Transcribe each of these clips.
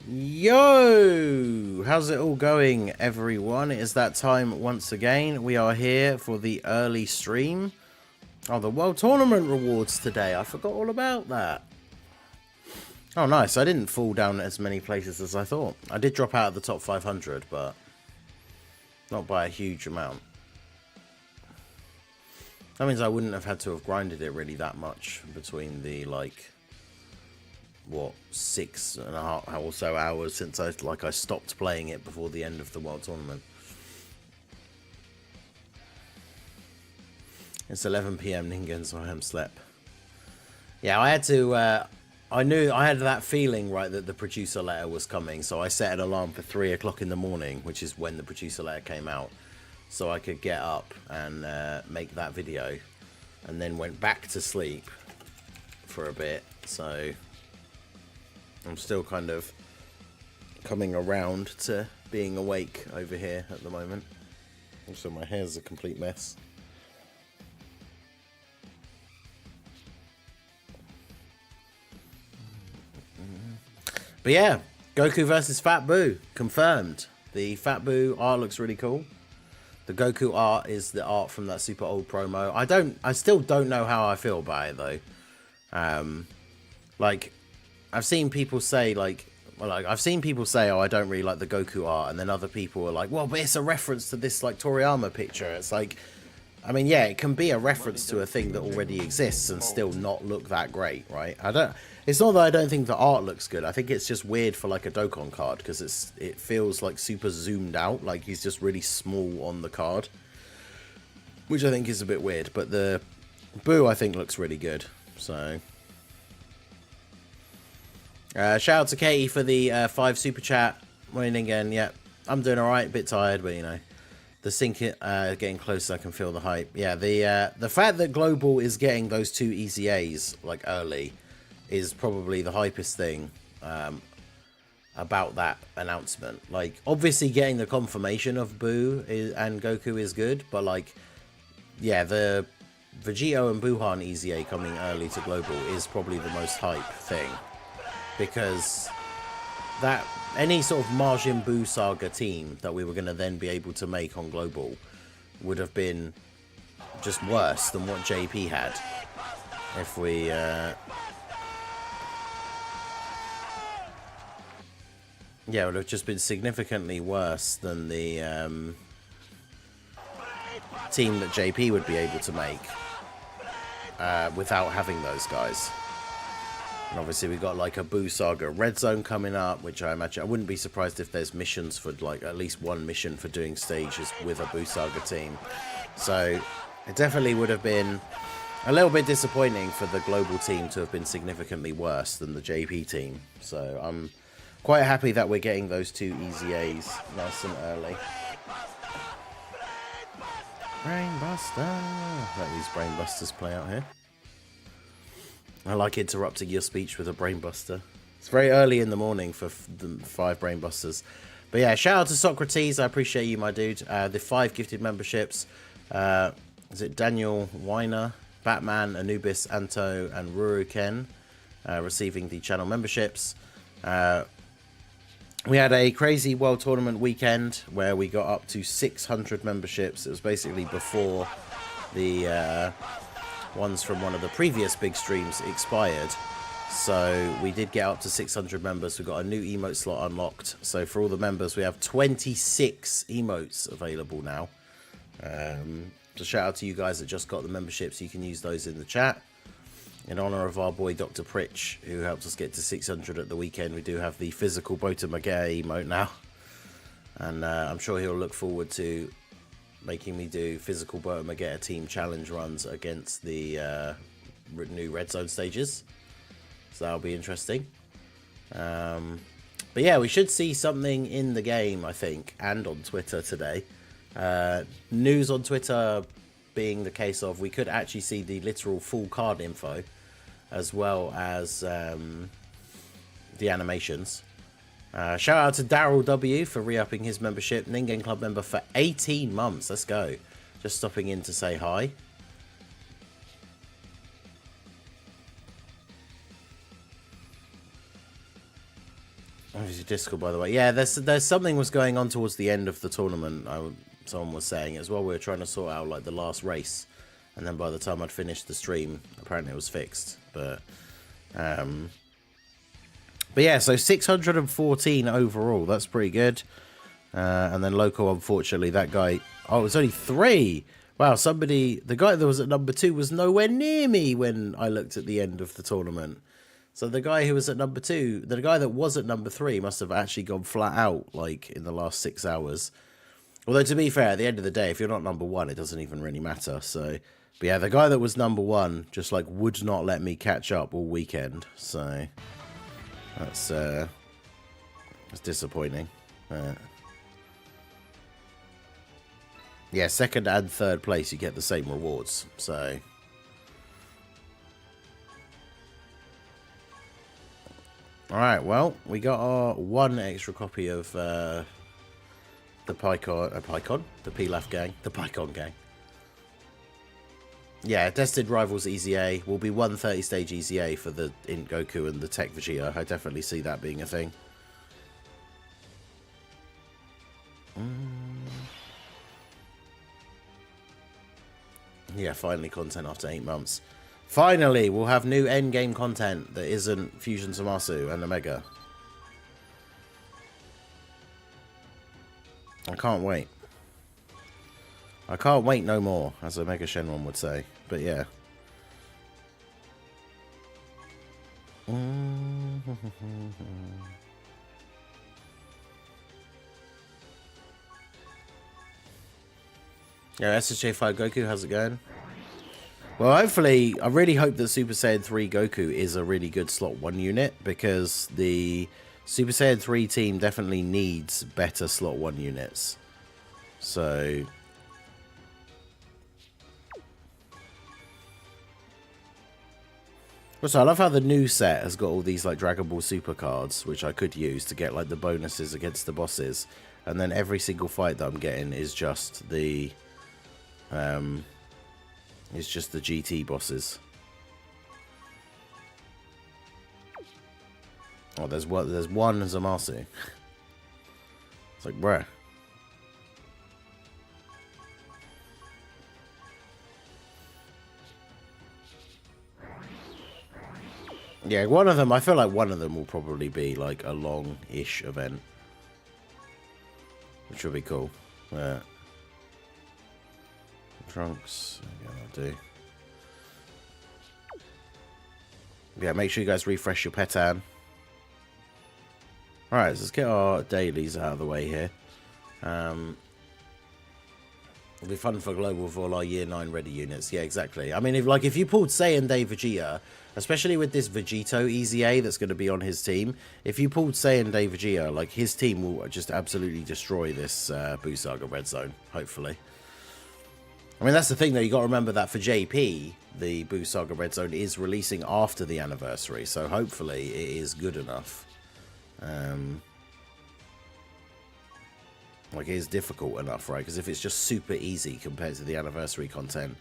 Yo! How's it all going, everyone? It is that time once again. We are here for the early stream. Oh, the World Tournament rewards today. I forgot all about that. Oh, nice. I didn't fall down as many places as I thought. I did drop out of the top 500, but not by a huge amount. That means I wouldn't have had to have grinded it really that much between the, what, 6.5 or so hours since I stopped playing it before the end of the World Tournament. It's 11 PM Ningen, so I am slept. Yeah, I had to, I knew I had that feeling, right, that the producer letter was coming, so I set an alarm for 3 o'clock in the morning, which is when the producer letter came out, so I could get up and make that video, and then went back to sleep for a bit, so I'm still kind of coming around to being awake over here at the moment. Also, my hair's a complete mess. But yeah, Goku versus Fat Boo, confirmed. The Fat Boo art looks really cool. The Goku art is the art from that super old promo. I still don't know how I feel about it though. I've seen people say oh, I don't really like the Goku art, and then other people are like, well, but it's a reference to this like Toriyama picture. It's like, I mean, yeah, it can be a reference to a thing that already exists and still not look that great, right? It's not that I don't think the art looks good. I think it's just weird for like a Dokkan card because it feels like super zoomed out, like he's just really small on the card, which I think is a bit weird. But the Boo, I think, looks really good. So shout out to Katie for the 5 super chat. Morning again. Yeah, I'm doing all right. A bit tired, but you know. The sync getting closer, I can feel the hype. Yeah, the fact that Global is getting those 2 EZAs like early is probably the hypest thing about that announcement. Like, obviously getting the confirmation of Boo and Goku is good, but like, yeah, the Vegito and Buhan EZA coming early to Global is probably the most hype thing, because that any sort of Majin Buu Saga team that we were going to then be able to make on Global would have been just worse than what JP had if we yeah, it would have just been significantly worse than the team that JP would be able to make without having those guys. And obviously we've got like a Boo Saga Red Zone coming up, which I imagine, I wouldn't be surprised if there's missions for like at least one mission for doing stages with a Boo Saga team. So it definitely would have been a little bit disappointing for the Global team to have been significantly worse than the JP team. So I'm quite happy that we're getting those 2 EZAs nice and early. Brainbuster! Let these Brainbusters play out here. I like interrupting your speech with a Brainbuster. It's very early in the morning for the 5 Brainbusters. But yeah, shout out to Socrates. I appreciate you, my dude. The 5 gifted memberships. Is it Daniel Weiner, Batman, Anubis, Anto, and Ruru Ken receiving the channel memberships. We had a crazy World Tournament weekend where we got up to 600 memberships. It was basically before the ones from one of the previous big streams expired, so we did get up to 600 members. We got a new emote slot unlocked, so for all the members we have 26 emotes available now. So shout out to you guys that just got the memberships. You can use those in the chat. In honor of our boy Dr. Pritch, who helped us get to 600 at the weekend, we do have the physical Bota Magea emote now, and I'm sure he'll look forward to making me do physical Bota Magea team challenge runs against the new Red Zone stages. So that'll be interesting. But yeah, we should see something in the game, I think, and on Twitter today. News on Twitter being the case of we could actually see the literal full card info, as well as the animations. Shout out to Daryl W for re-upping his membership. Ningen Club member for 18 months. Let's go. Just stopping in to say hi. Obviously, Discord, by the way. Yeah, there's something was going on towards the end of the tournament. Someone was saying as well. We were trying to sort out like the last race, and then by the time I'd finished the stream, apparently it was fixed. But yeah, so 614 overall. That's pretty good. And then local, unfortunately, that guy. Oh, it was only 3. Wow, the guy that was at number 2 was nowhere near me when I looked at the end of the tournament. So the guy who was at number 2, the guy that was at number 3 must have actually gone flat out, like, in the last 6 hours. Although, to be fair, at the end of the day, if you're not number 1, it doesn't even really matter. So, but yeah, the guy that was number 1 just, like, would not let me catch up all weekend. So, that's disappointing. Yeah, 2nd and 3rd place, you get the same rewards. So... Alright, well, we got our 1 extra copy of the Pycon? The Pilaf gang. The Pycon gang. Yeah, Destined Rivals Easy A. Will be 130 stage Easy A for the Int Goku and the Tech Vegeta. I definitely see that being a thing. Yeah, finally content after 8 months. Finally, we'll have new endgame content that isn't Fusion Zamasu and Omega. I can't wait. I can't wait no more, as Omega Shenron would say. But yeah. Yeah, SSJ5 Goku, how's it going? Well, hopefully, I really hope that Super Saiyan 3 Goku is a really good slot 1 unit, because the Super Saiyan 3 team definitely needs better slot 1 units. So... Also, I love how the new set has got all these like Dragon Ball Super cards, which I could use to get like the bonuses against the bosses. And then every single fight that I'm getting is just the... It's just the GT bosses. Oh, there's one Zamasu. It's like, bruh. Yeah, one of them, I feel like one of them will probably be like a long-ish event. Which will be cool. Trunks, yeah, I'll do. Yeah, make sure you guys refresh your Petan. Alright, so let's get our dailies out of the way here. It'll be fun for global with all our year 9 ready units. Yeah, exactly. I mean, if you pulled Saiyan Day Vegeta, especially with this Vegito Easy A that's going to be on his team, if you pulled Saiyan Day Vegeta, like his team will just absolutely destroy this Buu Saga Red Zone, hopefully. I mean, that's the thing, though. You got to remember that for JP, the Buu Saga Red Zone is releasing after the anniversary, so hopefully it is good enough. Like, it is difficult enough, right? Because if it's just super easy compared to the anniversary content,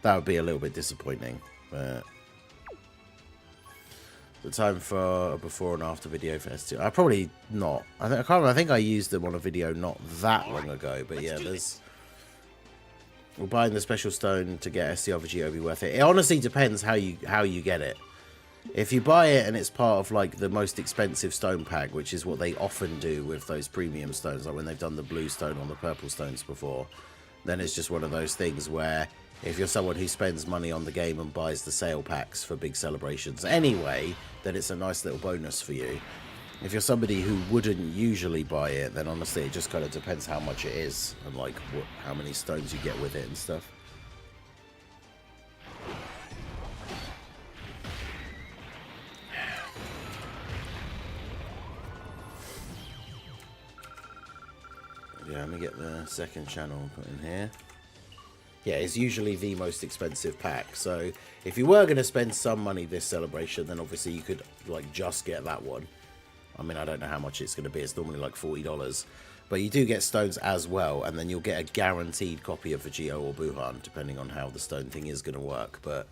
that would be a little bit disappointing. But the time for a before and after video for S2, I probably not. I think I used them on a video not that long ago, but yeah, there's. Well, buying the special stone to get STR Vegeta will be worth it. It honestly depends how you get it. If you buy it and it's part of like the most expensive stone pack, which is what they often do with those premium stones, like when they've done the blue stone on the purple stones before, then it's just one of those things where if you're someone who spends money on the game and buys the sale packs for big celebrations anyway, then it's a nice little bonus for you. If you're somebody who wouldn't usually buy it, then honestly it just kind of depends how much it is and like how many stones you get with it and stuff. Yeah, let me get the second channel put in here. Yeah, it's usually the most expensive pack. So if you were going to spend some money this celebration, then obviously you could like just get that one. I mean, I don't know how much it's going to be. It's normally like $40. But you do get stones as well, and then you'll get a guaranteed copy of Vegito or Buhan, depending on how the stone thing is going to work. But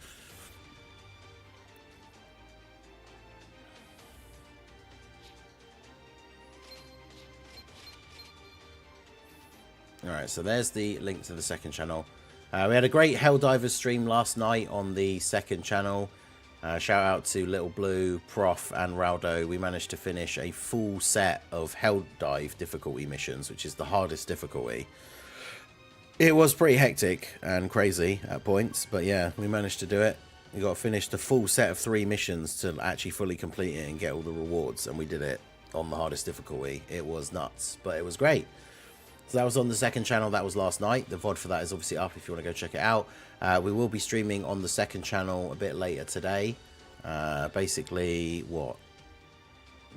Alright, so there's the link to the second channel. We had a great Helldivers stream last night on the second channel. Shout out to Little Blue, Prof, and Raldo. We managed to finish a full set of Helldive difficulty missions, which is the hardest difficulty. It was pretty hectic and crazy at points, but yeah, we managed to do it. We got to finish the full set of 3 missions to actually fully complete it and get all the rewards, and we did it on the hardest difficulty. It was nuts, but it was great. So that was on the second channel. That was last night. The VOD for that is obviously up if you want to go check it out. We will be streaming on the second channel a bit later today. Basically, what?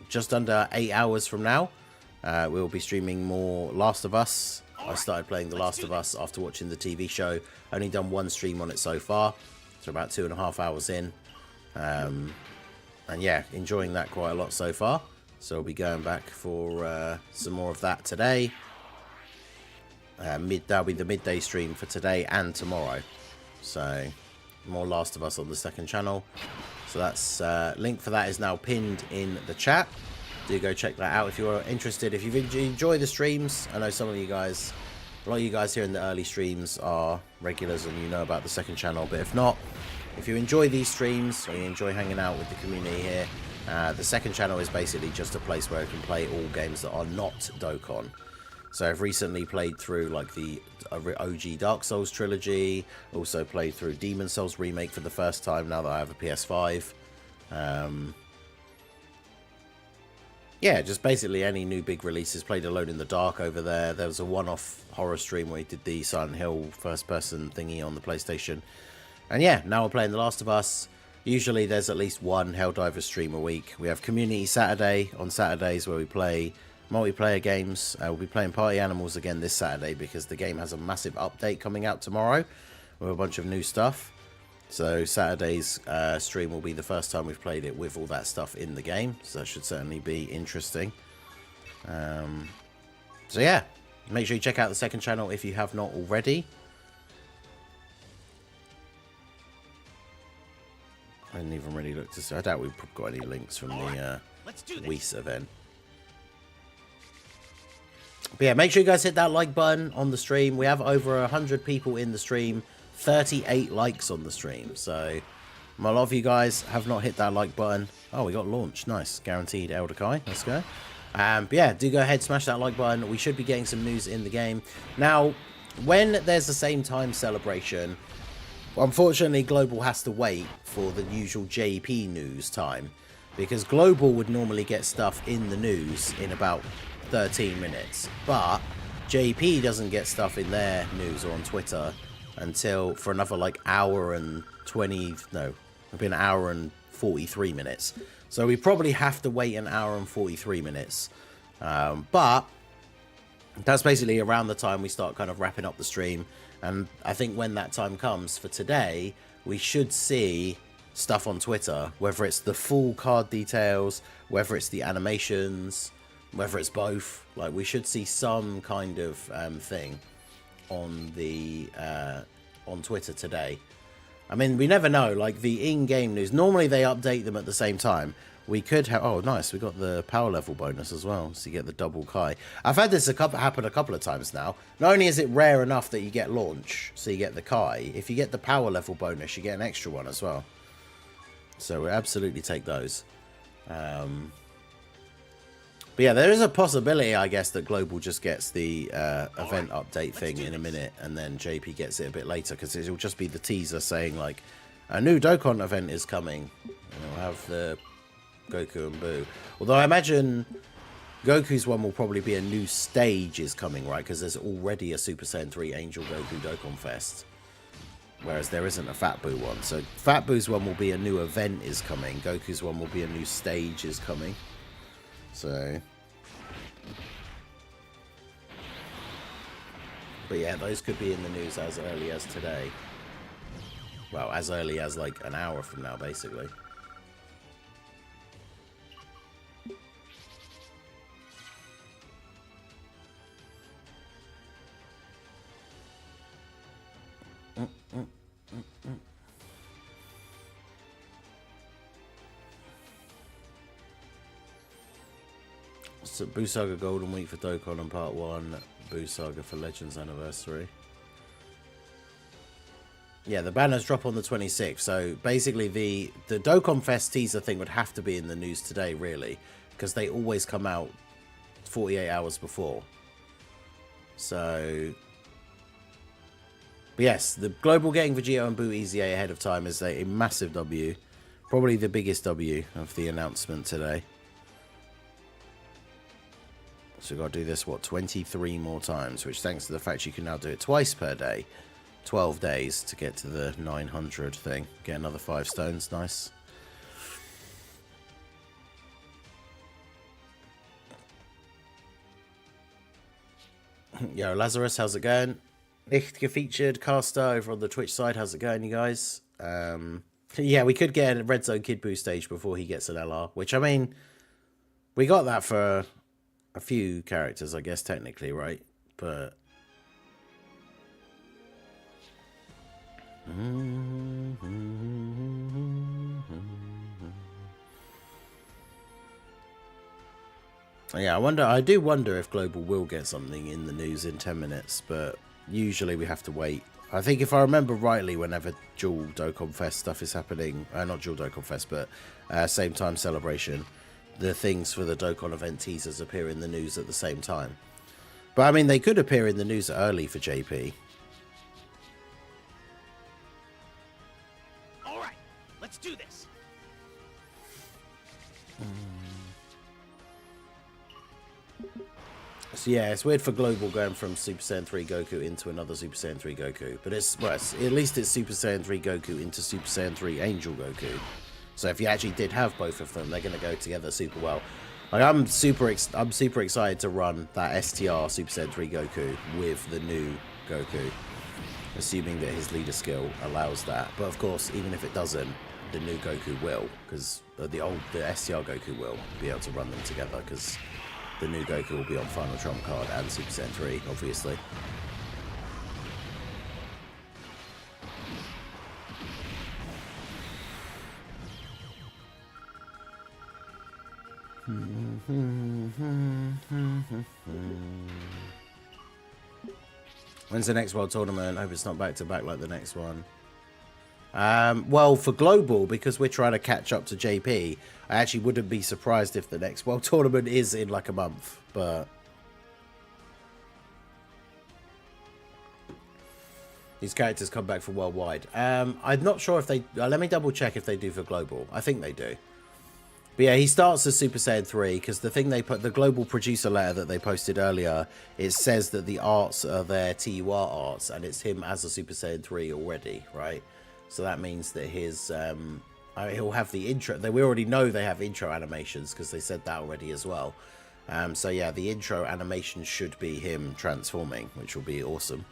Just under 8 hours from now. We'll be streaming more Last of Us. I started playing The Last of Us after watching the TV show. Only done 1 stream on it so far. So about 2.5 hours in. And yeah, enjoying that quite a lot so far. So we'll be going back for some more of that today. That'll be the midday stream for today and tomorrow. So more Last of Us on the second channel. So that's link for that is now pinned in the chat. Do go check that out if you're interested. If you enjoy the streams, I know some of you guys, a lot of you guys here in the early streams are regulars and you know about the second channel. But if not, if you enjoy these streams or you enjoy hanging out with the community here, the second channel is basically just a place where you can play all games that are not Dokkan. So I've recently played through like the OG Dark Souls trilogy, also played through Demon Souls Remake for the first time now that I have a PS5. Yeah, just basically any new big releases. Played Alone in the Dark over there. There was a one-off horror stream where we did the Silent Hill first-person thingy on the PlayStation. And yeah, now we're playing The Last of Us. Usually there's at least one Helldiver stream a week. We have Community Saturday on Saturdays where we play multiplayer games. We'll be playing Party Animals again this Saturday because the game has a massive update coming out tomorrow with a bunch of new stuff. So Saturday's stream will be the first time we've played it with all that stuff in the game. So that should certainly be interesting. So yeah, make sure you check out the second channel if you have not already. I didn't even really look to see. I doubt we've got any links from the Weiss event. But yeah, make sure you guys hit that like button on the stream. We have over 100 people in the stream, 38 likes on the stream. So a lot of you guys have not hit that like button. Oh, we got launched. Nice. Guaranteed Elder Kai. Let's go. But yeah, do go ahead, smash that like button. We should be getting some news in the game. Now, when there's the same time celebration, unfortunately, Global has to wait for the usual JP news time. Because Global would normally get stuff in the news in about 13 minutes, but JP doesn't get stuff in their news or on Twitter until for another like hour and 20, no, it'll be an hour and 43 minutes. So we probably have to wait an hour and 43 minutes. But that's basically around the time we start kind of wrapping up the stream. And I think when that time comes for today, we should see stuff on Twitter, whether it's the full card details, whether it's the animations, whether it's both. Like, we should see some kind of thing on the on Twitter today. I mean, we never know. Like, the in-game news, normally they update them at the same time. We could have... Oh, nice. We got the power level bonus as well, so you get the double Kai. I've had this happen a couple of times now. Not only is it rare enough that you get launch, so you get the Kai, if you get the power level bonus, you get an extra one as well. So we'll absolutely take those. But yeah, there is a possibility, I guess, that Global just gets the event update thing in a minute, and then JP gets it a bit later, because it'll just be the teaser saying, like, a new Dokkan event is coming. And it'll have the Goku and Boo. Although I imagine Goku's one will probably be a new stage is coming, right? Because there's already a Super Saiyan 3 Angel Goku Dokkan Fest. Whereas there isn't a Fat Boo one. So Fat Boo's one will be a new event is coming. Goku's one will be a new stage is coming. So, but yeah, those could be in the news as early as today. Well, as early as like an hour from now, basically. So Buu Saga Golden Week for Dokkan on Part 1. Boo Saga for Legends Anniversary. Yeah, the banners drop on the 26th, so basically the Dokkan Fest teaser thing would have to be in the news today, really, because they always come out 48 hours before. So, but yes, the global getting Vegito and Boo Easy A ahead of time is a massive W. Probably the biggest W of the announcement today. So we've got to do this, what, 23 more times, which thanks to the fact you can now do it twice per day. 12 days to get to the 900 thing. Get another 5 stones, nice. Yo, Lazarus, how's it going? Nicht gefeatured caster over on the Twitch side, how's it going, you guys? Yeah, we could get a Red Zone Kid Boo stage before he gets an LR, which, I mean, we got that for a few characters, I guess, technically, right? But yeah, I do wonder if Global will get something in the news in 10 minutes, but usually we have to wait. I think if I remember rightly, whenever Dual Dokkan Fest stuff is happening, not Dual Dokkan Fest, but same time celebration, the things for the Dokkan event teasers appear in the news at the same time. But I mean, they could appear in the news early for JP. Let's do this. So yeah, it's weird for Global going from Super Saiyan 3 Goku into another Super Saiyan 3 Goku. But at least it's Super Saiyan 3 Goku into Super Saiyan 3 Angel Goku. So if you actually did have both of them, they're going to go together super well. Like, I'm super excited to run that STR Super Saiyan 3 Goku with the new Goku, assuming that his leader skill allows that. But of course, even if it doesn't, the new Goku will, because the STR Goku will be able to run them together, because the new Goku will be on Final Trump Card and Super Saiyan 3, obviously. When's the next World Tournament? I hope it's not back-to-back like the next one. Well, for Global, because we're trying to catch up to JP, I actually wouldn't be surprised if the next World Tournament is in like a month, but these characters come back for Worldwide. I'm not sure if they... let me double check if they do for Global. I think they do. But yeah, he starts as Super Saiyan 3, because the thing they put... The Global producer letter that they posted earlier, it says that the arts are their TUR arts, and it's him as a Super Saiyan 3 already, right? So that means that his... he'll have the intro... We already know they have intro animations, because they said that already as well. So yeah, the intro animation should be him transforming, which will be awesome.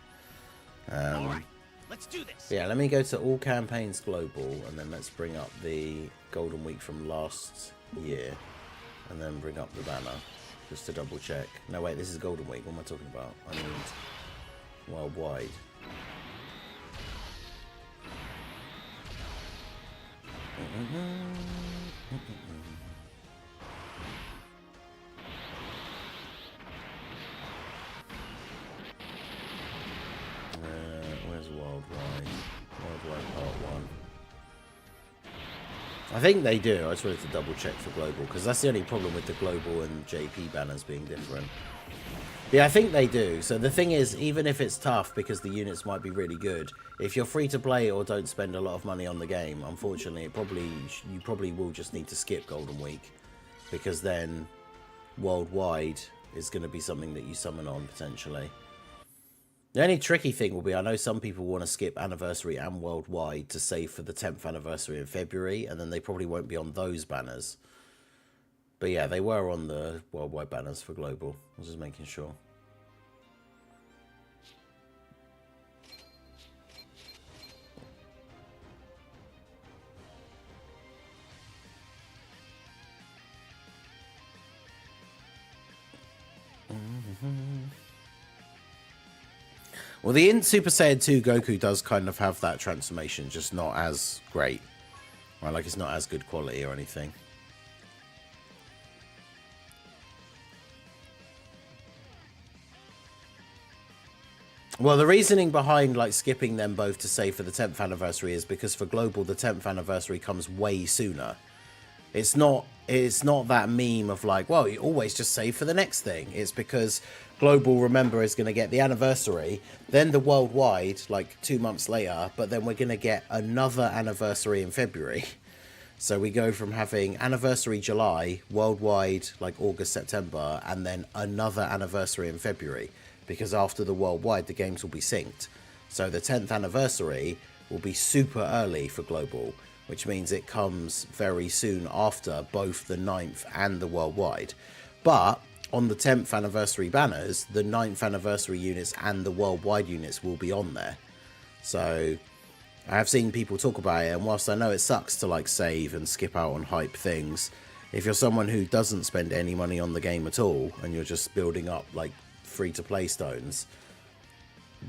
Alright, let's do this. Yeah, let me go to all campaigns global, and then let's bring up the Golden Week from last year, and then bring up the banner, just to double check. No, wait, this is Golden Week. What am I talking about? I need Worldwide. Where's Worldwide? Worldwide Part 1. I think they do. I just wanted to double check for Global, because that's the only problem with the Global and JP banners being different. Yeah, I think they do. So the thing is, even if it's tough because the units might be really good, if you're free to play or don't spend a lot of money on the game, unfortunately, you probably will just need to skip Golden Week, because then Worldwide is going to be something that you summon on potentially. The only tricky thing will be, I know some people want to skip Anniversary and Worldwide to save for the 10th anniversary in February, and then they probably won't be on those banners. But yeah, they were on the Worldwide banners for Global. I was just making sure. Well, the in Super Saiyan 2 Goku does kind of have that transformation, just not as great. Right, like it's not as good quality or anything. Well, the reasoning behind like skipping them both to save for the 10th anniversary is because for global the 10th anniversary comes way sooner. It's not that meme of like, well, you always just save for the next thing. It's because global, remember, is going to get the anniversary, then the worldwide like 2 months later, but then we're going to get another anniversary in February. So we go from having anniversary July, worldwide like August, September, and then another anniversary in February. Because after the worldwide, the games will be synced. So the 10th anniversary will be super early for global, which means it comes very soon after both the 9th and the worldwide. But on the 10th anniversary banners, the 9th anniversary units and the worldwide units will be on there. So I have seen people talk about it, and whilst I know it sucks to like save and skip out on hype things, if you're someone who doesn't spend any money on the game at all and you're just building up like free-to-play stones,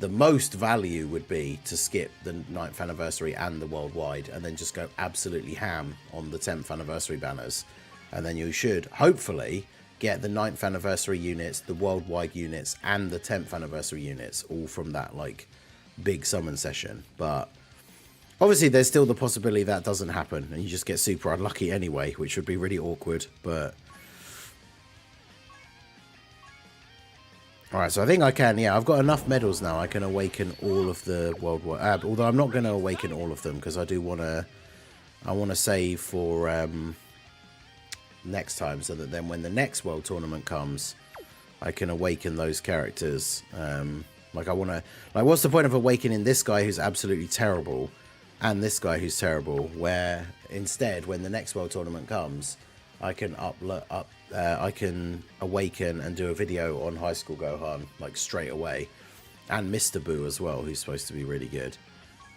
the most value would be to skip the 9th anniversary and the worldwide and then just go absolutely ham on the 10th anniversary banners, and then you should hopefully get the 9th anniversary units, the worldwide units, and the 10th anniversary units all from that like big summon session. But obviously there's still the possibility that doesn't happen and you just get super unlucky anyway, which would be really awkward. But alright, so I think I can, yeah, I've got enough medals now. I can awaken all of the worldwide, although I'm not going to awaken all of them because I do want to save for next time, so that then when the next world tournament comes, I can awaken those characters. Like I want to, like, what's the point of awakening this guy who's absolutely terrible and this guy who's terrible, where instead when the next world tournament comes, I can I can awaken and do a video on High School Gohan like straight away, and Mr. Boo as well, who's supposed to be really good.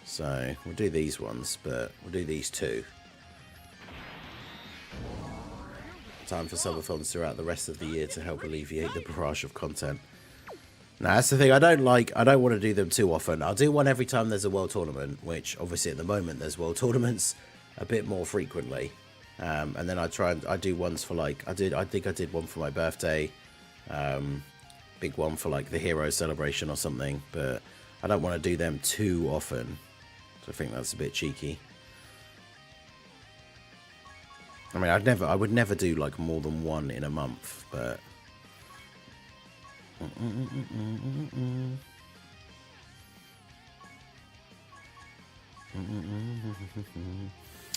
So we'll do these ones, but we'll do these two. Time for subathons throughout the rest of the year to help alleviate the barrage of content. Now that's the thing, I don't want to do them too often. I'll do one every time there's a world tournament, which obviously at the moment there's world tournaments a bit more frequently. And then I do ones for like, I think I did one for my birthday, big one for like the hero celebration or something, but I don't want to do them too often. So I think that's a bit cheeky. I mean, I would never do like more than one in a month, but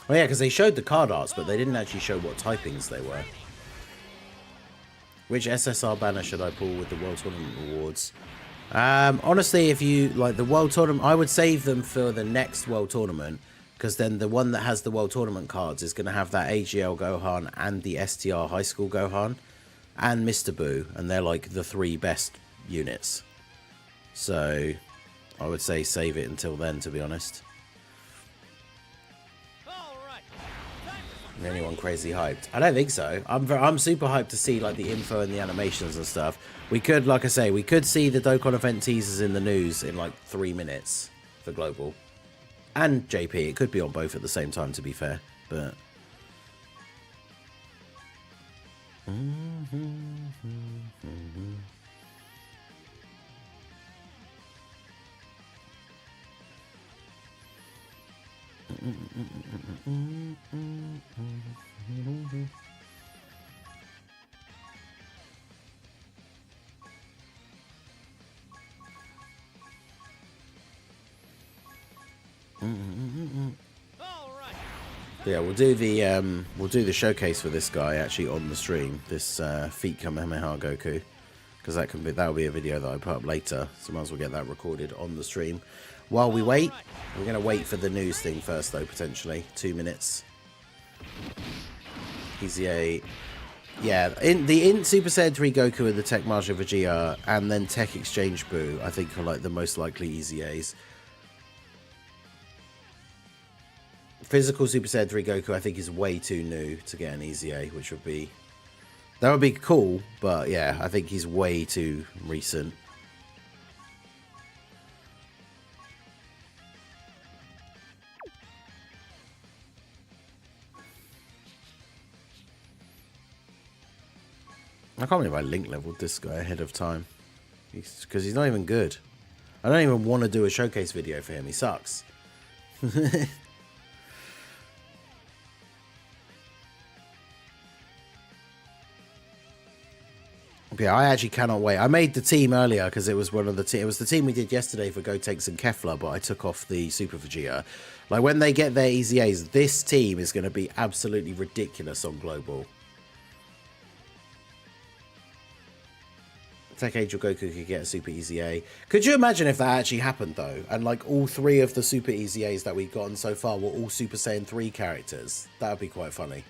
oh yeah, because they showed the card arts, but they didn't actually show what typings they were. Which SSR banner should I pull with the World Tournament rewards? Honestly, if you like the World Tournament, I would save them for the next World Tournament, because then the one that has the World Tournament cards is going to have that AGL Gohan and the STR High School Gohan and Mr. Boo, and they're like the 3 best units. So I would say save it until then, to be honest. Anyone crazy hyped? I don't think so. I'm super hyped to see like the info and the animations and stuff. We could, like I say, we could see the Dokkan event teasers in the news in like 3 minutes for global and JP. It could be on both at the same time, to be fair, but yeah, we'll do the showcase for this guy actually on the stream. This Feet Kamehameha Goku, because that'll be a video that I put up later. So might as well get that recorded on the stream. While we wait, we're gonna wait for the news thing first, though, potentially 2 minutes. Easy A. Yeah, in Super Saiyan 3 Goku and the Tech Marshal Vegeta, and then Tech Exchange Boo, I think are like the most likely Easy A's. Physical Super Saiyan 3 Goku, I think, is way too new to get an Easy A, which would be... that would be cool, but yeah, I think he's way too recent. I can't believe I link leveled this guy ahead of time. Because he's not even good. I don't even want to do a showcase video for him. He sucks. Yeah, I actually cannot wait. I made the team earlier because it was one of the it was the team we did yesterday for Gotenks and Kefla, but I took off the Super Vegeta. Like, when they get their Easy A's, this team is going to be absolutely ridiculous on Global. Tech Angel Goku could get a Super Easy A. Could you imagine if that actually happened, though? And, like, all 3 of the Super Easy A's that we've gotten so far were all Super Saiyan 3 characters. That would be quite funny.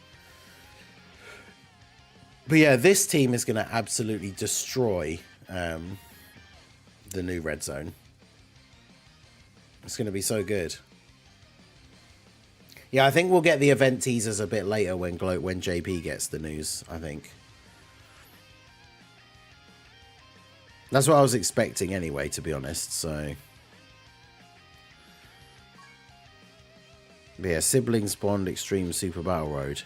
But yeah, this team is going to absolutely destroy the new Red Zone. It's going to be so good. Yeah, I think we'll get the event teasers a bit later when JP gets the news, I think. That's what I was expecting anyway, to be honest, so... But yeah, Siblings Bond Extreme Super Battle Road.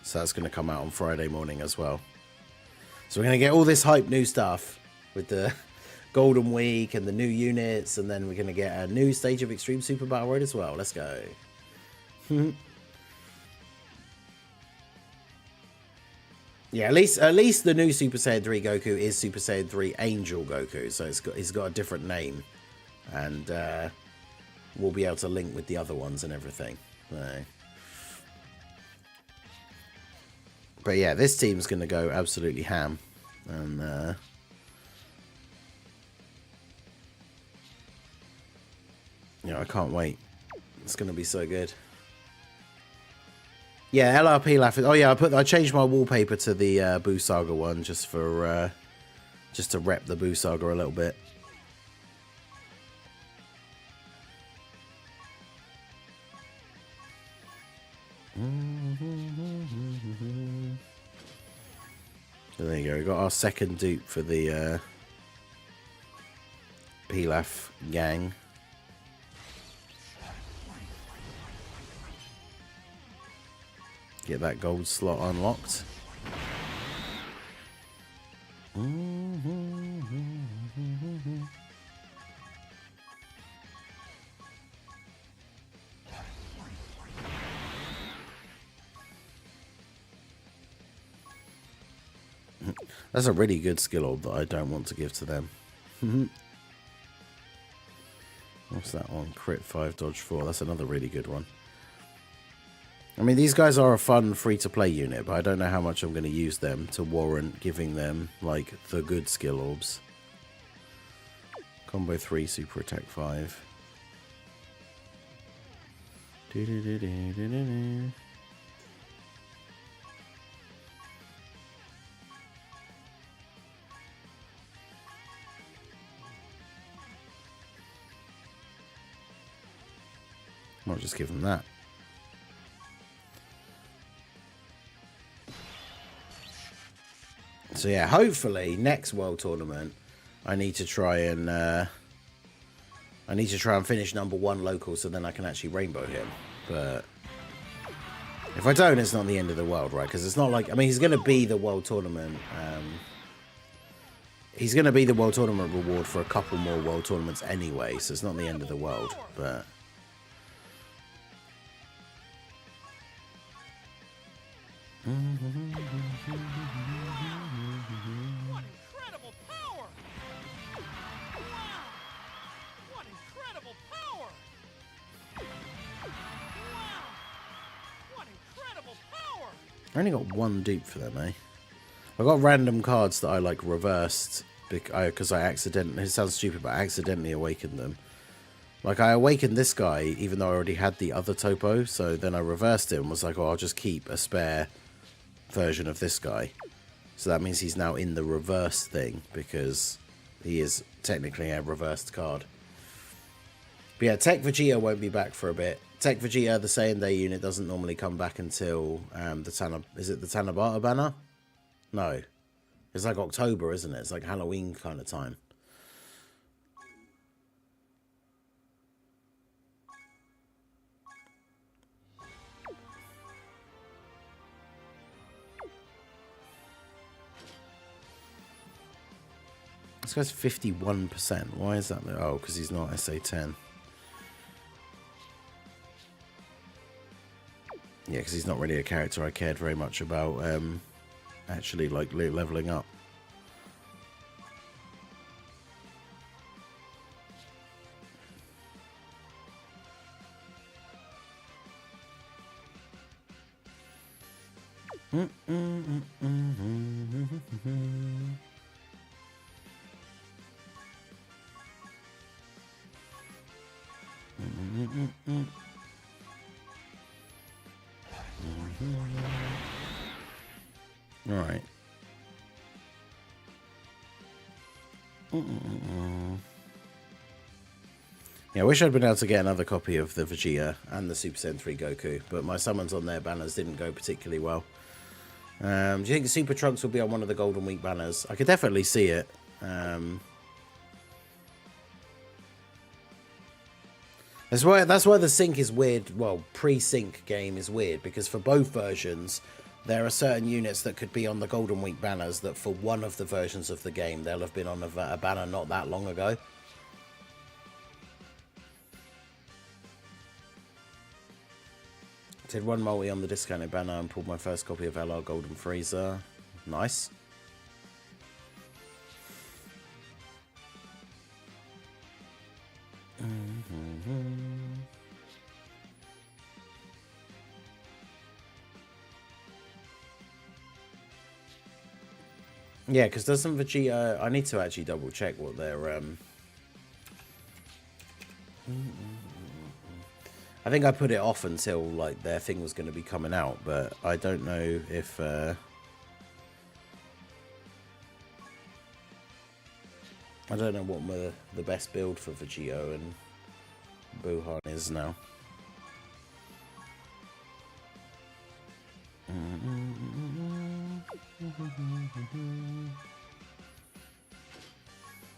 So that's going to come out on Friday morning as well. So we're going to get all this hype new stuff with the Golden Week and the new units. And then we're going to get a new stage of Extreme Super Battle Road as well. Let's go. Yeah, at least the new Super Saiyan 3 Goku is Super Saiyan 3 Angel Goku. So he's got a different name. And we'll be able to link with the other ones and everything. So... But yeah, this team's going to go absolutely ham. And, you know, I can't wait. It's going to be so good. Yeah, LRP laughing. Oh yeah, I changed my wallpaper to the Boo Saga one just for just to rep the Boo Saga a little bit. So there you go, we got our second dupe for the Pilaf gang. Get that gold slot unlocked. That's a really good skill orb that I don't want to give to them. What's that one? Crit 5, dodge 4. That's another really good one. I mean, these guys are a fun free-to-play unit, but I don't know how much I'm going to use them to warrant giving them, like, the good skill orbs. Combo 3, super attack 5. I'll just give them that. So yeah, hopefully next World Tournament, I need to try and finish #1 local, so then I can actually rainbow him. But if I don't, it's not the end of the world, right? Because it's not like, I mean, he's going to be the World Tournament. He's going to be the World Tournament reward for a couple more World Tournaments anyway, so it's not the end of the world. But What incredible power! Wow! What incredible power! Wow! What incredible power! I only got one dupe for them, eh? I got random cards that I like reversed because I accidentally, it sounds stupid, but I accidentally awakened them. Like, I awakened this guy even though I already had the other topo, so then I reversed it and was like, oh, I'll just keep a spare version of this guy. So that means he's now in the reverse thing because he is technically a reversed card. But yeah, Tech Vegeta won't be back for a bit. Tech Vegeta, the Saiyan Day unit, doesn't normally come back until is it the Tanabata banner? No. It's like October, isn't it? It's like Halloween kind of time. This guy's 51%. Why is that? Oh, because he's not SA10. Yeah, because he's not really a character I cared very much about actually like leveling up. All right. Yeah, I wish I'd been able to get another copy of the Vegeta and the Super Saiyan 3 Goku, but my summons on their banners didn't go particularly well. Do you think Super Trunks will be on one of the Golden Week banners? I could definitely see it. That's why the sync is weird. Well, pre-sync game is weird because for both versions, there are certain units that could be on the Golden Week banners that for one of the versions of the game, they'll have been on a banner not that long ago. Did one multi on the discounted banner and pulled my first copy of LR Golden Freezer. Nice. Yeah, because doesn't Vegeta... I need to actually double check what their... I think I put it off until like their thing was going to be coming out, but I don't know if... I don't know what the best build for Vegito and Buhan is now.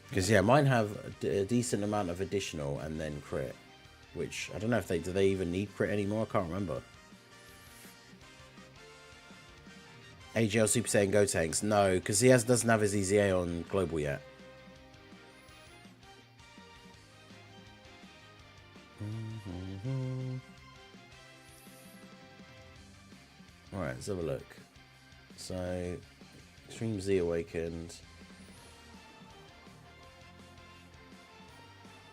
Because yeah, mine have a decent amount of additional and then crit, which I don't know if do they even need crit anymore? I can't remember. AGL Super Saiyan Gotenks, no, because he doesn't have his EZA on global yet. Alright, let's have a look. So, Extreme Z Awakened.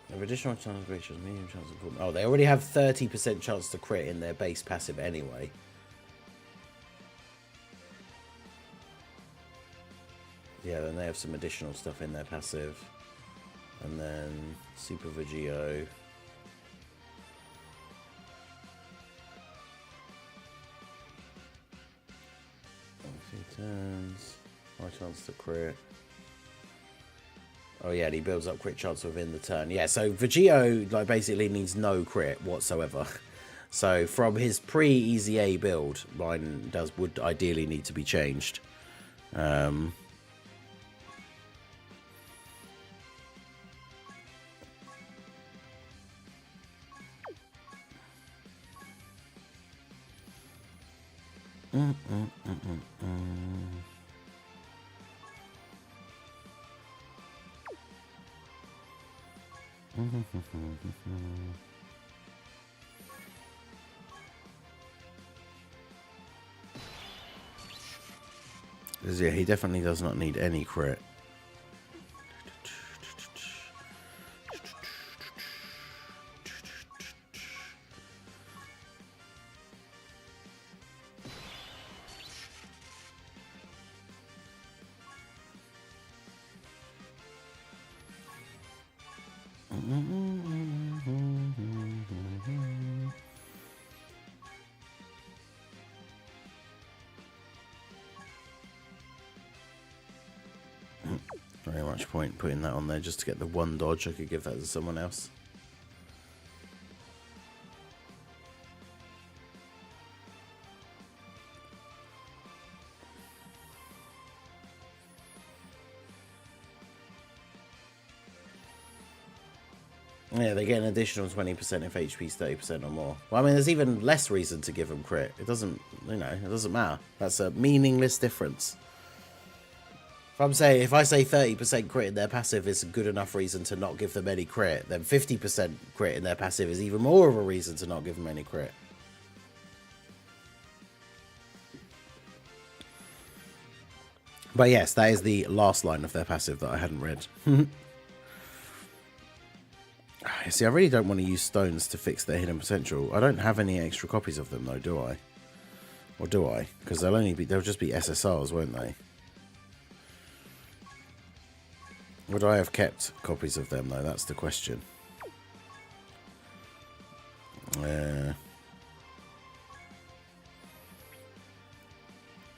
Have additional chance of crit, medium chance of crit. Oh, they already have 30% chance to crit in their base passive anyway. Yeah, then they have some additional stuff in their passive. And then Super Vegito. Turns, high chance to crit. Oh yeah, and he builds up crit chance within the turn. Yeah, so Vegito like basically needs no crit whatsoever. So from his pre-EZA build, mine would ideally need to be changed. Yeah, he definitely does not need any crit. Very much point putting that on there just to get the one dodge. I could give that to someone else. Yeah, they get an additional 20% if HP's 30% or more. Well, I mean, there's even less reason to give them crit. It doesn't, you know, it doesn't matter. That's a meaningless difference. If I'm saying, if I say 30% crit in their passive is a good enough reason to not give them any crit, then 50% crit in their passive is even more of a reason to not give them any crit. But yes, that is the last line of their passive that I hadn't read. See, I really don't want to use stones to fix their hidden potential. I don't have any extra copies of them though, do I? Or do I? Because they'll just be SSRs, won't they? Would I have kept copies of them though? That's the question.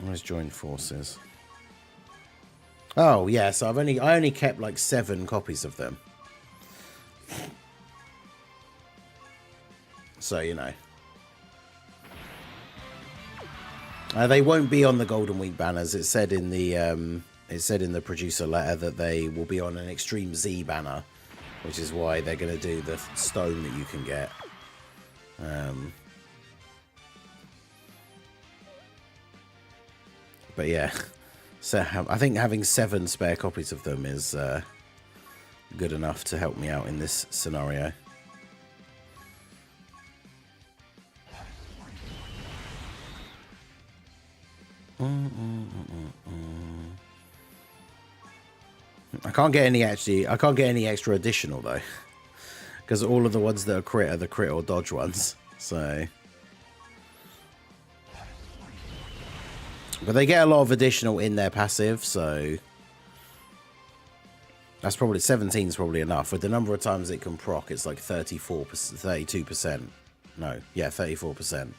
Where's joined forces? Oh yeah, so I only kept like 7 copies of them. So you know. They won't be on the Golden Week banners. It said in the producer letter that they will be on an Extreme Z banner, which is why they're going to do the stone that you can get. But yeah, so I think having 7 spare copies of them is good enough to help me out in this scenario. I can't get any extra additional though, because all of the ones that are the crit or dodge ones. So, but they get a lot of additional in their passive, so that's probably 17 is probably enough. With the number of times it can proc, it's like 34%, 32%. No, yeah, 34%.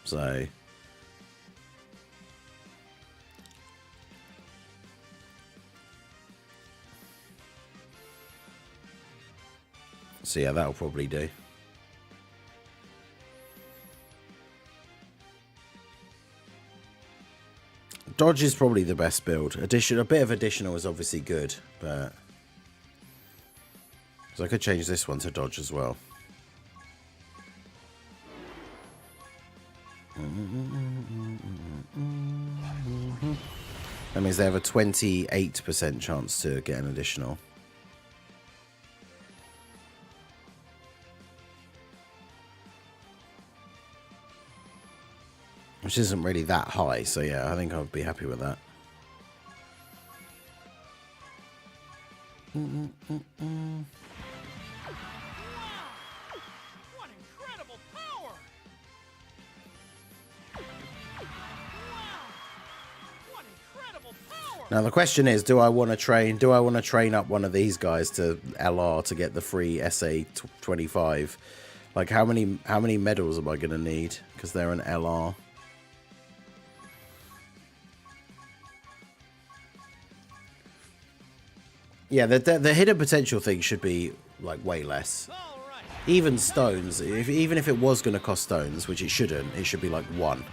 So. So yeah, that'll probably do. Dodge is probably the best build. A bit of additional is obviously good, but so I could change this one to dodge as well. That means they have a 28% chance to get an additional. Which isn't really that high, so yeah, I think I'll be happy with that. Wow! What incredible power! Wow! What incredible power! Now the question is, do I want to train up one of these guys to LR to get the free SA 25? Like how many medals am I going to need because they're an LR? Yeah, the hidden potential thing should be like way less. Even stones, even if it was going to cost stones, which it shouldn't, it should be like 1.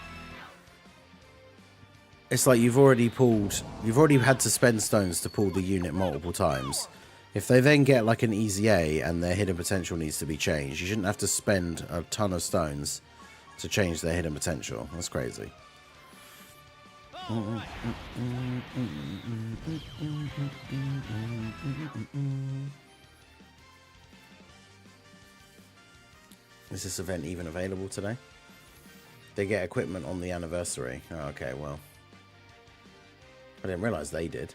It's like you've already had to spend stones to pull the unit multiple times. If they then get like an easy A and their hidden potential needs to be changed, you shouldn't have to spend a ton of stones to change their hidden potential. That's crazy. Is this event even available today? They get equipment on the anniversary. Oh, okay, well. I didn't realize they did.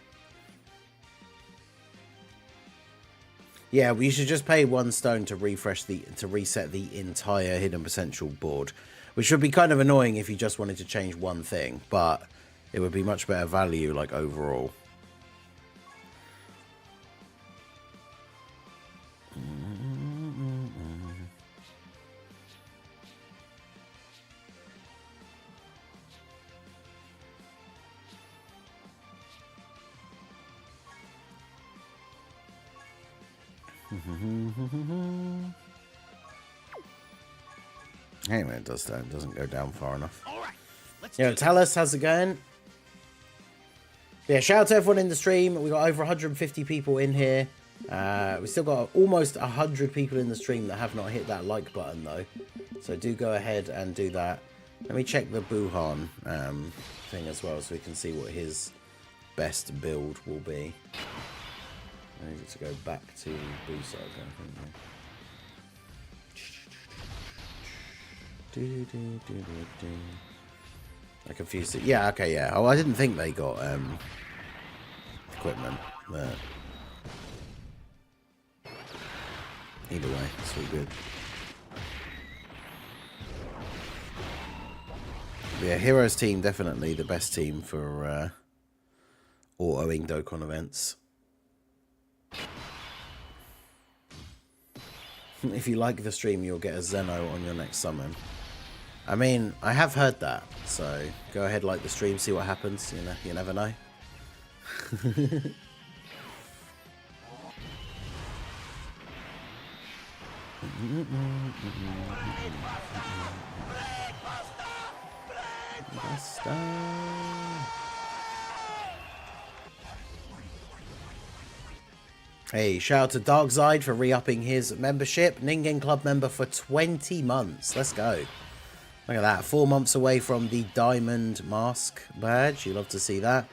Yeah, well, you should just pay 1 stone to reset the entire hidden potential board, which would be kind of annoying if you just wanted to change one thing, but it would be much better value, like, overall. Anyway, it doesn't go down far enough. All right, let's Yo, Talus, how's it going? Yeah, shout out to everyone in the stream. We got over 150 people in here. We still got almost 100 people in the stream that have not hit that like button though. So do go ahead and do that. Let me check the Buhan thing as well so we can see what his best build will be. I need to go back to Busaga, I think. I confused it. Yeah, okay, yeah. Oh, I didn't think they got equipment, but either way, it's all good. Yeah, Heroes team definitely the best team for autoing Dokkan events. If you like the stream, you'll get a Zeno on your next summon. I mean, I have heard that, so go ahead, like the stream, see what happens. You know, you never know. Hey, shout out to Darkseid for re-upping his membership. Ningen Club member for 20 months. Let's go. Look at that. 4 months away from the Diamond Mask badge. You love to see that.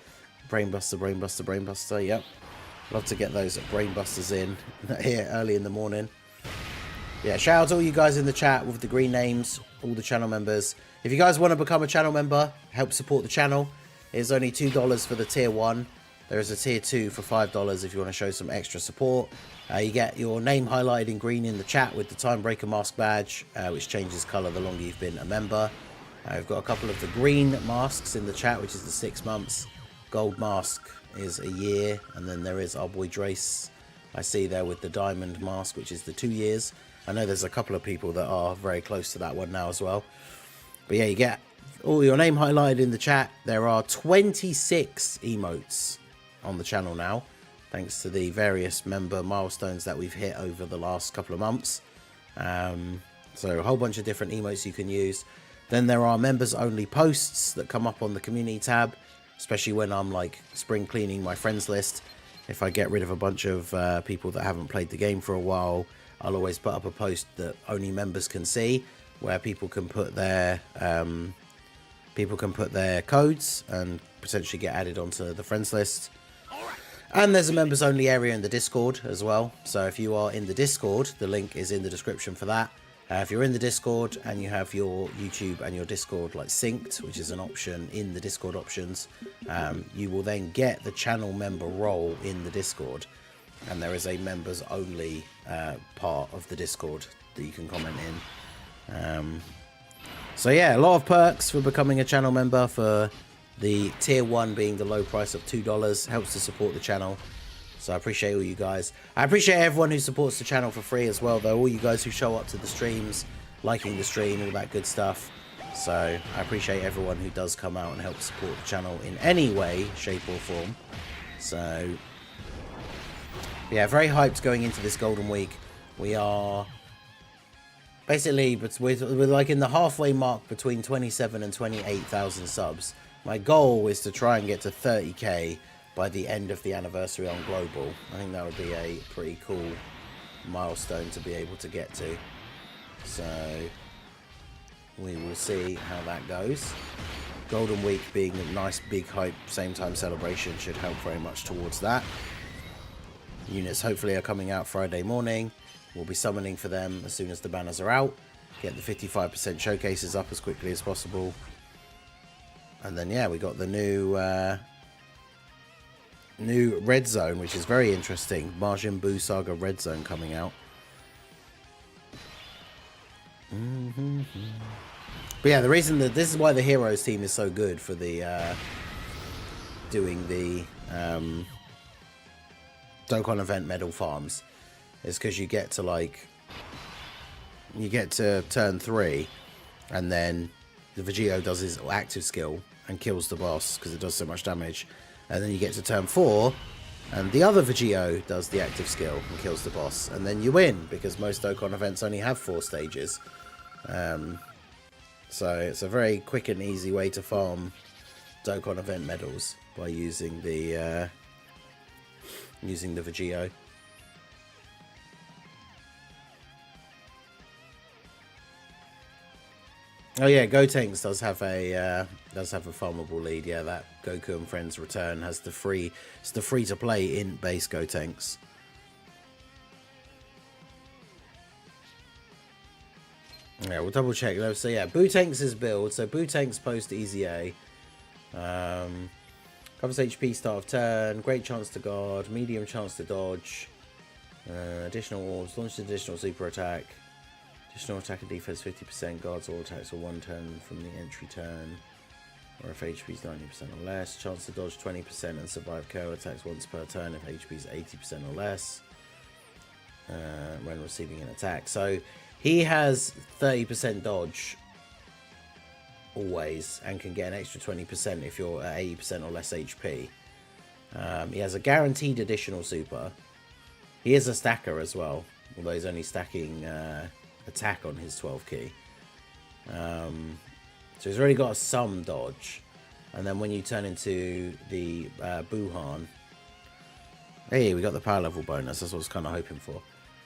Brainbuster, Brainbuster, Brainbuster. Yep. Love to get those Brainbusters in here early in the morning. Yeah, shout out to all you guys in the chat with the green names, all the channel members. If you guys want to become a channel member, help support the channel. It's only $2 for the tier 1. There is a tier 2 for $5 if you want to show some extra support. You get your name highlighted in green in the chat with the Timebreaker mask badge, which changes colour the longer you've been a member. We've got a couple of the green masks in the chat, which is the 6 months. Gold mask is a year, and then there is our boy Drace. I see there with the diamond mask, which is the 2 years. I know there's a couple of people that are very close to that one now as well. But yeah, you get all your name highlighted in the chat. There are 26 emotes on the channel now, thanks to the various member milestones that we've hit over the last couple of months. So a whole bunch of different emotes you can use. Then there are members only posts that come up on the community tab, especially when I'm like spring cleaning my friends list. If I get rid of a bunch of people that haven't played the game for a while, I'll always put up a post that only members can see, where people can put their codes and potentially get added onto the friends list. And there's a members only area in the Discord as well. So if you are in the Discord, the link is in the description for that. If you're in the Discord and you have your YouTube and your Discord like synced, which is an option in the Discord options, you will then get the channel member role in the Discord. And there is a members only part of the Discord that you can comment in. So yeah, a lot of perks for becoming a channel member. For the tier 1 being the low price of $2, helps to support the channel. So I appreciate all you guys. I appreciate everyone who supports the channel for free as well, though. All you guys who show up to the streams, liking the stream, all that good stuff. So I appreciate everyone who does come out and help support the channel in any way, shape or form. So yeah, very hyped going into this Golden Week. We are basically, but we're like in the halfway mark between 27 and 28,000 subs. My goal is to try and get to 30k by the end of the anniversary on Global. I think that would be a pretty cool milestone to be able to get to. So we will see how that goes. Golden Week being a nice big hype same time celebration should help very much towards that. Units hopefully are coming out Friday morning. We'll be summoning for them as soon as the banners are out. Get the 55% showcases up as quickly as possible. And then yeah, we got the new Red Zone, which is very interesting. Majin Buu Saga Red Zone coming out. But yeah, the reason that this is why the Heroes team is so good for the doing the Dokkan event medal farms is because you get to turn 3 and then the Vegito does his active skill and kills the boss because it does so much damage, and then you get to turn 4 and the other Vegito does the active skill and kills the boss, and then you win because most Dokkan events only have 4 stages. So it's a very quick and easy way to farm Dokkan event medals by using the Vegito. Oh yeah, Gotenks does have a farmable lead. Yeah, that Goku and Friends Return has it's the free to play int base Gotenks. Yeah, we'll double check though. So yeah, Bootanks' build. So Bootanks post Easy A. Covers HP start of turn. Great chance to guard. Medium chance to dodge. Additional orbs. Launch additional super attack. Additional attack and defense 50%. Guards all attacks for 1 turn from the entry turn. Or if HP is 90% or less. Chance to dodge 20% and survive KO attacks once per turn if HP is 80% or less. When receiving an attack. So he has 30% dodge always and can get an extra 20% if you're at 80% or less HP. He has a guaranteed additional super. He is a stacker as well, although he's only stacking attack on his 12 key. So he's already got some dodge. And then when you turn into the Buhan, hey, we got the power level bonus. That's what I was kind of hoping for.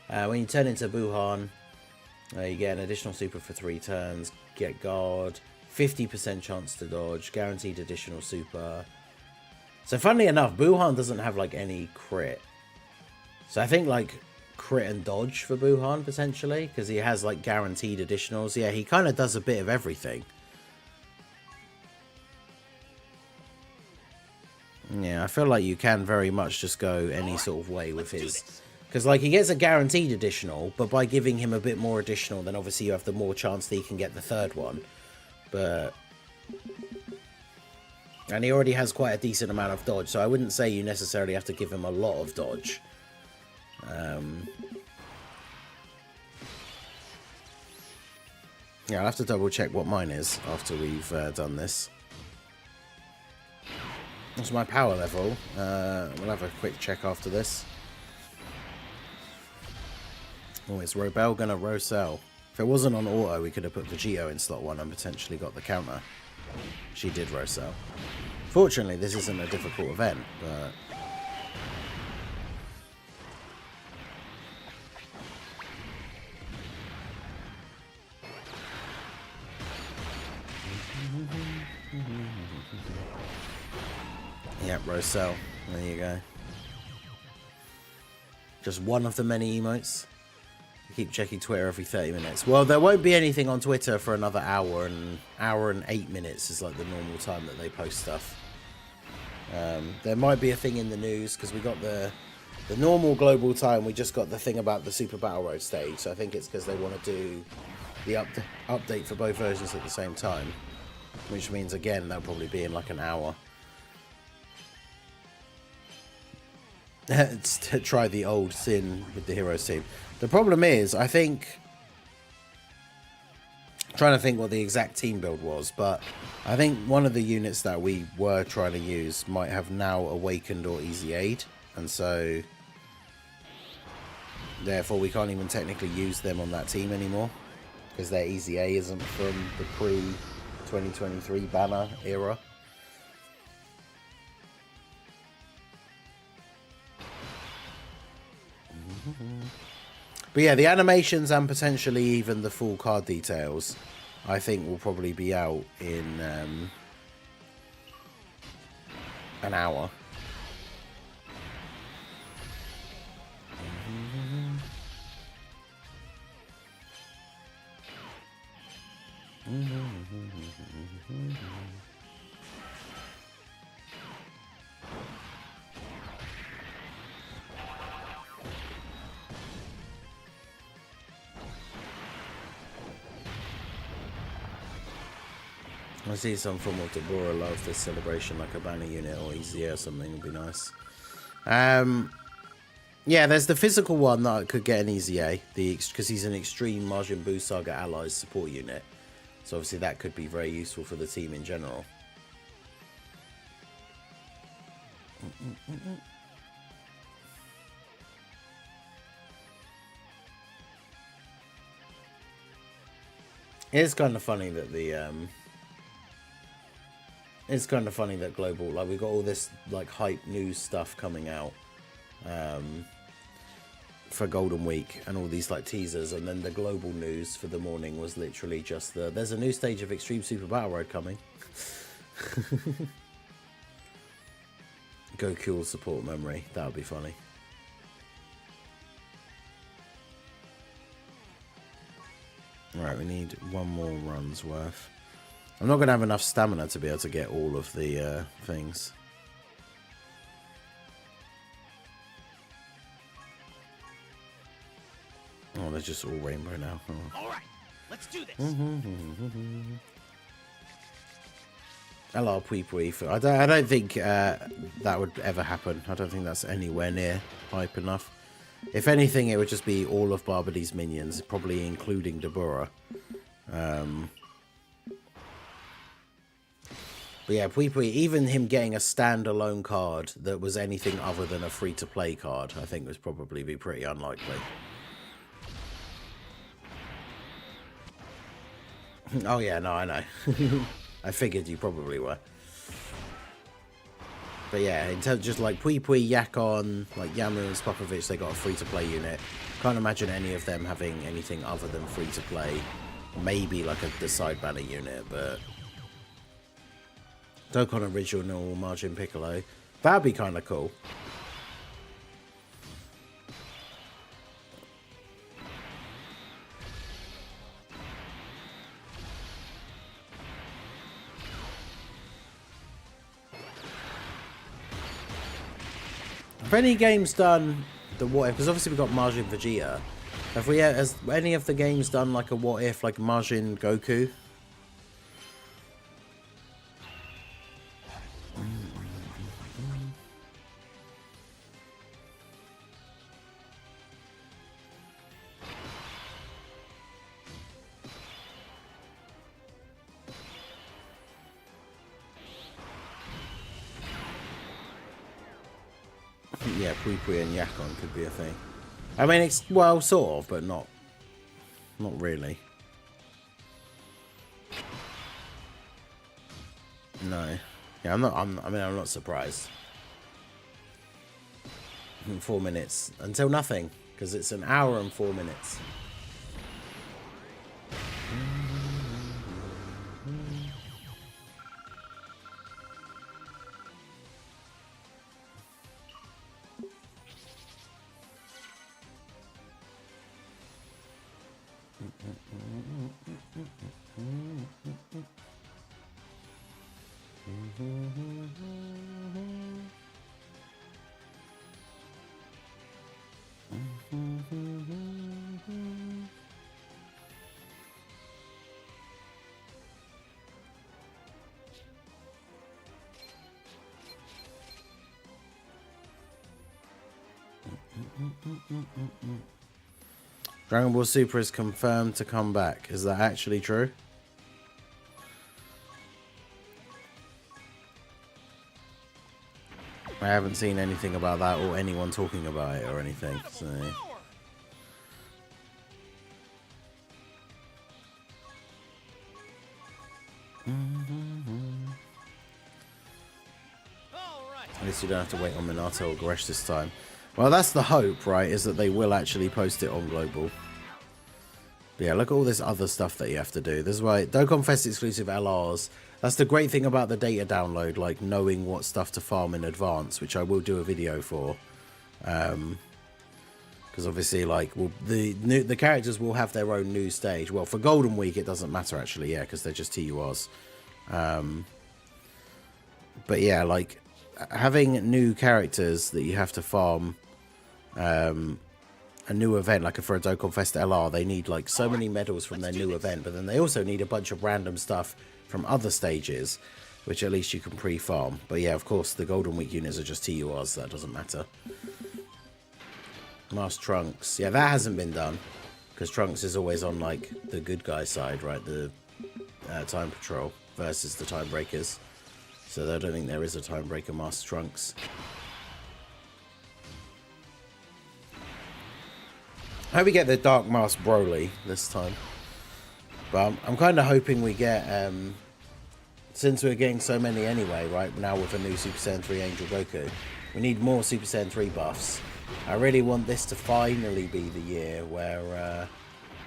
When you turn into Buhan, you get an additional super for 3 turns, get guard, 50% chance to dodge, guaranteed additional super. So funnily enough, Buhan doesn't have like any crit. So I think like crit and dodge for Buhan potentially, because he has like guaranteed additionals. Yeah, he kind of does a bit of everything. Yeah, I feel like you can very much just go any sort of way with his. Because, like, he gets a guaranteed additional, but by giving him a bit more additional, then obviously you have the more chance that he can get the 3rd one. But... And he already has quite a decent amount of dodge, so I wouldn't say you necessarily have to give him a lot of dodge. Yeah, I'll have to double check what mine is after we've done this. What's my power level? We'll have a quick check after this. Oh, is Robel gonna Rosell? If it wasn't on auto, we could have put Vegito in slot 1 and potentially got the counter. She did Rosell. Fortunately, this isn't a difficult event, but... Yep, Rosell. There you go. Just one of the many emotes. Keep checking Twitter every 30 minutes. Well, there won't be anything on Twitter for another hour and 8 minutes is like the normal time that they post stuff. There might be a thing in the news because we got the normal global time. We just got the thing about the Super Battle Road stage. So I think it's because they want to do the update for both versions at the same time, which means again they'll probably be in like an hour. To try the old sin with the Heroes team. The problem is, I think... I'm trying to think what the exact team build was, but I think one of the units that we were trying to use might have now awakened or easy aid, and so... Therefore, we can't even technically use them on that team anymore, because their easy A isn't from the pre-2023 banner era. But yeah, the animations and potentially even the full card details, I think will probably be out in an hour. I see some form of Deborah love this celebration, like a banner unit or easier or something would be nice. Yeah, there's the physical one that could get an easy A, because he's an extreme Majin Buu Saga Allies support unit. So obviously that could be very useful for the team in general. It's kind of funny that it's kind of funny that global, like, we've got all this like hype news stuff coming out, for Golden Week and all these like teasers, and then the global news for the morning was literally just there's a new stage of Extreme Super Battle Road coming. Goku will support memory. That would be funny. Right, we need one more run's worth. I'm not going to have enough stamina to be able to get all of the things. Oh, they're just all rainbow now. Oh. All right, let's do this. Hello, Pui Pui. I don't think that would ever happen. I don't think that's anywhere near hype enough. If anything, it would just be all of Barbady's minions, probably including Deborah. But yeah, Pui Pui, even him getting a standalone card that was anything other than a free-to-play card, I think would probably be pretty unlikely. Oh yeah, no, I know. I figured you probably were. But yeah, in terms of just like Pui Pui, Yakon, like Yamu and Spopovich, they got a free-to-play unit. Can't imagine any of them having anything other than free-to-play. Maybe like the side banner unit, but... Dokkan original Margin Piccolo. That'd be kind of cool. Have any games done the what if? Because obviously we've got Majin Vegeta. Has any of the games done like a what if, like Majin Goku? Yeah, Pui Pui and Yakon could be a thing. I mean, it's, well, sort of, but not really. No. Yeah, I'm not surprised. 4 minutes. Until nothing, because it's an hour and 4 minutes. Dragon Ball Super is confirmed to come back. Is that actually true? I haven't seen anything about that or anyone talking about it or anything. So. At least you don't have to wait on Minato or Goresh this time. Well, that's the hope, right, is that they will actually post it on Global. But yeah, look at all this other stuff that you have to do. This is why Dokkan Fest exclusive LRs. That's the great thing about the data download, like knowing what stuff to farm in advance, which I will do a video for. Because obviously, like, the characters will have their own new stage. Well, for Golden Week, it doesn't matter, actually, yeah, because they're just TURs. But yeah, like, having new characters that you have to farm... a new event, like for a Dokkan Fest LR, they need like so many medals from their new event, but then they also need a bunch of random stuff from other stages, which at least you can pre-farm. But yeah, of course, the Golden Week units are just TURs, so that doesn't matter. Mask Trunks. Yeah, that hasn't been done, because Trunks is always on like the good guy side, right? The Time Patrol versus the Timebreakers. So I don't think there is a Timebreaker Mask Trunks. I hope we get the Dark Mask Broly this time. But I'm kind of hoping we get since we're getting so many anyway, right now with a new Super Saiyan 3 Angel Goku, we need more Super Saiyan 3 buffs. I really want this to finally be the year where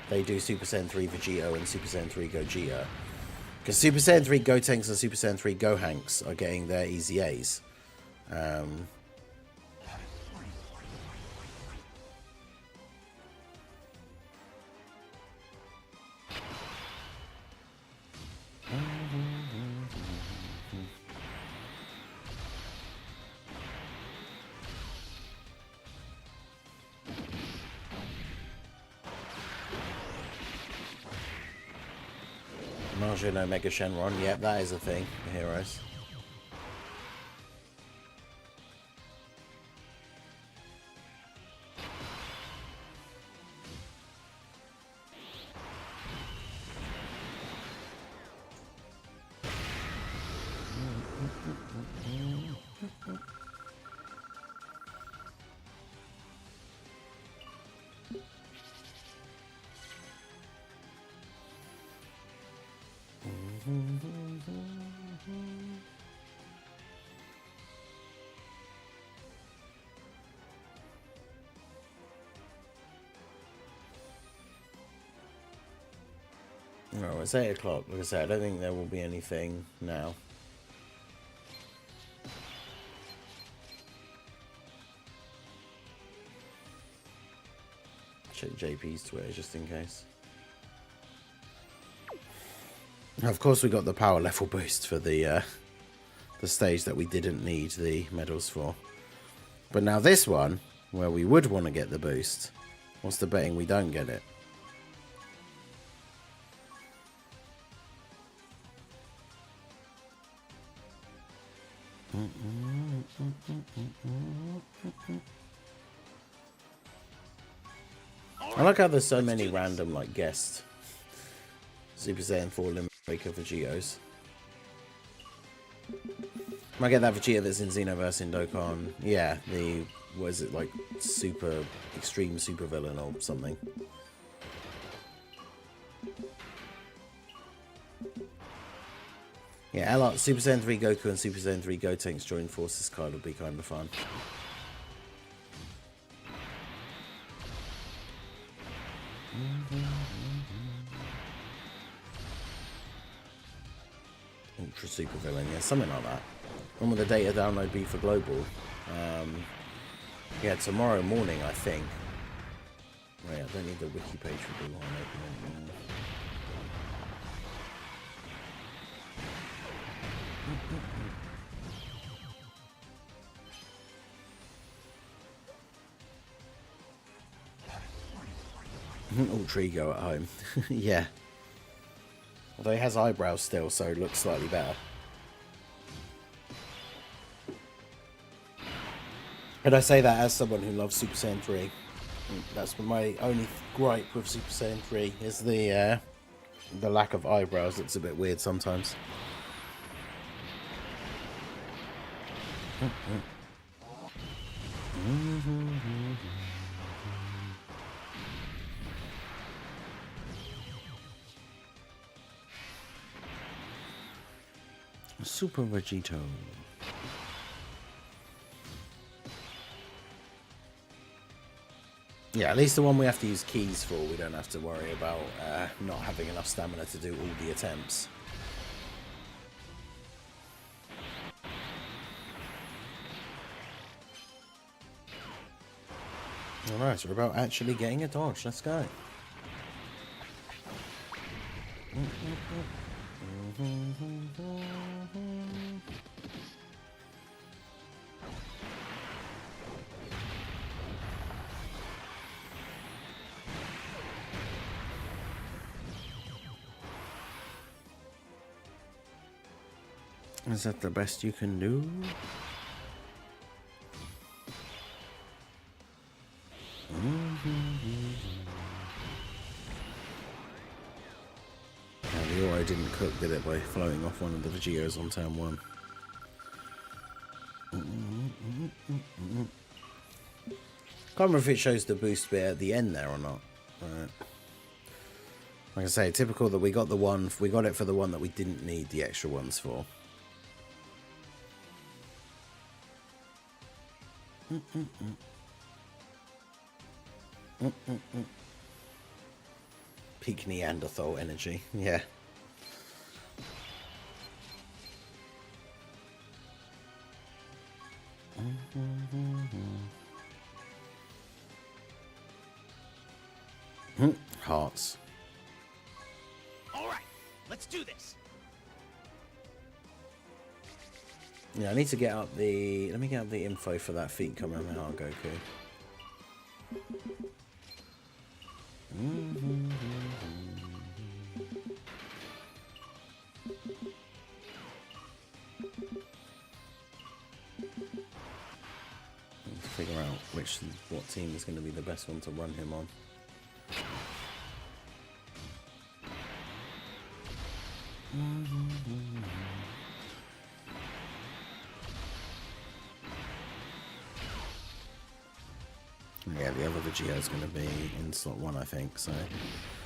they do Super Saiyan 3 Vegito and Super Saiyan 3 Gogeta. Because Super Saiyan 3 Gotenks and Super Saiyan 3 Gohanks are getting their easy A's. Margin Omega Shenron, yep, that is a thing, the heroes. Oh, it's 8 o'clock. Like I said, I don't think there will be anything now. Check JP's Twitter just in case. Of course, we got the power level boost for the stage that we didn't need the medals for. But now this one, where we would want to get the boost, what's the betting we don't get it? I like how there's so many random like guest Super Saiyan 4 Limit Breaker Vegetos. Might get that Vegeta that's in Xenoverse in Dokkan. Yeah, the what is it, like super extreme super villain or something. Yeah, LR, Super Saiyan 3 Goku and Super Saiyan 3 Gotenks join forces card would be kind of fun. Ultra super villain, yeah, something like that. When will the data download be for global? Yeah, tomorrow morning, I think. Wait, I don't need the wiki page for Blue Horn opening. Ultra Ego at home. Yeah. Although he has eyebrows still, so it looks slightly better. And I say that as someone who loves Super Saiyan 3. That's my only gripe with Super Saiyan 3 is the lack of eyebrows. It's a bit weird sometimes. Super Vegito. Yeah, at least the one we have to use keys for, we don't have to worry about not having enough stamina to do all the attempts. Alright, so we're about actually getting a dodge. Let's go. Is that the best you can do? The Oro didn't cook, did it, by flowing off one of the Vegetos on turn 1? Can't remember if it shows the boost bit at the end there or not. Right. Like I say, typical that we got it for the one that we didn't need the extra ones for. Peak Neanderthal energy, yeah. Hearts. All right, let's do this. Yeah, I need to get up the... Let me get up the info for that feat Kamehameha Goku. Let's figure out what team is going to be the best one to run him on. Yeah, the other Vegito is going to be in slot 1, I think. So,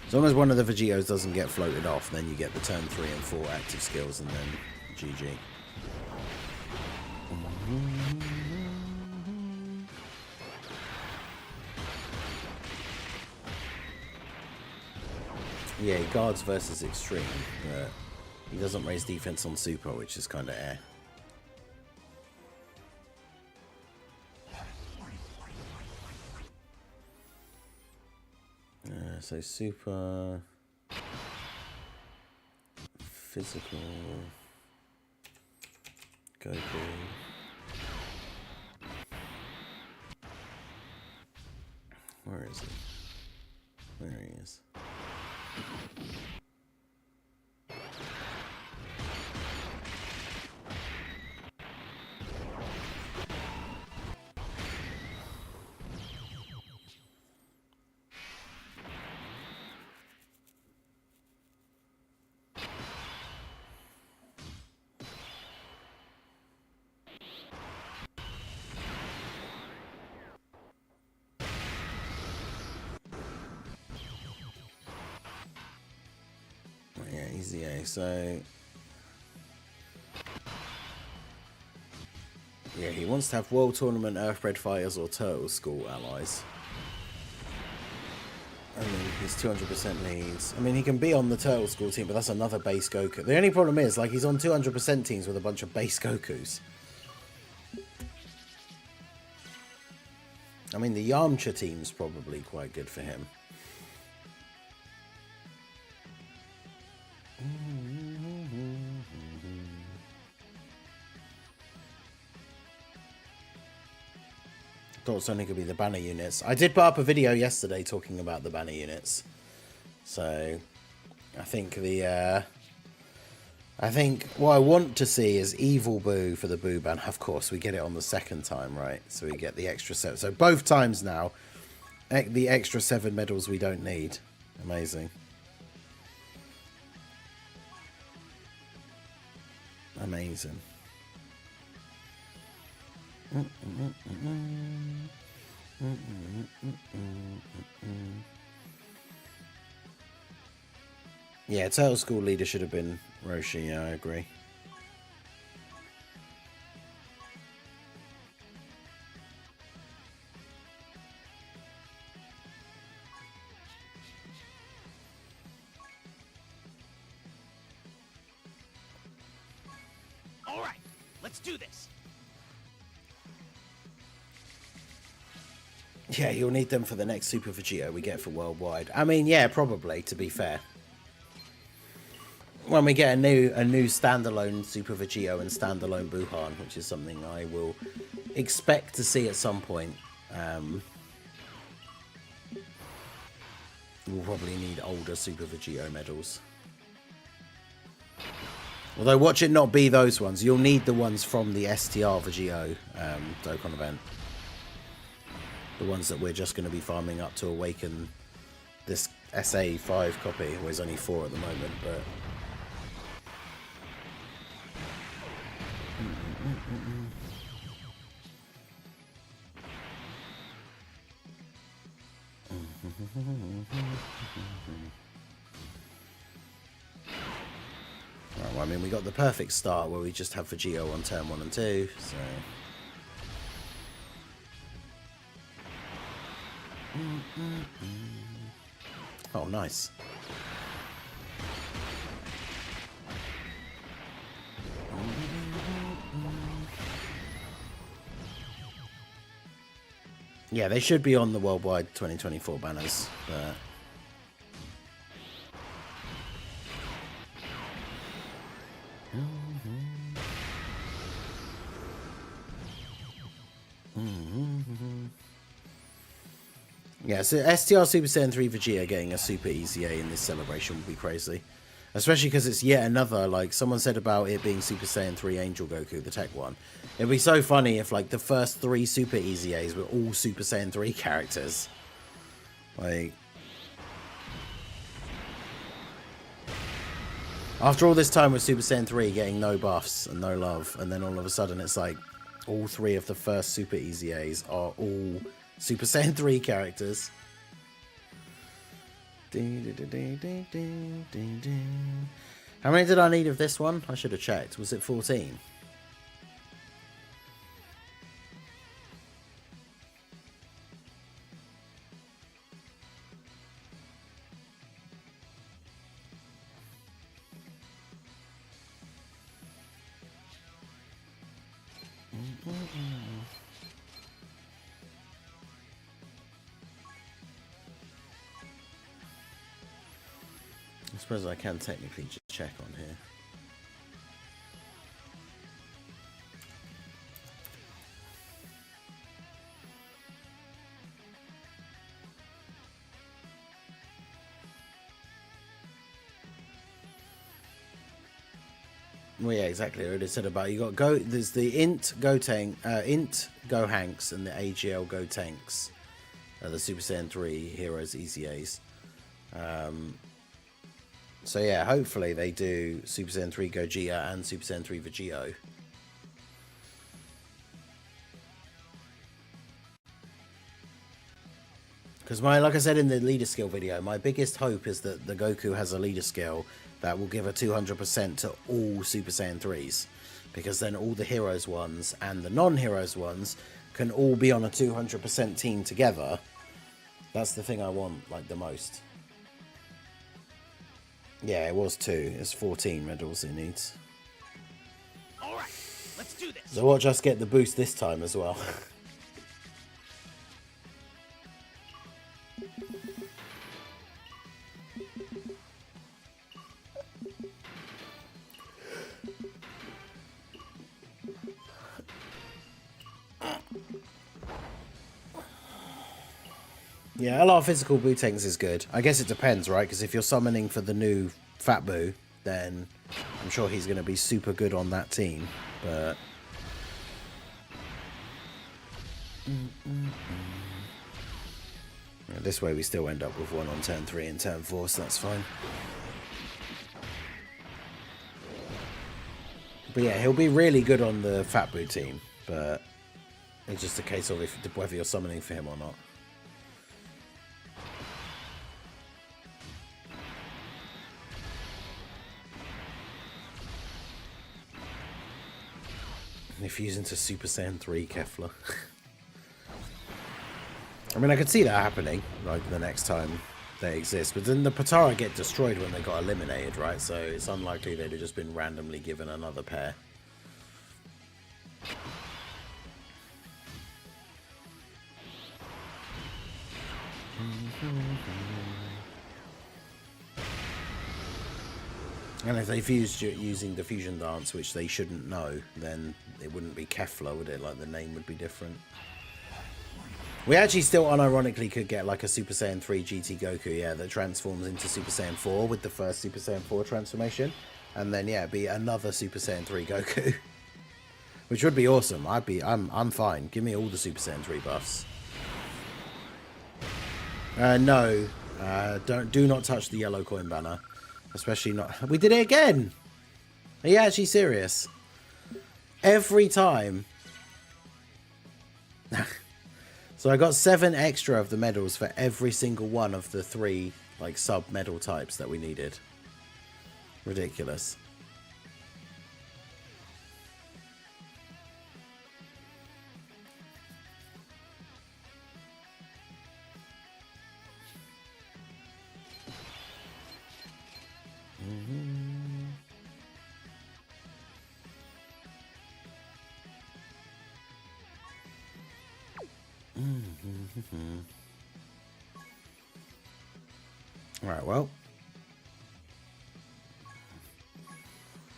as long as one of the Vegitos doesn't get floated off, then you get the turn 3 and 4 active skills, and then GG. Yeah, he guards versus extreme, but he doesn't raise defense on super, which is kind of air. So super physical Goku. Where is he? There he is. Yeah, easy A. So, yeah, he wants to have World Tournament, Earthbred Fighters, or Turtle School allies. I mean, he's 200% needs. I mean, he can be on the Turtle School team, but that's another base Goku. The only problem is, like, he's on 200% teams with a bunch of base Gokus. I mean, the Yamcha team's probably quite good for him. Thought Sonic could be the banner units. I did put up a video yesterday talking about the banner units. So, I think what I want to see is Evil Boo for the Boo ban. Of course, we get it on the second time, right? So we get the extra 7. So both times now, the extra 7 medals we don't need. Amazing. Amazing. Yeah, Turtle School leader should have been Roshi, yeah, I agree. All right, let's do this. Yeah, you'll need them for the next Super Vegito we get for Worldwide. I mean, yeah, probably, to be fair. When we get a new standalone Super Vegito and standalone Buhan, which is something I will expect to see at some point. We'll probably need older Super Vegito medals. Although, watch it not be those ones. You'll need the ones from the STR Vegito Dokkan event. The ones that we're just going to be farming up to awaken this SA5 copy. Well, there's only 4 at the moment, but... I mean, we got the perfect start where we just have Vegito on turn 1 and 2, so... Oh, nice. Yeah, they should be on the worldwide 2024 banners, but... Yeah, so STR Super Saiyan 3 Vegeta getting a Super EZA in this celebration would be crazy. Especially because it's yet another, like, someone said about it being Super Saiyan 3 Angel Goku, the tech one. It'd be so funny if, like, the first 3 Super EZAs were all Super Saiyan 3 characters. Like... After all this time with Super Saiyan 3 getting no buffs and no love, and then all of a sudden it's like, all 3 of the first Super EZAs are all Super Saiyan 3 characters. How many did I need of this one? I should have checked. Was it 14? I suppose I can technically just check on here. Well, yeah, exactly. I already said about you got go. There's the Int Go Tank, Int Go Hanks, and the AGL Go Tanks, the Super Saiyan 3 Heroes EZAs. So yeah, hopefully they do Super Saiyan 3 Gogeta and Super Saiyan 3 Vegito. Because like I said in the leader skill video, my biggest hope is that the Goku has a leader skill that will give a 200% to all Super Saiyan 3s. Because then all the Heroes ones and the non-Heroes ones can all be on a 200% team together. That's the thing I want, like, the most. Yeah, it was 2. It's 14 medals it needs. Alright, let's do this. So watch us get the boost this time as well. Yeah, a lot of physical Boo tanks is good. I guess it depends, right? Because if you're summoning for the new Fat Boo, then I'm sure he's going to be super good on that team. But... Yeah, this way we still end up with one on turn 3 and turn 4, so that's fine. But yeah, he'll be really good on the Fat Boo team, but it's just a case of whether you're summoning for him or not. If he's into Super Saiyan 3 Kefla. I mean, I could see that happening, like, the next time they exist. But then the Potara get destroyed when they got eliminated, right? So it's unlikely they'd have just been randomly given another pair. And if they fused using the fusion dance, which they shouldn't know, then it wouldn't be Kefla, would it? Like, the name would be different. We actually still unironically could get like a Super Saiyan 3 GT Goku, yeah, that transforms into Super Saiyan 4 with the first Super Saiyan 4 transformation. And then, yeah, be another Super Saiyan 3 Goku. Which would be awesome. I'm fine. Give me all the Super Saiyan 3 buffs. No. Do not touch the yellow coin banner. Especially not... We did it again! Are you actually serious? Every time. So I got 7 extra of the medals for every single one of the 3, like, sub-medal types that we needed. Ridiculous. Alright, well,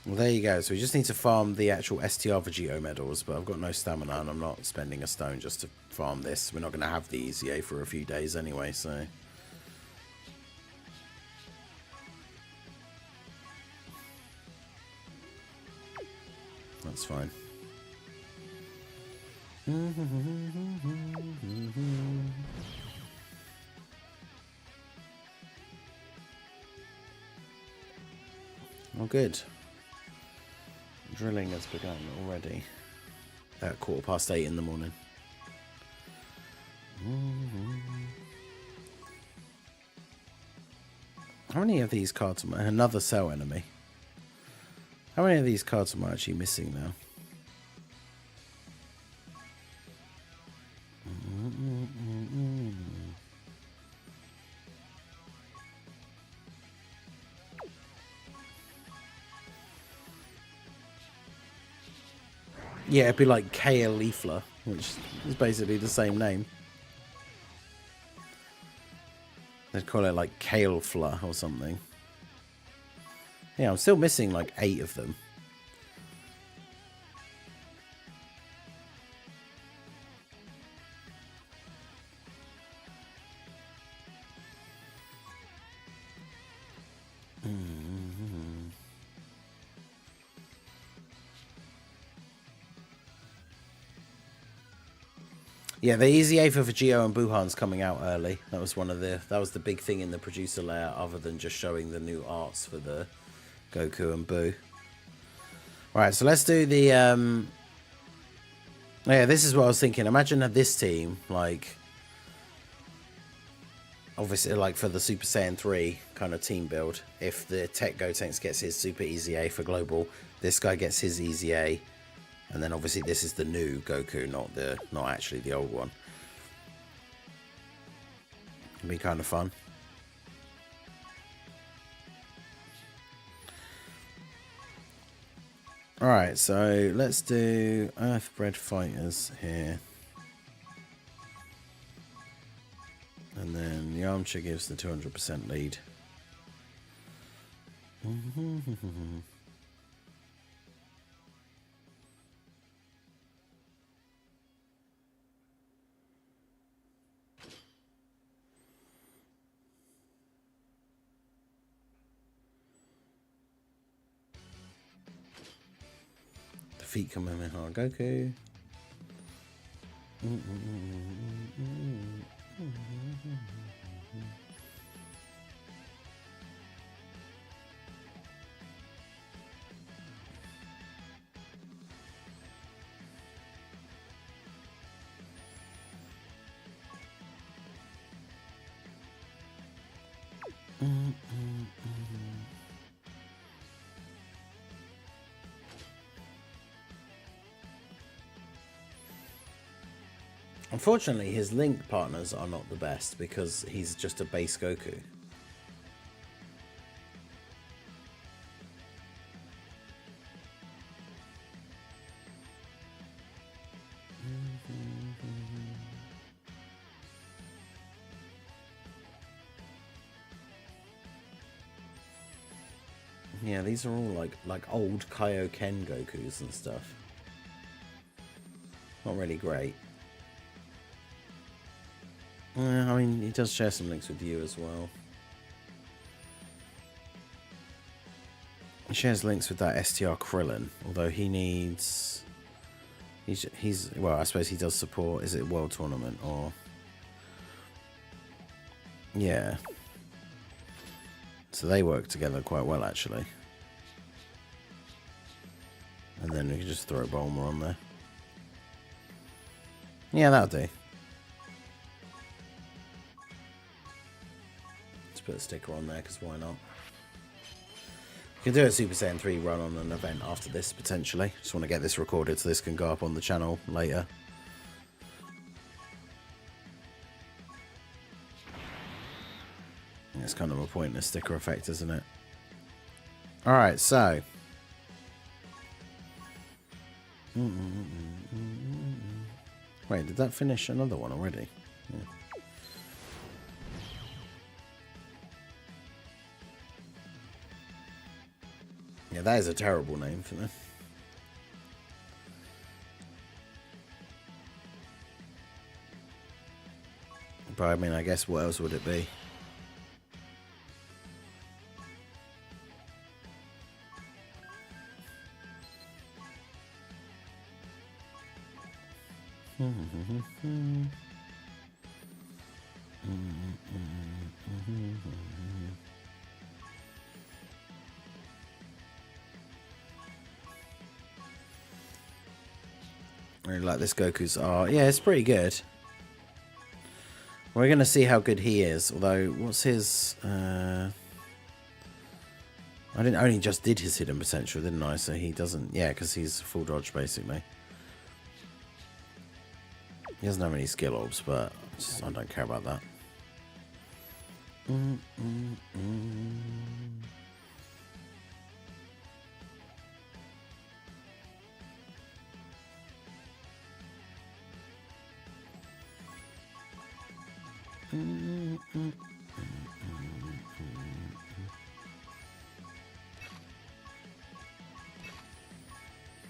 there you go. So we just need to farm the actual STR Vegito medals, but I've got no stamina and I'm not spending a stone just to farm this. We're not going to have the EZA for a few days anyway, so... that's fine. Oh, good. Drilling has begun already at 8:15 in the morning. How many of these cards am I... another cell enemy. How many of these cards am I actually missing now? Yeah, it'd be like Kale Leafler, which is basically the same name. They'd call it like Kale Flur or something. Yeah, I'm still missing like 8 of them. Yeah, the EZA for Vegito and Buhan's coming out early. That was the big thing in the producer layout, other than just showing the new arts for the Goku and Buu. Right, so let's do the yeah, this is what I was thinking. Imagine that this team, like, obviously, like for the Super Saiyan 3 kind of team build, if the Tech Gotenks gets his Super EZA for global, this guy gets his EZA. And then obviously this is the new Goku, not actually the old one. It'd be kind of fun. Alright, so let's do Earthbred Fighters here. And then Yamcha gives the 200% lead. Defeat Kamehameha Goku. Unfortunately, his Link partners are not the best because he's just a base Goku. Yeah, these are all like old Kaioken Gokus and stuff. Not really great. I mean, he does share some links with you as well. He shares links with that STR Krillin, although he needs... He's well, I suppose he does support... Is it World Tournament or... Yeah. So they work together quite well, actually. And then we can just throw Bulma on there. Yeah, that'll do. Put a sticker on there because why not? You can do a Super Saiyan 3 run on an event after this potentially. Just want to get this recorded so this can go up on the channel later. It's kind of a pointless sticker effect, isn't it? Alright, so Wait, did that finish another one already? Yeah, that is a terrible name for them. But I mean, I guess what else would it be? I really like this Goku's art. Yeah, it's pretty good. We're going to see how good he is. Although, what's his... I only just did his hidden potential, didn't I? So he doesn't... Yeah, because he's full dodge, basically. He doesn't have any skill orbs, but I don't care about that.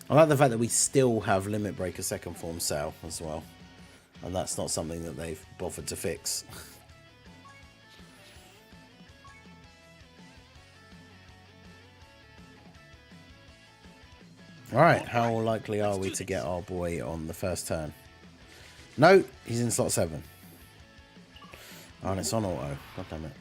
I like the fact that we still have Limit Breaker second form Cell as well. And that's not something that they've bothered to fix. Alright, how likely are we to get our boy on the first turn? No, he's in slot 7. Oh, and it's on auto. God damn it.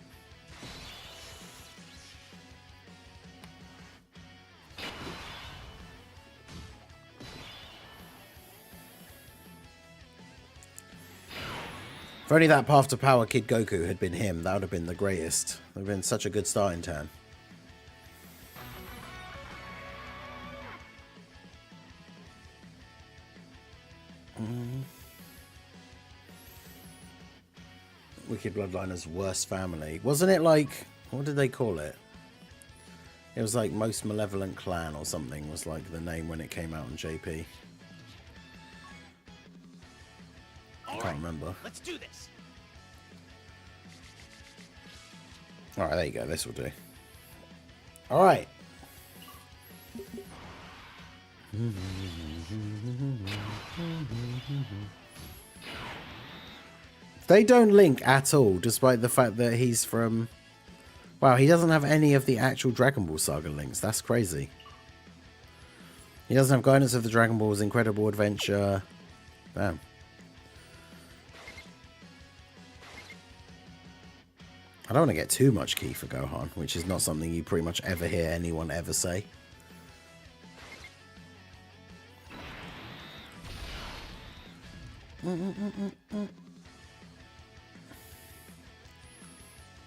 If only that Path to Power Kid Goku had been him, that would have been the greatest. It would have been such a good starting turn. Wicked Bloodliners' worst family. Wasn't it like... What did they call it? It was like Most Malevolent Clan or something was like the name when it came out on JP. I can't remember. Let's do this. Alright, there you go. This will do. Alright. They don't link at all, despite the fact that he's from... Wow, he doesn't have any of the actual Dragon Ball Saga links. That's crazy. He doesn't have Guidance of the Dragon Balls, Incredible Adventure. Damn. I don't want to get too much key for Gohan, which is not something you pretty much ever hear anyone ever say.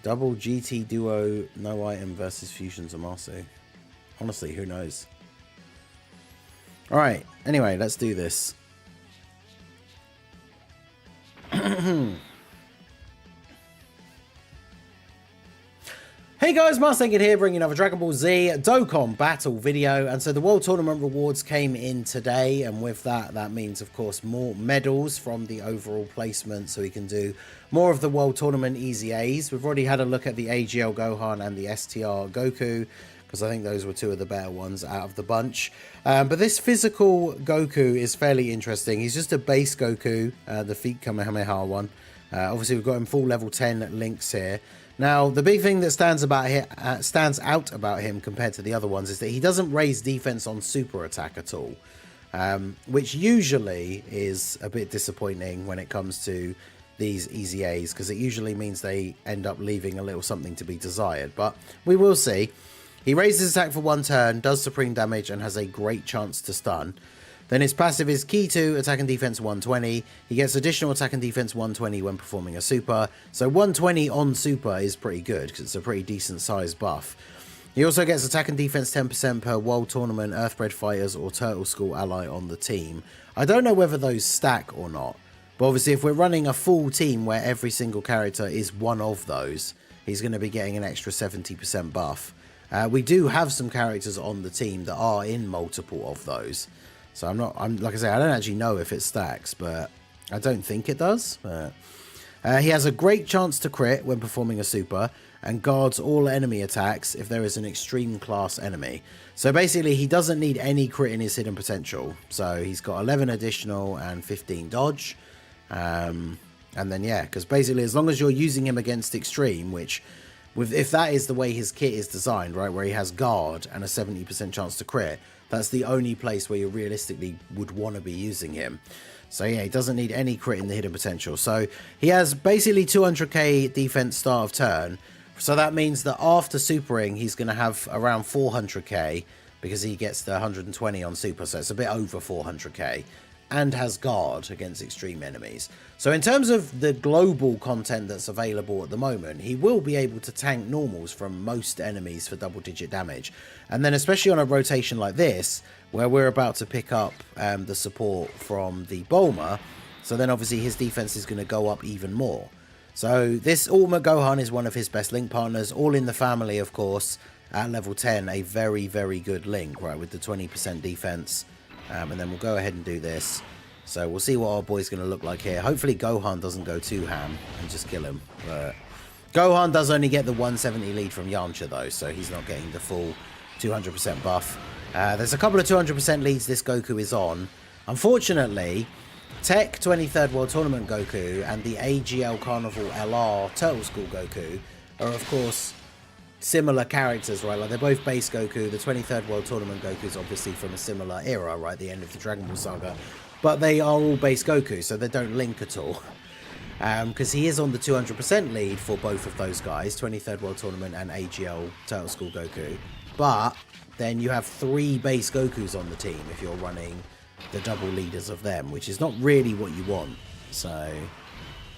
Double GT Duo, no item versus Fusion Zamasu. Honestly, who knows? Alright, anyway, let's do this. Hey guys, Master Naked here, bringing another Dragon Ball Z Dokkan battle video. And so the World Tournament rewards came in today, and with that, that means, of course, more medals from the overall placement, so we can do more of the World Tournament Easy A's. We've already had a look at the AGL Gohan and the STR Goku, because I think those were two of the better ones out of the bunch. But this physical Goku is fairly interesting. He's just a base Goku, the Feet Kamehameha one. Obviously, we've got him full level 10 links here. Now, the big thing that stands out about him compared to the other ones is that he doesn't raise defense on super attack at all, which usually is a bit disappointing when it comes to these Easy A's, because it usually means they end up leaving a little something to be desired. But we will see. He raises attack for 1 turn, does supreme damage, and has a great chance to stun. Then his passive is key to attack and defense 120. He gets additional attack and defense 120 when performing a super. So 120 on super is pretty good because it's a pretty decent size buff. He also gets attack and defense 10% per World Tournament, Earthbred Fighters or Turtle School ally on the team. I don't know whether those stack or not. But obviously if we're running a full team where every single character is one of those, he's going to be getting an extra 70% buff. We do have some characters on the team that are in multiple of those. So I'm like I say, I don't actually know if it stacks, but I don't think it does, but he has a great chance to crit when performing a super and guards all enemy attacks if there is an extreme class enemy. So basically he doesn't need any crit in his hidden potential. So he's got 11 additional and 15 dodge. And then yeah, because basically as long as you're using him against extreme, which if that is the way his kit is designed, right, where he has guard and a 70% chance to crit, that's the only place where you realistically would want to be using him. So yeah, he doesn't need any crit in the hidden potential. So he has basically 200k defense start of turn. So that means that after supering, he's going to have around 400k because he gets the 120 on super. So it's a bit over 400k and has guard against extreme enemies. So in terms of the global content that's available at the moment, he will be able to tank normals from most enemies for double-digit damage. And then especially on a rotation like this, where we're about to pick up the support from the Bulma, so then obviously his defense is going to go up even more. So this Ultimate Gohan is one of his best link partners, all in the family, of course, at level 10, a very, very good link, right, with the 20% defense. And then we'll go ahead and do this. So we'll see what our boy's going to look like here. Hopefully Gohan doesn't go too ham and just kill him. But Gohan does only get the 170 lead from Yamcha, though, so he's not getting the full 200% buff. There's a couple of 200% leads this Goku is on. Unfortunately, Tech 23rd World Tournament Goku and the AGL Carnival LR Turtle School Goku are, of course, similar characters, right? Like, they're both base Goku. The 23rd World Tournament Goku is obviously from a similar era, right? The end of the Dragon Ball saga. But they are all base Goku, so they don't link at all. Because he is on the 200% lead for both of those guys, 23rd World Tournament and AGL Turtle School Goku. But then you have 3 base Gokus on the team if you're running the double leaders of them, which is not really what you want. So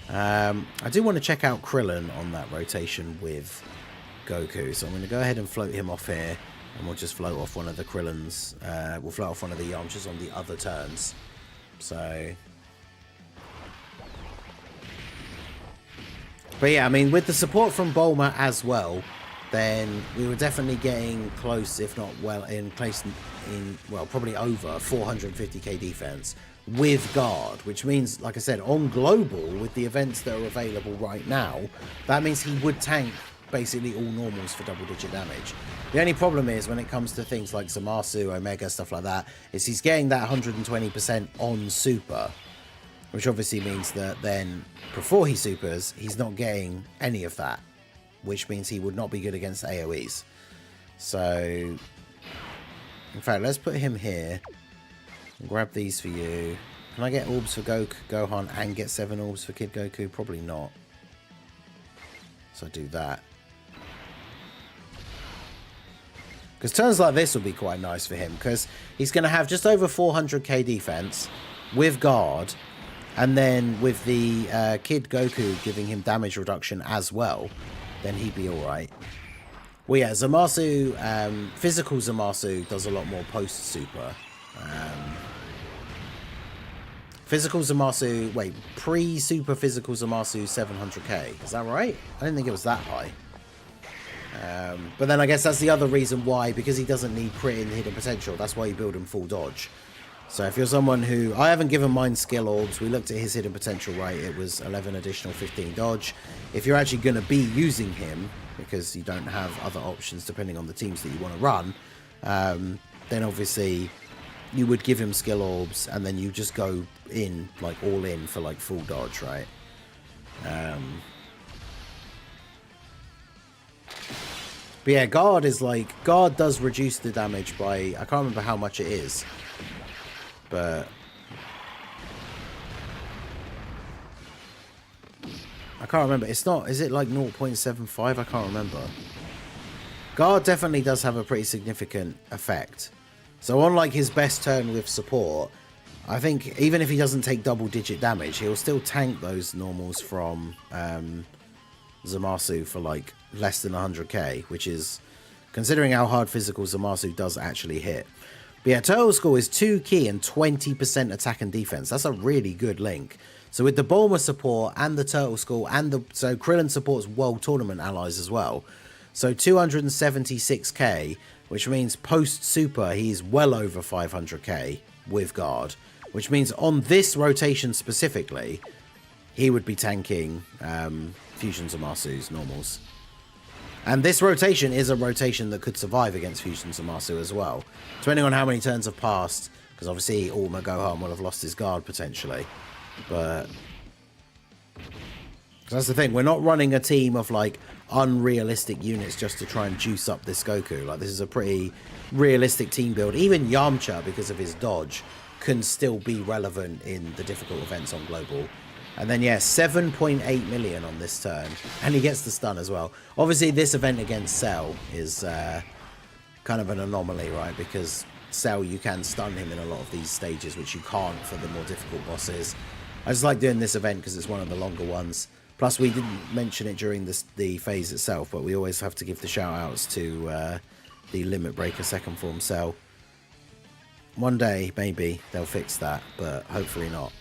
I do want to check out Krillin on that rotation with Goku, so I'm going to go ahead and float him off here, and we'll just float off one of the Krillins. We'll float off one of the Yamchas on the other turns. So, but yeah, I mean, with the support from Bulma as well, then we were definitely getting close, if not well, well, probably over 450k defense with guard, which means, like I said, on global, with the events that are available right now, that means he would tank basically all normals for double-digit damage. The only problem is when it comes to things like Zamasu, Omega, stuff like that, is he's getting that 120% on super, which obviously means that then before he supers, he's not getting any of that, which means he would not be good against AoEs. So, in fact, let's put him here. Grab these for you. Can I get orbs for Gohan and get 7 orbs for Kid Goku? Probably not. So do that. Because turns like this will be quite nice for him, because he's going to have just over 400k defense with guard, and then with the Kid Goku giving him damage reduction as well, then he'd be alright. Well, yeah, Zamasu, physical Zamasu does a lot more post-super. Physical Zamasu, wait, pre-super physical Zamasu 700k. Is that right? I didn't think it was that high. But then I guess that's the other reason why, because he doesn't need crit in hidden potential. That's why you build him full dodge. So if you're someone who... I haven't given mine skill orbs. We looked at his hidden potential, right? It was 11 additional, 15 dodge. If you're actually going to be using him, because you don't have other options depending on the teams that you want to run, then obviously you would give him skill orbs, and then you just go in, like all in for like full dodge, right? But yeah, guard is like... Guard does reduce the damage by... I can't remember how much it is. But... I can't remember. It's not... Is it like 0.75? I can't remember. Guard definitely does have a pretty significant effect. So unlike his best turn with support, I think even if he doesn't take double-digit damage, he'll still tank those normals from Zamasu for like less than 100k, which is, considering how hard physical Zamasu does actually hit. But yeah, Turtle School is 2 key and 20% attack and defense. That's a really good link. So with the Bulma support and the Turtle School and the... So Krillin supports World Tournament allies as well. So 276k, which means post-super he's well over 500k with guard. which means on this rotation specifically, he would be tanking Fusion Zamasu's normals. And this rotation is a rotation that could survive against Fusion Zamasu as well, depending on how many turns have passed, because obviously Ultima Gohan will have lost his guard potentially. But that's the thing, we're not running a team of like unrealistic units just to try and juice up this Goku. Like, this is a pretty realistic team build. Even Yamcha, because of his dodge, can still be relevant in the difficult events on global. And then, yeah, 7.8 million on this turn. And he gets the stun as well. Obviously, this event against Cell is kind of an anomaly, right? Because Cell, you can stun him in a lot of these stages, which you can't for the more difficult bosses. I just like doing this event because it's one of the longer ones. Plus, we didn't mention it during the phase itself, but we always have to give the shout-outs to the Limit Breaker second form Cell. One day, maybe, they'll fix that, but hopefully not.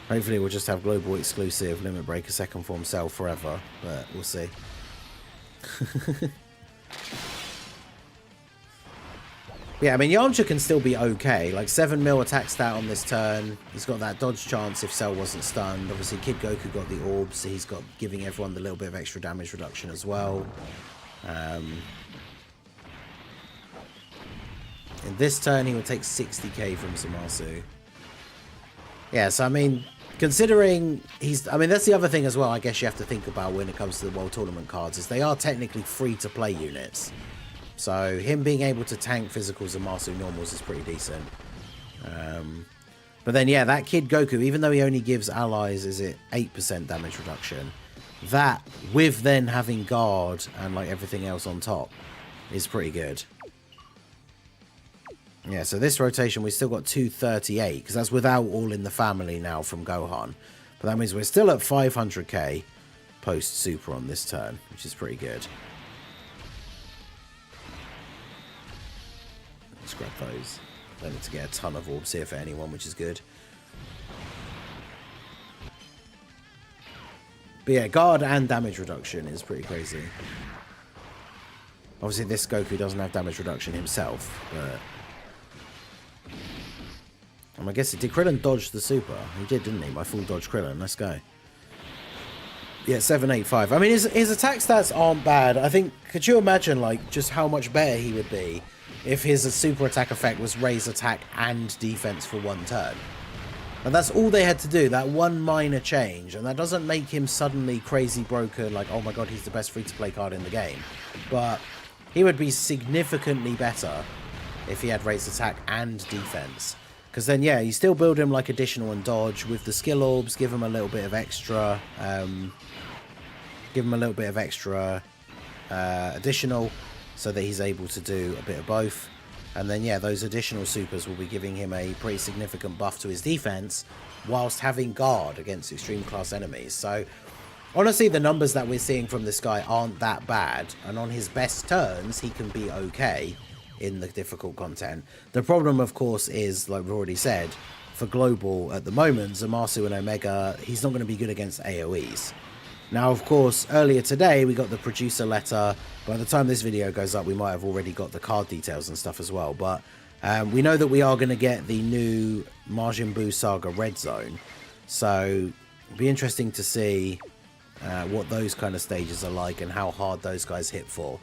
Hopefully we'll just have global exclusive Limit Breaker second form Cell forever, but we'll see. Yeah, I mean, Yamcha can still be okay. Like, 7 mil attack stat on this turn. He's got that dodge chance if Cell wasn't stunned. Obviously, Kid Goku got the orbs, so he's got giving everyone the little bit of extra damage reduction as well. In this turn, he would take 60k from Zamasu. Yeah, so I mean, considering he's... I mean, that's the other thing as well, I guess you have to think about when it comes to the World Tournament cards, is they are technically free-to-play units. So him being able to tank physical Zamasu normals is pretty decent. But then, yeah, that Kid Goku, even though he only gives allies, is it 8% damage reduction? That, with then having guard and like everything else on top, is pretty good. Yeah, so this rotation, we still got 238, because that's without All in the Family now from Gohan. But that means we're still at 500k post-super on this turn, which is pretty good. Let's grab those. Don't need to get a ton of orbs here for anyone, which is good. But yeah, guard and damage reduction is pretty crazy. Obviously, this Goku doesn't have damage reduction himself, but... I guess did Krillin dodge the super? He did, didn't he? My full dodge Krillin. Let's go. Yeah, 785. I mean, his attack stats aren't bad. I think, could you imagine, like, just how much better he would be if his super attack effect was raise attack and defense for one turn? And that's all they had to do, that one minor change. And that doesn't make him suddenly crazy broken, like, oh my god, he's the best free-to-play card in the game. But he would be significantly better if he had raise attack and defense. Because then, yeah, you still build him like additional and dodge with the skill orbs. Give him a little bit of extra. Give him a little bit of extra additional, so that he's able to do a bit of both. And then, yeah, those additional supers will be giving him a pretty significant buff to his defense, whilst having guard against extreme class enemies. So, honestly, the numbers that we're seeing from this guy aren't that bad. And on his best turns, he can be okay in the difficult content. The problem, of course, is, like we've already said, for global at the moment, Zamasu and Omega, he's not going to be good against AoEs. Now, of course, earlier today, we got the producer letter. By the time this video goes up, we might have already got the card details and stuff as well. But we know that we are going to get the new Majin Buu Saga Red Zone. So, it'll be interesting to see what those kind of stages are like and how hard those guys hit for.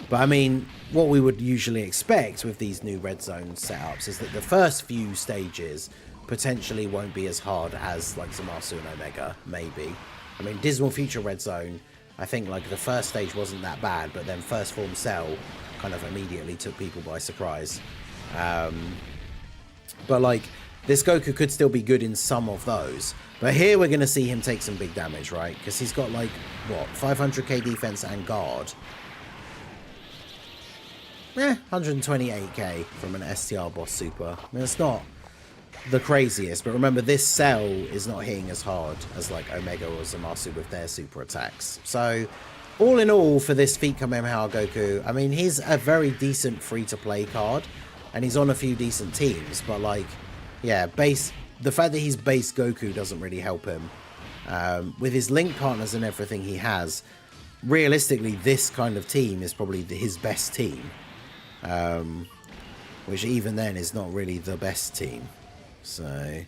But I mean, what we would usually expect with these new red zone setups is that the first few stages potentially won't be as hard as like Zamasu and Omega, maybe. I mean, Dismal Future Red Zone, I think like the first stage wasn't that bad, but then First Form Cell kind of immediately took people by surprise. But like, this Goku could still be good in some of those. But here we're going to see him take some big damage, right? Because he's got like, what, 500k defense and guard. 128k from an STR boss super. I mean, it's not the craziest, but remember, this Cell is not hitting as hard as like Omega or Zamasu with their super attacks. So, all in all, for this Feet Kamehameha Goku, I mean, he's a very decent free-to-play card, and he's on a few decent teams, but like, yeah, the fact that he's base Goku doesn't really help him. With his link partners and everything he has, realistically, this kind of team is probably his best team. Which even then is not really the best team. So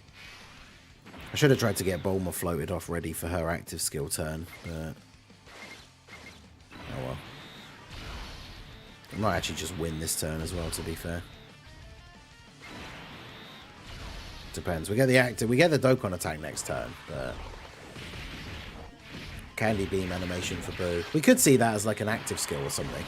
I should have tried to get Bulma floated off ready for her active skill turn, but oh well. I might actually just win this turn as well, to be fair. Depends. We get the Dokkan attack next turn, but Candy Beam animation for Boo. We could see that as like an active skill or something.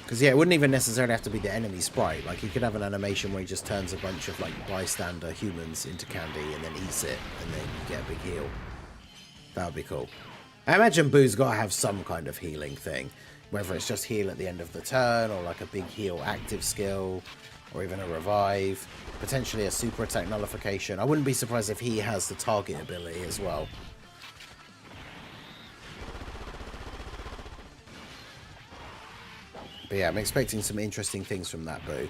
Because, yeah, it wouldn't even necessarily have to be the enemy sprite. Like, you could have an animation where he just turns a bunch of, like, bystander humans into candy and then eats it, and then you get a big heal. That would be cool. I imagine Boo's got to have some kind of healing thing. Whether it's just heal at the end of the turn, or, like, a big heal active skill, or even a revive. Potentially a super attack nullification. I wouldn't be surprised if he has the target ability as well. But yeah, I'm expecting some interesting things from that Boo.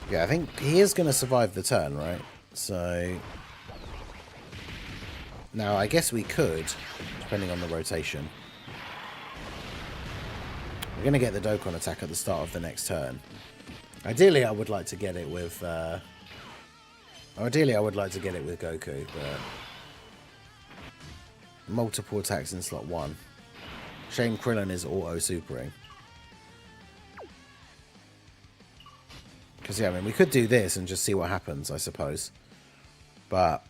Yeah, I think he is going to survive the turn, right? So now I guess we could, depending on the rotation. We're going to get the Dokkan attack at the start of the next turn. Ideally, I would like to get it with Goku, but multiple attacks in slot 1. Shame Krillin is auto-supering. Because, yeah, I mean, we could do this and just see what happens, I suppose. But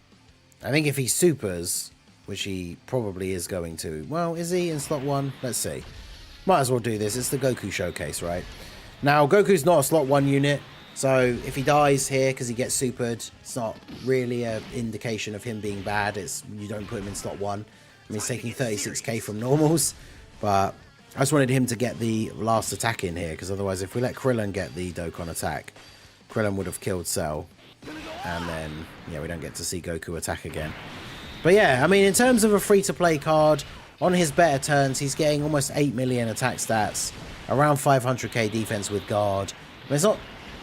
I think if he supers, which he probably is going to... Well, is he in slot 1? Let's see. Might as well do this. It's the Goku showcase, right? Now, Goku's not a slot 1 unit, so if he dies here because he gets supered, it's not really an indication of him being bad. It's you don't put him in slot 1. I mean, he's taking 36k from normals, but I just wanted him to get the last attack in here, because otherwise if we let Krillin get the Dokkan attack, Krillin would have killed Cell, and then, yeah, we don't get to see Goku attack again. But yeah, I mean, in terms of a free-to-play card, on his better turns, he's getting almost 8 million attack stats, around 500k defense with guard. I mean,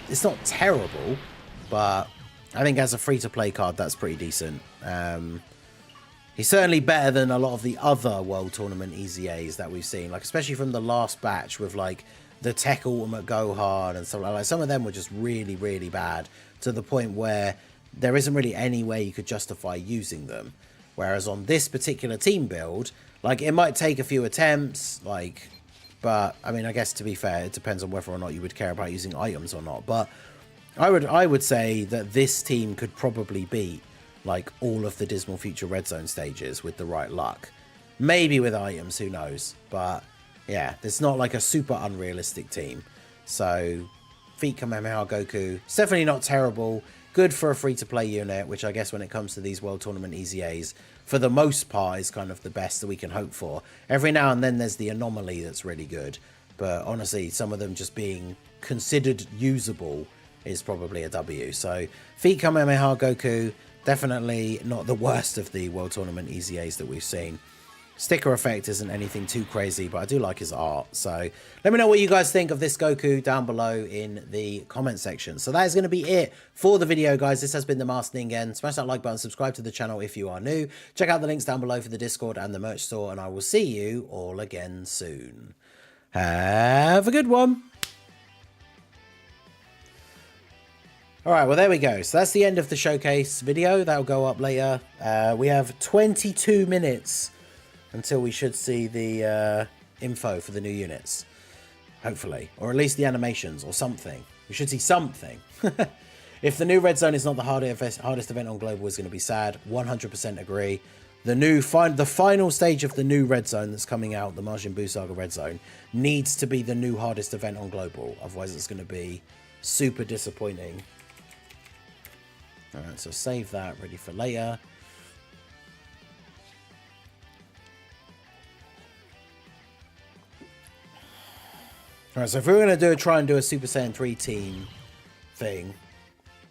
it's not terrible, but I think as a free-to-play card, that's pretty decent. He's certainly better than a lot of the other World Tournament EZAs that we've seen, like especially from the last batch with like the Tech Ultimate Gohan and stuff like that. Some of them were just really, really bad to the point where there isn't really any way you could justify using them. Whereas on this particular team build, like it might take a few attempts, like, but I mean, I guess to be fair, it depends on whether or not you would care about using items or not. But I would say that this team could probably beat like all of the Dismal Future Red Zone stages with the right luck. Maybe with items, who knows? But yeah, it's not like a super unrealistic team. So Feet Kamehameha Goku, it's definitely not terrible. Good for a free-to-play unit, which I guess when it comes to these World Tournament EZAs, for the most part, is kind of the best that we can hope for. Every now and then there's the anomaly that's really good. But honestly, some of them just being considered usable is probably a W. So Feet Kamehameha Goku, definitely not the worst of the World Tournament EZAs that we've seen. Sticker effect isn't anything too crazy, but I do like his art. So let me know what you guys think of this Goku down below in the comment section. So that is going to be it for the video, guys. This has been the Masked Ningen. Smash that like button, subscribe to the channel if you are new. Check out the links down below for the Discord and the merch store, and I will see you all again soon. Have a good one. Alright, well there we go. So that's the end of the showcase video. That'll go up later. We have 22 minutes until we should see the info for the new units. Hopefully. Or at least the animations or something. We should see something. If the new Red Zone is not the hardest event on Global, is going to be sad. 100% agree. The final stage of the new Red Zone that's coming out, the Majin Buu Saga Red Zone, needs to be the new hardest event on Global. Otherwise it's going to be super disappointing. Alright, so save that, ready for later. Alright, so if we were going to try and do a Super Saiyan 3 team thing,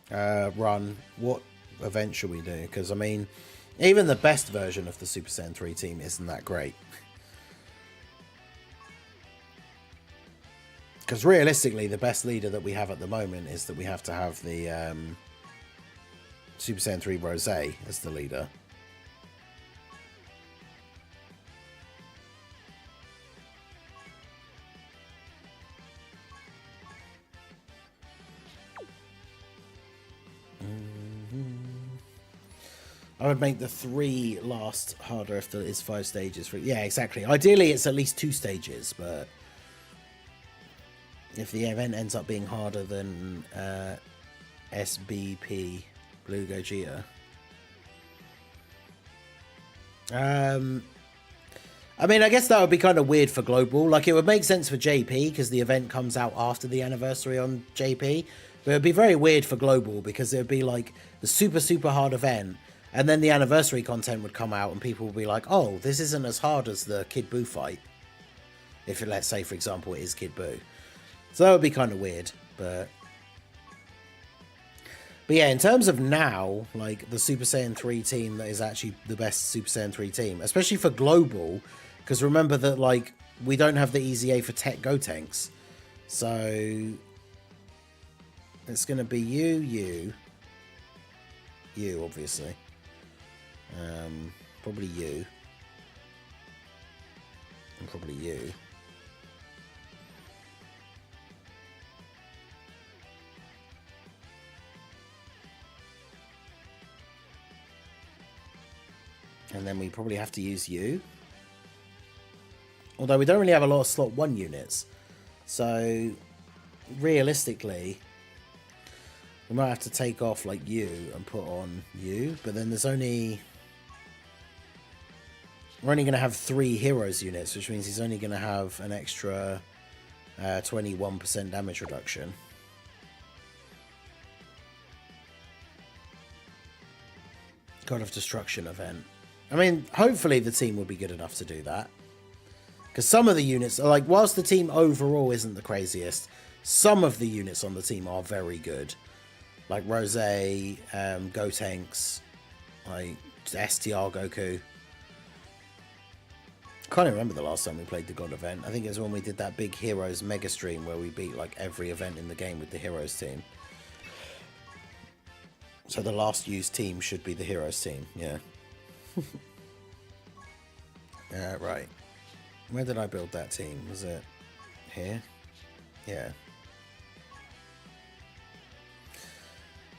run, what event should we do? Because, I mean, even the best version of the Super Saiyan 3 team isn't that great. Because realistically, the best leader that we have at the moment is that we have to have the Super Saiyan 3 Rose as the leader. I would make the 3 last harder if there is 5 stages. Yeah, exactly. Ideally, it's at least 2 stages, but if the event ends up being harder than SBP Blue Gogeta. I mean, I guess that would be kind of weird for Global. Like, it would make sense for JP because the event comes out after the anniversary on JP. But it would be very weird for Global because it would be like the super, super hard event. And then the anniversary content would come out and people would be like, oh, this isn't as hard as the Kid Buu fight. If, let's say, for example, it is Kid Buu. So that would be kind of weird. But yeah, in terms of now, like the Super Saiyan 3 team that is actually the best Super Saiyan 3 team, especially for Global, because remember that, like, we don't have the EZA for Tech Gotenks. So it's going to be you, obviously. Probably you. And probably you. And then we probably have to use you. Although we don't really have a lot of slot 1 units. So, realistically, we might have to take off, like, you and put on you. But then there's only... We're only going to have 3 heroes units, which means he's only going to have an extra 21% damage reduction. God of Destruction event. I mean, hopefully the team will be good enough to do that. Because some of the units are like, whilst the team overall isn't the craziest, some of the units on the team are very good. Like Rose, Gotenks, like STR Goku. I can't even remember the last time we played the God event. I think it was when we did that big Heroes mega stream where we beat like every event in the game with the Heroes team. So the last used team should be the Heroes team, yeah. Right. Where did I build that team? Was it here? Yeah.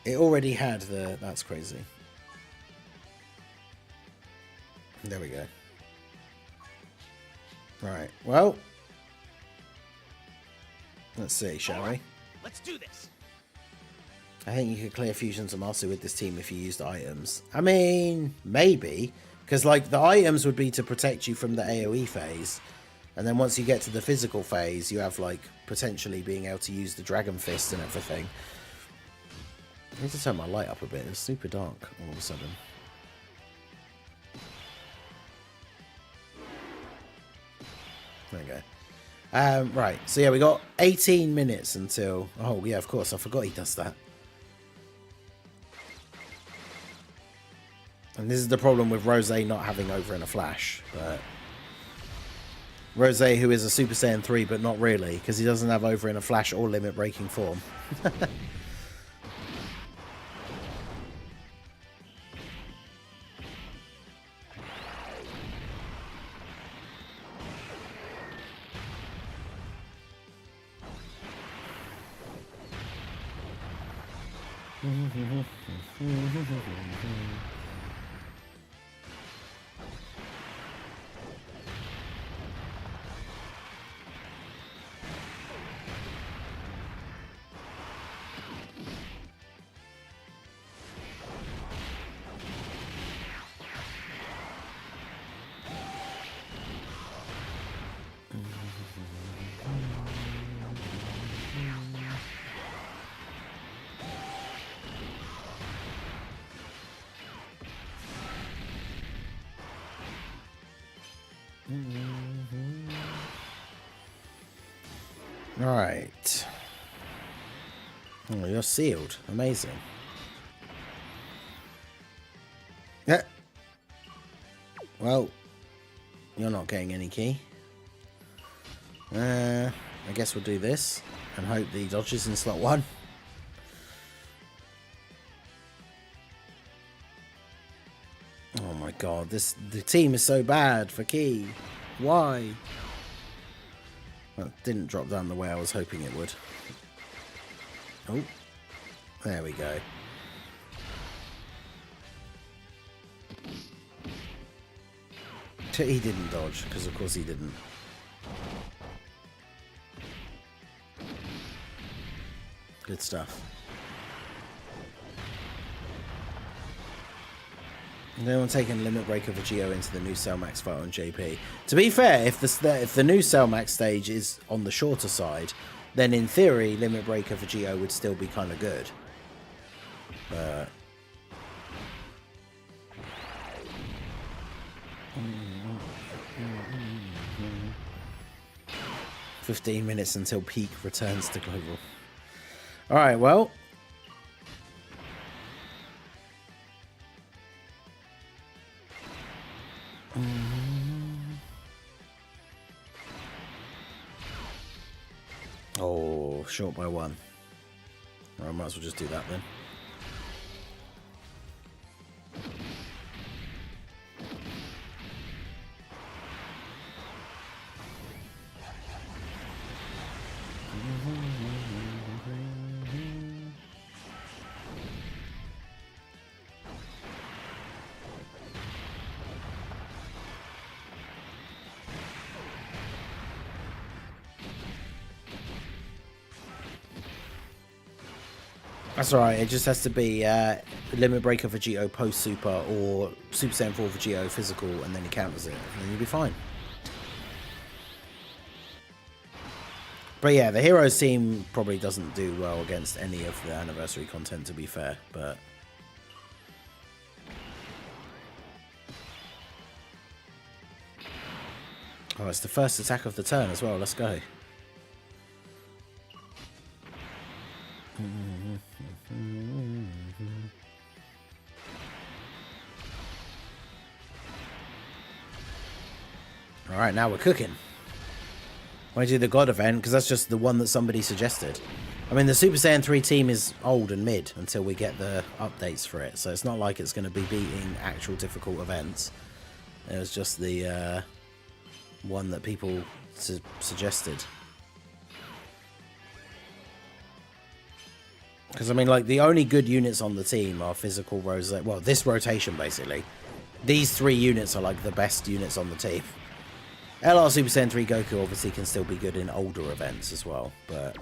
It already had the... That's crazy. There we go. Right. Well. Let's see, shall we? Let's do this. I think you could clear fusions and master with this team if you used items. I mean, maybe. Because, like, the items would be to protect you from the AoE phase. And then once you get to the physical phase, you have, like, potentially being able to use the Dragon Fist and everything. I need to turn my light up a bit. It's super dark all of a sudden. There we go. Right. So, yeah, we got 18 minutes until... Oh, yeah, of course. I forgot he does that. And this is the problem with Rose not having over in a flash, but Rose, who is a Super Saiyan 3, but not really, because he doesn't have over in a flash or limit breaking form. Right. Oh, you're sealed. Amazing. Yeah. Well, you're not getting any key. I guess we'll do this and hope the dodges in slot 1. Oh my god, the team is so bad for key. Why? Well, it didn't drop down the way I was hoping it would. Oh, there we go. He didn't dodge, because of course he didn't. Good stuff. No one taking Limit Breaker for Geo into the new Cell Max fight on JP. To be fair, if the new Cell Max stage is on the shorter side, then in theory, Limit Breaker for Geo would still be kind of good. But 15 minutes until peak returns to global. Alright, well. Oh, short by 1. I might as well just do that then. That's alright, it just has to be Limit Breaker for Geo post Super or Super Saiyan 4 for Geo physical, and then he counters it, and then you'll be fine. But yeah, the Heroes team probably doesn't do well against any of the anniversary content, to be fair, but... Oh, it's the first attack of the turn as well, let's go. Alright, now we're cooking. Why do the God event? Because that's just the one that somebody suggested. I mean, the Super Saiyan 3 team is old and mid until we get the updates for it, so it's not like it's going to be beating actual difficult events. It was just the one that people suggested. Because, I mean, like, the only good units on the team are physical well, this rotation, basically. These 3 units are, like, the best units on the team. LR Super Saiyan 3 Goku obviously can still be good in older events as well, but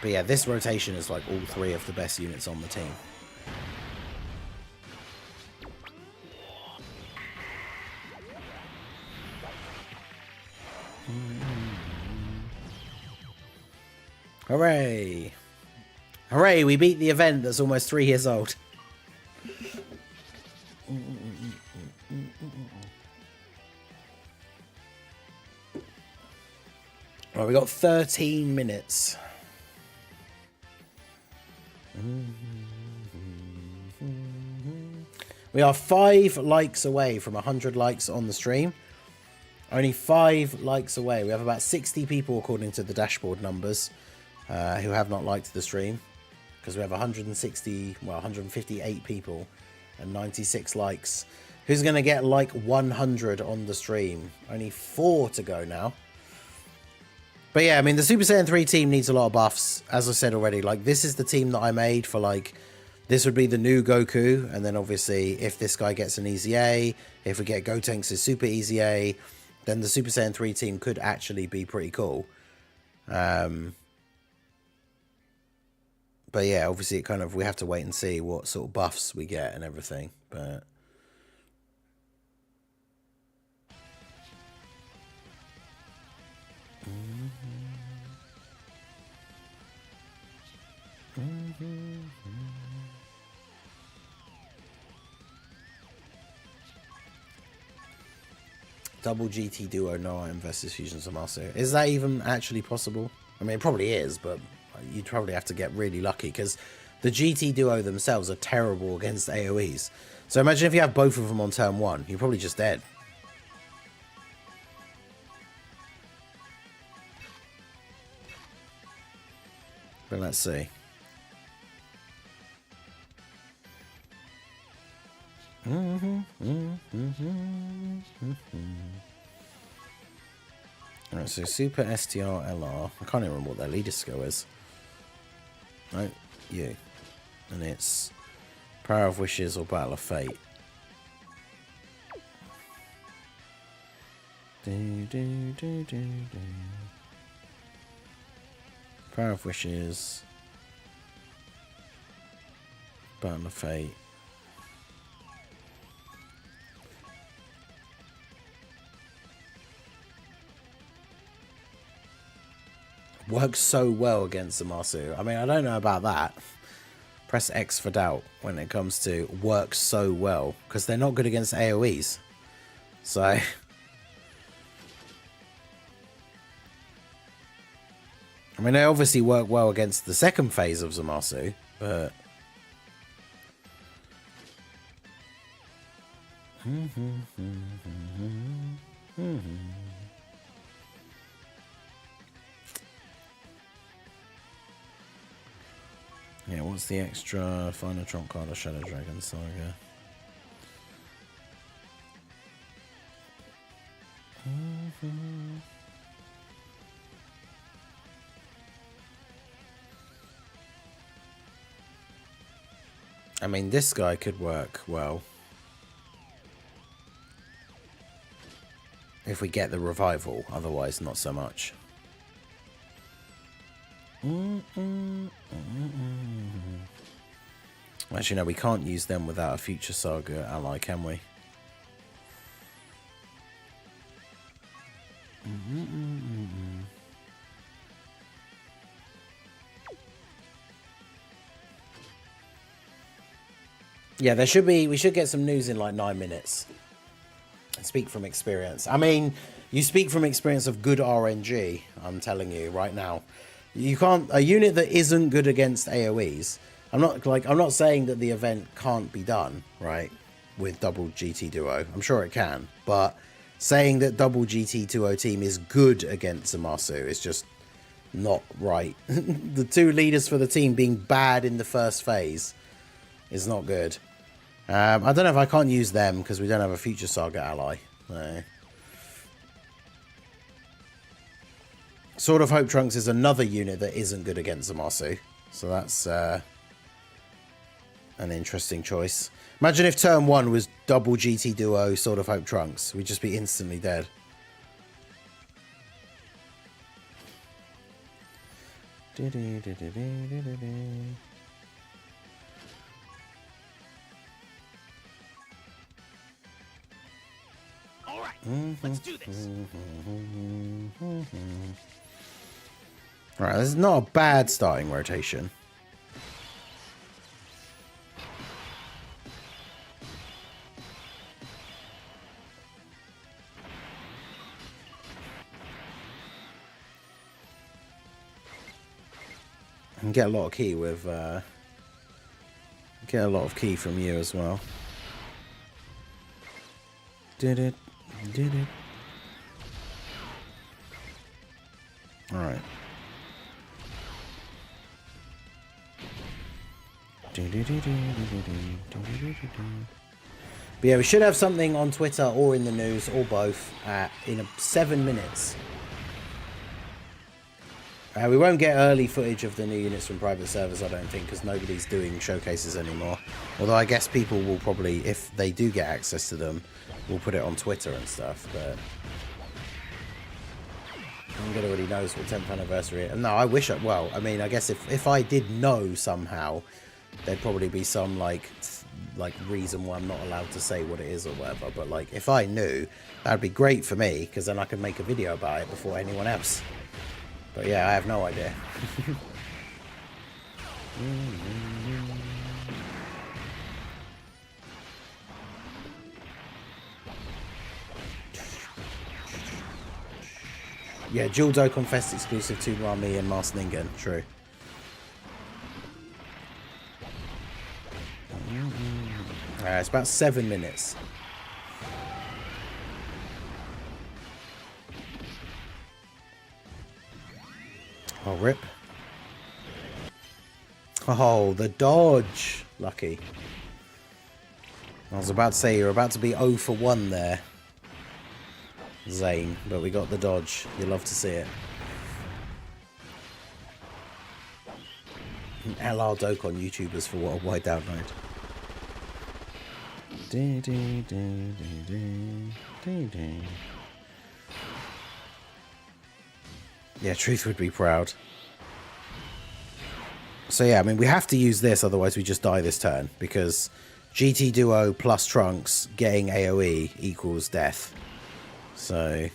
yeah, this rotation is, like, all 3 of the best units on the team. Hooray! Hooray, we beat the event that's almost 3 years old. Right, we got 13 minutes. We are 5 likes away from 100 likes on the stream. Only 5 likes away. We have about 60 people, according to the dashboard numbers, who have not liked the stream. Because we have 158 people and 96 likes. Who's going to get like 100 on the stream? Only 4 to go now. But yeah, I mean, the Super Saiyan 3 team needs a lot of buffs. As I said already, like, this is the team that I made for, like, this would be the new Goku. And then, obviously, if this guy gets an easy A, if we get Gotenks' super easy A, then the Super Saiyan 3 team could actually be pretty cool. But yeah, obviously, it kind of, we have to wait and see what sort of buffs we get and everything. But... Double GT Duo Noam versus Fusion Zamasu. Is that even actually possible? I mean, it probably is, but you'd probably have to get really lucky because the GT Duo themselves are terrible against AoEs. So imagine if you have both of them on turn 1, you're probably just dead. But let's see. Alright, so Super STR LR. I can't even remember what their leader skill is. No, you. And it's Power of Wishes or Battle of Fate. Power of Wishes. Burn of Fate. Works so well against Zamasu. I mean, I don't know about that. Press X for doubt when it comes to works so well, because they're not good against AoEs. So I mean, they obviously work well against the second phase of Zamasu, but yeah, what's the extra final trump card of Shadow Dragon Saga? I mean, this guy could work well if we get the revival, otherwise not so much. Actually, no, we can't use them without a future saga ally, can we? Yeah, there should be. We should get some news in like 9 minutes. Speak from experience. I mean, you speak from experience of good RNG. I'm telling you right now, you can't. A unit that isn't good against AOE's. I'm not saying that the event can't be done right with double GT duo. I'm sure it can, but saying that double GT duo team is good against Zamasu is just not right. The two leaders for the team being bad in the first phase is not good. I don't know if I can't use them because we don't have a future saga ally. No. Sword of Hope Trunks is another unit that isn't good against Zamasu, so that's an interesting choice. Imagine if turn 1 was double GT duo Sword of Hope Trunks. We'd just be instantly dead. Let's do this. Alright, this is not a bad starting rotation. And get a lot of key with get a lot of key from you as well. Did it. Alright. But yeah, we should have something on Twitter or in the news or both in 7 minutes. We won't get early footage of the new units from private servers, I don't think, because nobody's doing showcases anymore. Although I guess people will probably, if they do get access to them, will put it on Twitter and stuff, but everyone already knows what 10th anniversary is. No, I wish I, well, I mean, I guess if I did know somehow, there'd probably be some like reason why I'm not allowed to say what it is or whatever, but like if I knew, that'd be great for me, because then I could make a video about it before anyone else. But yeah, I have no idea. Yeah, dual Dokkan Fest exclusive to Rami and Master Ningen. True. It's about 7 minutes. Oh, rip. Oh, the dodge. Lucky. I was about to say, you're about to be 0 for 1 there, Zane, but we got the dodge. You love to see it. LR Dokkan YouTubers for what a wide download. Yeah, Truth would be proud. So yeah, I mean, we have to use this, otherwise we just die this turn, because GT Duo plus Trunks getting AoE equals death. So...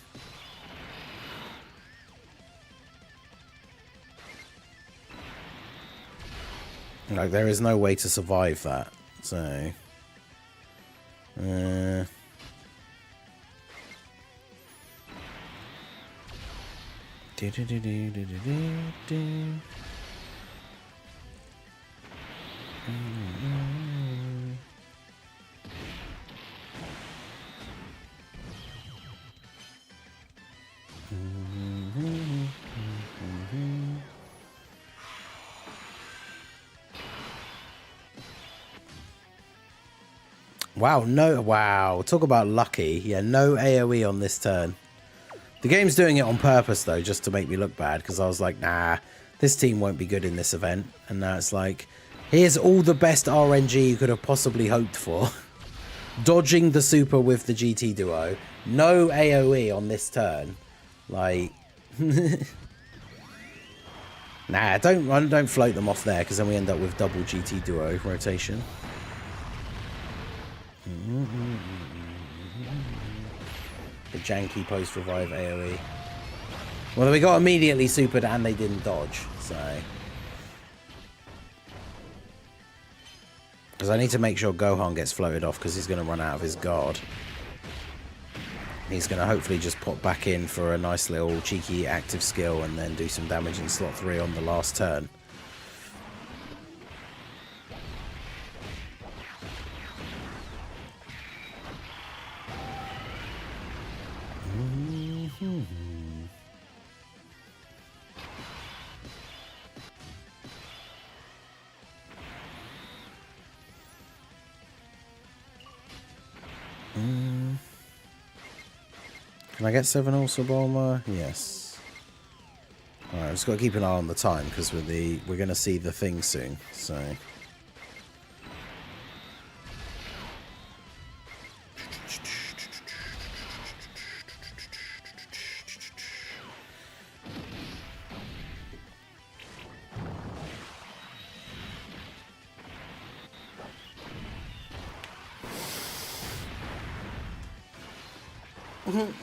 like, there is no way to survive that. So... wow, no, wow. Talk about lucky. Yeah, no AoE on this turn. The game's doing it on purpose, though, just to make me look bad, because I was like, nah, this team won't be good in this event. And now it's like, here's all the best RNG you could have possibly hoped for. Dodging the super with the GT Duo. No AoE on this turn. Like... nah, don't float them off there, because then we end up with double GT Duo rotation. The janky post-revive AoE. Well, we got immediately supered and they didn't dodge, so... because I need to make sure Gohan gets floated off, because he's going to run out of his guard. He's going to hopefully just pop back in for a nice little cheeky active skill and then do some damage in slot 3 on the last turn. Can I get 7 also Bulma? Yes. Alright, just got to keep an eye on the time, because we're going to see the thing soon, so...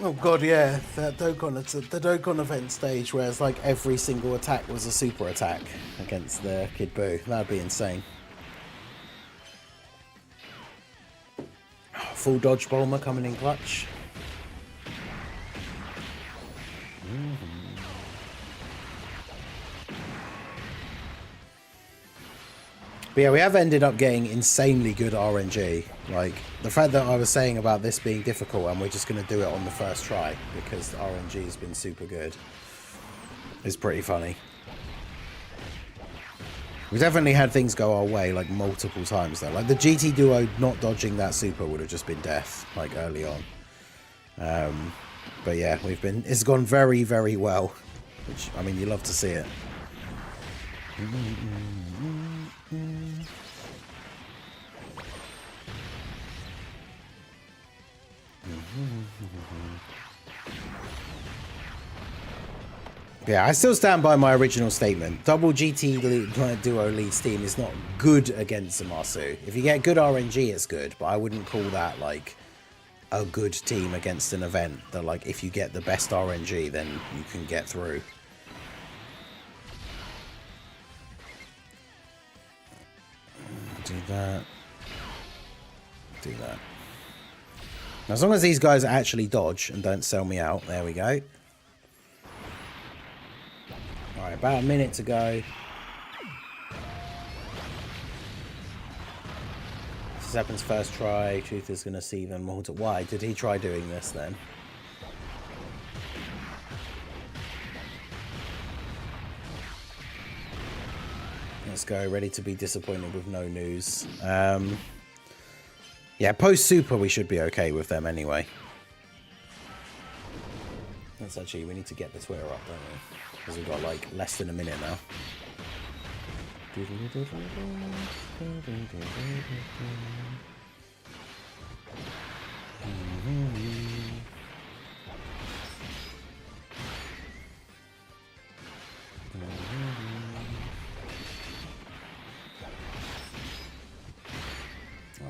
Oh god, yeah, that Dokkan, it's the Dokkan event stage where it's like every single attack was a super attack against the Kid Buu. That'd be insane. Full dodge Bulma coming in clutch. But yeah, we have ended up getting insanely good RNG. Like, the fact that I was saying about this being difficult and we're just going to do it on the first try because the RNG has been super good is pretty funny. We definitely had things go our way, like, multiple times, though. Like, the GT Duo not dodging that super would have just been death, like, early on. But yeah, it's gone very, very well. Which, I mean, you love to see it. Yeah, I still stand by my original statement. Double GT Duo leads team is not good against Zamasu. If you get good RNG, it's good, but I wouldn't call that, like, a good team against an event that, like, if you get the best RNG, then you can get through. Do that. Do that. As long as these guys actually dodge and don't sell me out, there we go. Alright, about a minute to go. This happens first try. Truth is going to see them more. Why did he try doing this then? Let's go. Ready to be disappointed with no news. Yeah, post-super we should be okay with them anyway. That's actually, we need to get the Twitter up, don't we? Because we've got, like, less than a minute now.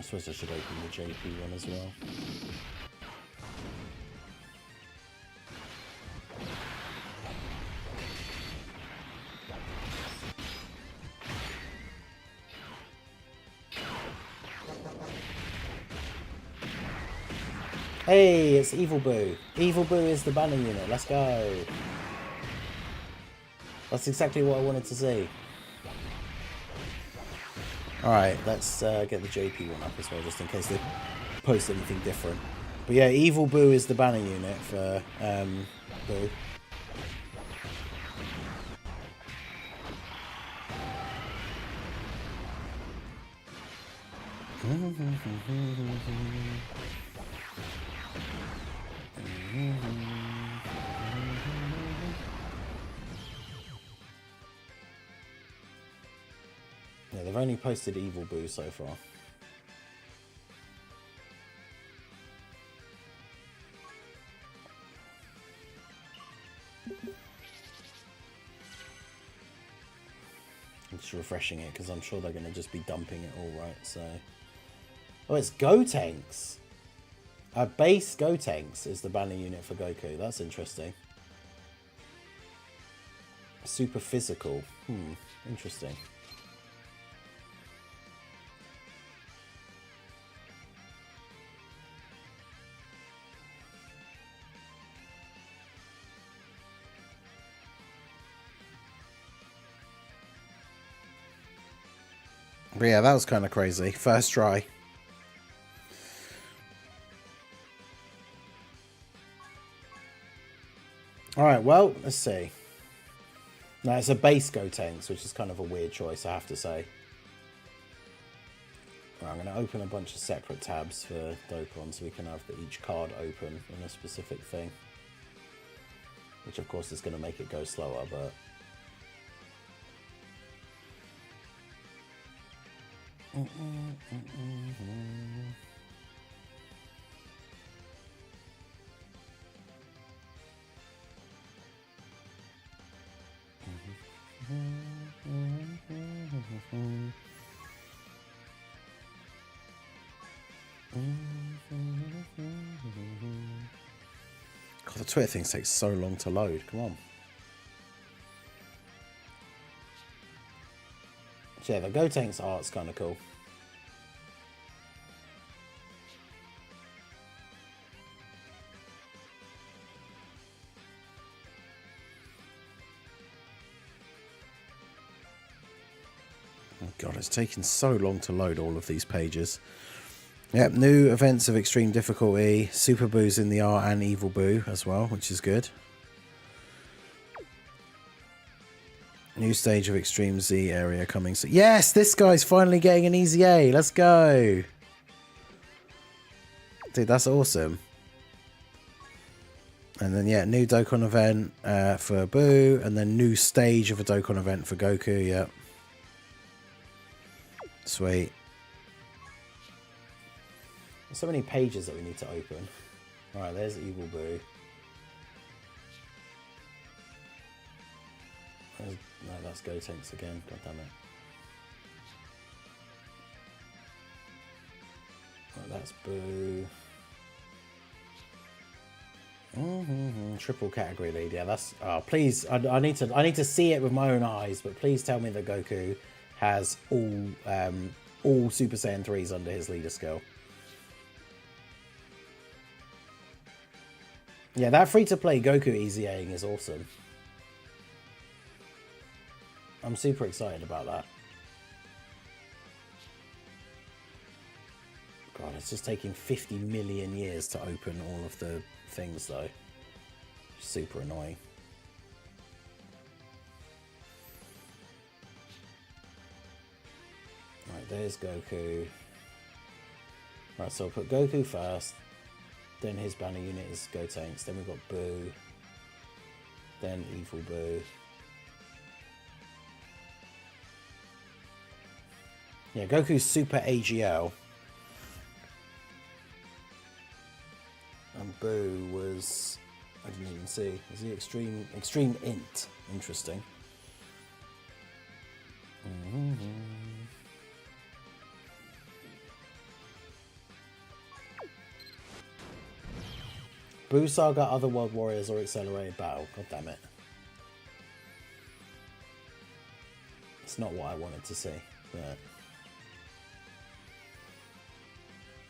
suppose I should open the JP one as well. Hey, it's Evil Boo. Evil Boo is the banner unit. Let's go. That's exactly what I wanted to see. Alright, let's get the JP one up as well, just in case they post anything different. But yeah, Evil Boo is the banner unit for Boo. Yeah, they've only posted Evil Boo so far. I'm just refreshing it because I'm sure they're going to just be dumping it all right. So, oh, it's Gotenks. Base Gotenks is the banner unit for Goku. That's interesting. Super physical. Interesting. But yeah, that was kind of crazy. First try. Alright, well, let's see. Now, it's a base Gotenks, which is kind of a weird choice, I have to say. Right, I'm going to open a bunch of separate tabs for Dokkan so we can have each card open in a specific thing. Which, of course, is going to make it go slower, but... God, the Twitter thing takes so long to load. Come on. So yeah, the Gotenks art's kind of cool. Oh God, it's taking so long to load all of these pages. Yep, new events of extreme difficulty. Super Boo's in the art and Evil Boo as well, which is good. New stage of Extreme Z area coming. So yes, this guy's finally getting an easy A. Let's go. Dude, that's awesome. And then, yeah, new Dokkan event for Boo. And then new stage of a Dokkan event for Goku. Yep. Sweet. There's so many pages that we need to open. Alright, there's Evil Boo. No, that's Gotenks again. God damn it. Right, that's Boo. Triple category lead. Yeah, that's. Oh, please. I need to see it with my own eyes. But please tell me that Goku has all Super Saiyan 3s under his leader skill. Yeah, that free-to-play Goku easy A-ing is awesome. I'm super excited about that. God, it's just taking 50 million years to open all of the things, though. Super annoying. Right, there's Goku. Right, so I'll put Goku first. Then his banner unit is Gotenks. Then we've got Boo. Then Evil Boo. Yeah, Goku's Super AGL. And Boo was... I didn't even see. Is he Extreme Int? Interesting. Boo Saga, Otherworld Warriors, or Accelerated Battle. God damn it. It's not what I wanted to see, but...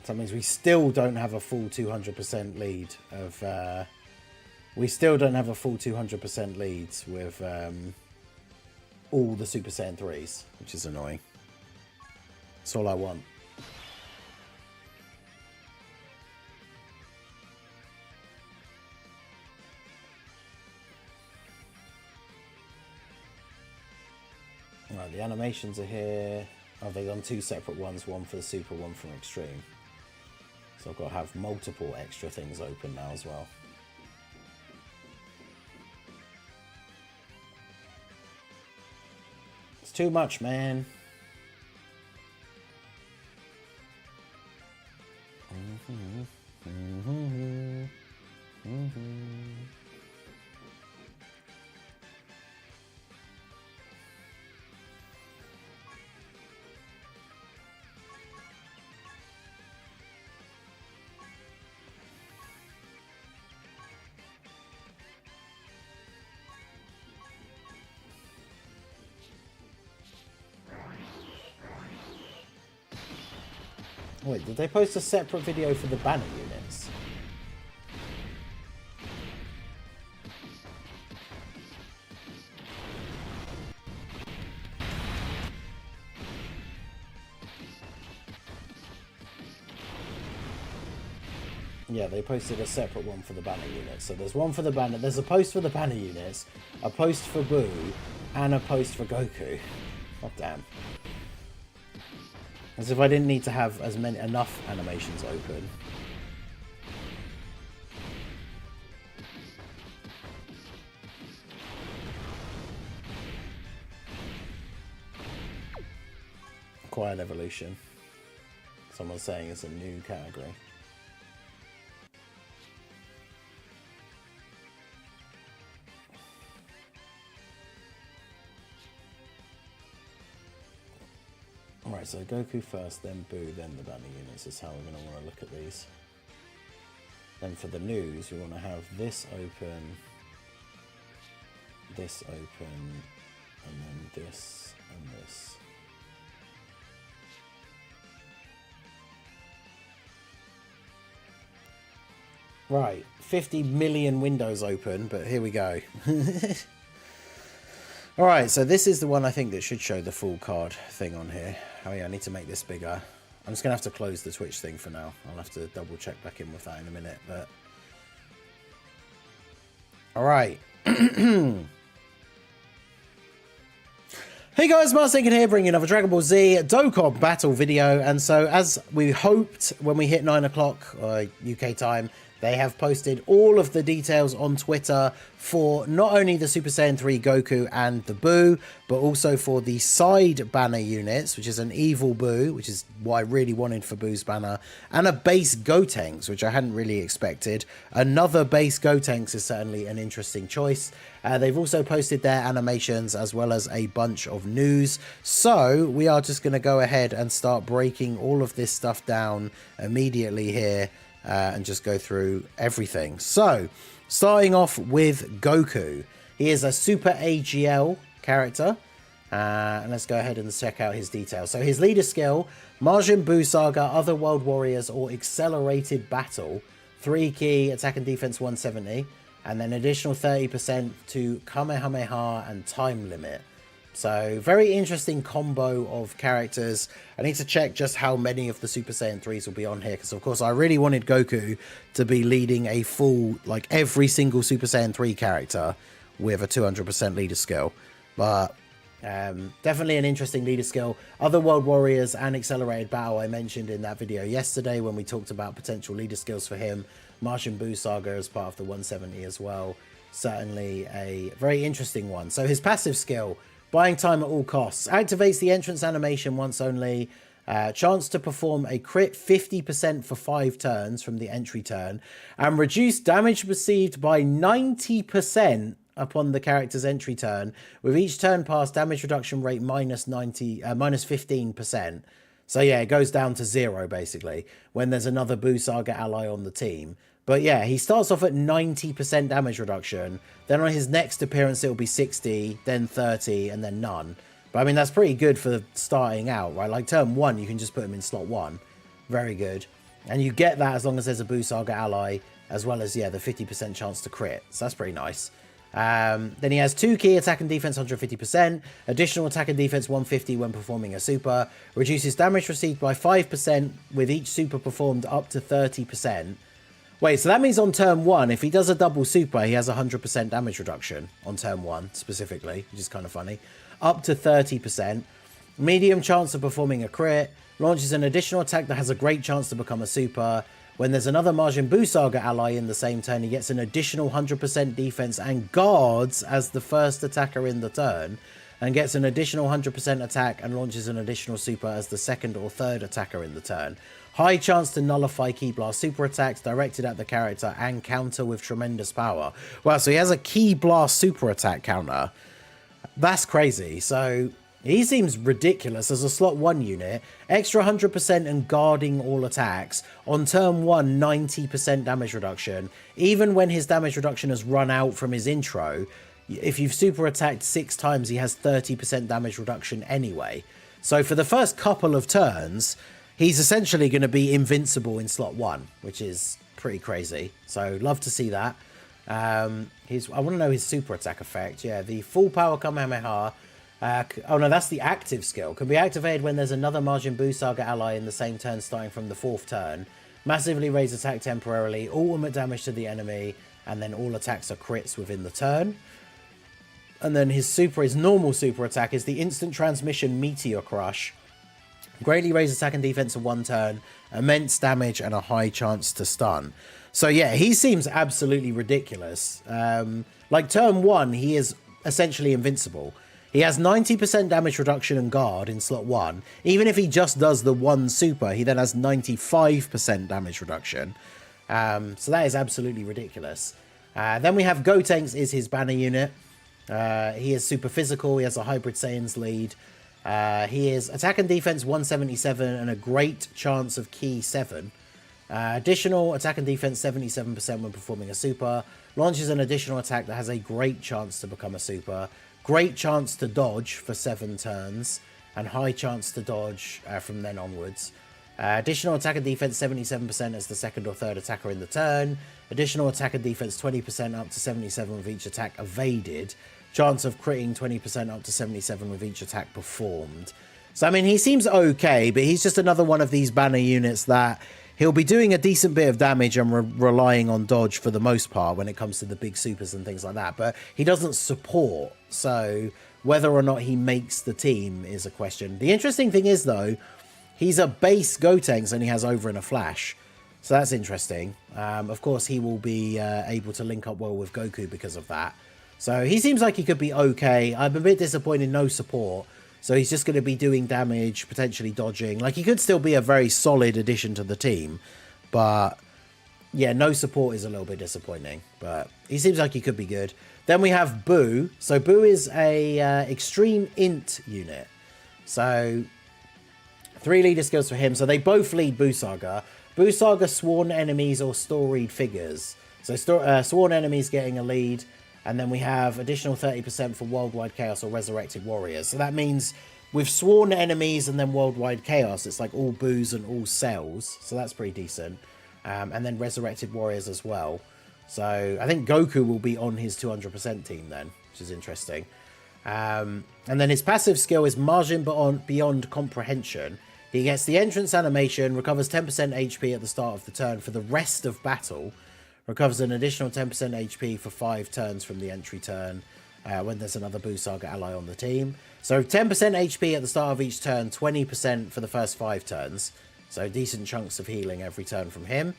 So that means we still don't have a full 200% lead of... we still don't have a full 200% leads with all the Super Saiyan 3s, which is annoying. That's all I want. Right, the animations are here. Oh, they've done two separate ones, one for the Super, one for Extreme. So I've got to have multiple extra things open now as well. It's too much, man. Wait, did they post a separate video for the banner units? Yeah, they posted a separate one for the banner units. So there's one for the banner, there's a post for the banner units, a post for Boo, and a post for Goku. God damn. As if I didn't need to have enough animations open. Quiet Evolution. Someone's saying it's a new category. Alright, so Goku first, then Boo, then the banner units is how we're going to want to look at these. Then for the news, we want to have this open, and then this, and this. Right, 50 million windows open, but here we go. Alright, so this is the one I think that should show the full card thing on here. Oh yeah, I need to make this bigger. I'm just going to have to close the Twitch thing for now. I'll have to double check back in with that in a minute, but... Alright. Hey guys, Mars Thinking here, bringing another Dragon Ball Z Dokkan battle video. And so, as we hoped, when we hit 9 o'clock UK time, they have posted all of the details on Twitter for not only the Super Saiyan 3 Goku and the Boo, but also for the side banner units, which is an evil Boo, which is what I really wanted for Boo's banner, and a base Gotenks, which I hadn't really expected. Another base Gotenks is certainly an interesting choice. They've also posted their animations as well as a bunch of news. So we are just going to go ahead and start breaking all of this stuff down immediately here. And just go through everything. So, starting off with Goku. He is a Super AGL character. And let's go ahead and check out his details. So, his leader skill, Majin Buu Saga, Otherworld Warriors, or Accelerated Battle. 3 key, attack and defense 170. And then additional 30% to Kamehameha and Time Limit. So, very interesting combo of characters. I need to check just how many of the Super Saiyan 3s will be on here. Because, of course, I really wanted Goku to be leading a full, like, every single Super Saiyan 3 character with a 200% leader skill. But, definitely an interesting leader skill. Otherworld Warriors and Accelerated Battle I mentioned in that video yesterday when we talked about potential leader skills for him. Majin Buu Saga as part of the 170 as well. Certainly a very interesting one. So, his passive skill... Buying time at all costs. Activates the entrance animation once only. Chance to perform a crit 50% for 5 turns from the entry turn. And reduce damage received by 90% upon the character's entry turn. With each turn pass, damage reduction rate minus 15%. So yeah, it goes down to 0 basically. When there's another Buu Saga ally on the team. But yeah, he starts off at 90% damage reduction. Then on his next appearance, it'll be 60, then 30, and then none. But I mean, that's pretty good for starting out, right? Like turn 1, you can just put him in slot 1. Very good. And you get that as long as there's a Boo Saga ally, as well as, yeah, the 50% chance to crit. So that's pretty nice. Then he has 2 key attack and defense 150%, additional attack and defense 150 when performing a super, reduces damage received by 5% with each super performed up to 30%. Wait, so that means on turn 1, if he does a double super, he has 100% damage reduction on turn 1 specifically, which is kind of funny. Up to 30%. Medium chance of performing a crit. Launches an additional attack that has a great chance to become a super. When there's another Majin Buu Saga ally in the same turn, he gets an additional 100% defense and guards as the first attacker in the turn. And gets an additional 100% attack and launches an additional super as the second or third attacker in the turn. High chance to nullify Ki Blast super attacks directed at the character and counter with tremendous power. Wow, so he has a Ki Blast super attack counter. That's crazy. So he seems ridiculous as a slot 1 unit. Extra 100% and guarding all attacks. On turn 1, 90% damage reduction. Even when his damage reduction has run out from his intro, if you've super attacked 6 times, he has 30% damage reduction anyway. So for the first couple of turns, he's essentially going to be invincible in slot 1, which is pretty crazy. So love to see that. I want to know his super attack effect. Yeah, the full power Kamehameha. Oh no, that's the active skill. Can be activated when there's another Majin Buu Saga ally in the same turn starting from the 4th turn. Massively raise attack temporarily, ultimate damage to the enemy, and then all attacks are crits within the turn. And then his normal super attack is the instant transmission Meteor Crush. Greatly raise attack and defense in 1 turn, immense damage, and a high chance to stun. So yeah, he seems absolutely ridiculous. Like turn 1, he is essentially invincible. He has 90% damage reduction and guard in slot 1. Even if he just does the 1 super, he then has 95% damage reduction. So that is absolutely ridiculous. Then we have Gotenks is his banner unit. He is super physical. He has a hybrid Saiyans lead. He is attack and defense 177 and a great chance of Ki 7. Additional attack and defense 77% when performing a super. Launches an additional attack that has a great chance to become a super. Great chance to dodge for 7 turns. And high chance to dodge from then onwards. Additional attack and defense 77% as the second or third attacker in the turn. Additional attack and defense 20% up to 77 with each attack evaded. Chance of critting 20% up to 77 with each attack performed. So, I mean, he seems okay, but he's just another one of these banner units that he'll be doing a decent bit of damage and relying on dodge for the most part when it comes to the big supers and things like that. But he doesn't support, so whether or not he makes the team is a question. The interesting thing is, though, he's a base Gotenks and he has over in a flash. So that's interesting. Of course, he will be able to link up well with Goku because of that. So he seems like he could be okay. I'm a bit disappointed, no support. So he's just going to be doing damage, potentially dodging. Like, he could still be a very solid addition to the team. But, yeah, no support is a little bit disappointing. But he seems like he could be good. Then we have Boo. So Boo is a extreme int unit. So 3 leader skills for him. So they both lead Boo Saga. Boo Saga, sworn enemies or storied figures. So sworn enemies getting a lead. And then we have additional 30% for Worldwide Chaos or Resurrected Warriors. So that means with Sworn Enemies and then Worldwide Chaos, it's like all Boos and all Cells. So that's pretty decent. And then Resurrected Warriors as well. So I think Goku will be on his 200% team then, which is interesting. And then his passive skill is Margin Beyond Comprehension. He gets the entrance animation, recovers 10% HP at the start of the turn for the rest of battle. Recovers an additional 10% HP for 5 turns from the entry turn when there's another Buu Saga ally on the team. So 10% HP at the start of each turn, 20% for the first 5 turns. So decent chunks of healing every turn from him.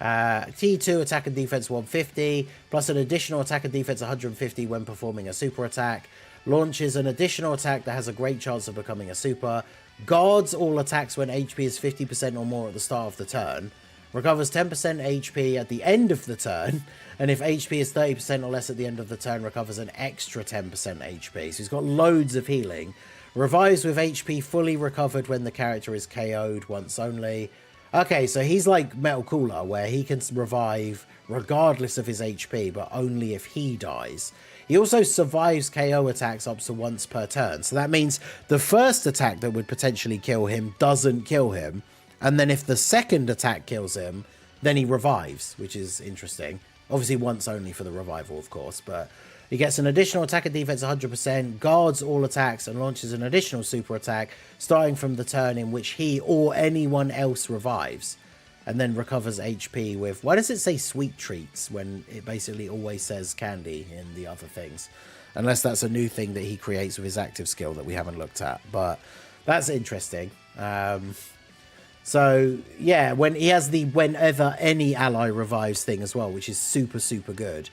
T2 attack and defense 150, plus an additional attack and defense 150 when performing a super attack. Launches an additional attack that has a great chance of becoming a super. Guards all attacks when HP is 50% or more at the start of the turn. Recovers 10% HP at the end of the turn, and if HP is 30% or less at the end of the turn, recovers an extra 10% HP. So he's got loads of healing. Revives with HP fully recovered when the character is KO'd once only. Okay, so he's like Metal Cooler, where he can revive regardless of his HP, but only if he dies. He also survives KO attacks up to once per turn. So that means the first attack that would potentially kill him doesn't kill him. And then if the second attack kills him, then he revives, which is interesting. Obviously once only for the revival, of course, but he gets an additional attack and defense 100%, guards all attacks, and launches an additional super attack, starting from the turn in which he or anyone else revives, and then recovers HP with... Why does it say sweet treats when it basically always says candy in the other things? Unless that's a new thing that he creates with his active skill that we haven't looked at, but that's interesting. So, yeah, when he has the whenever any ally revives thing as well, which is super, super good.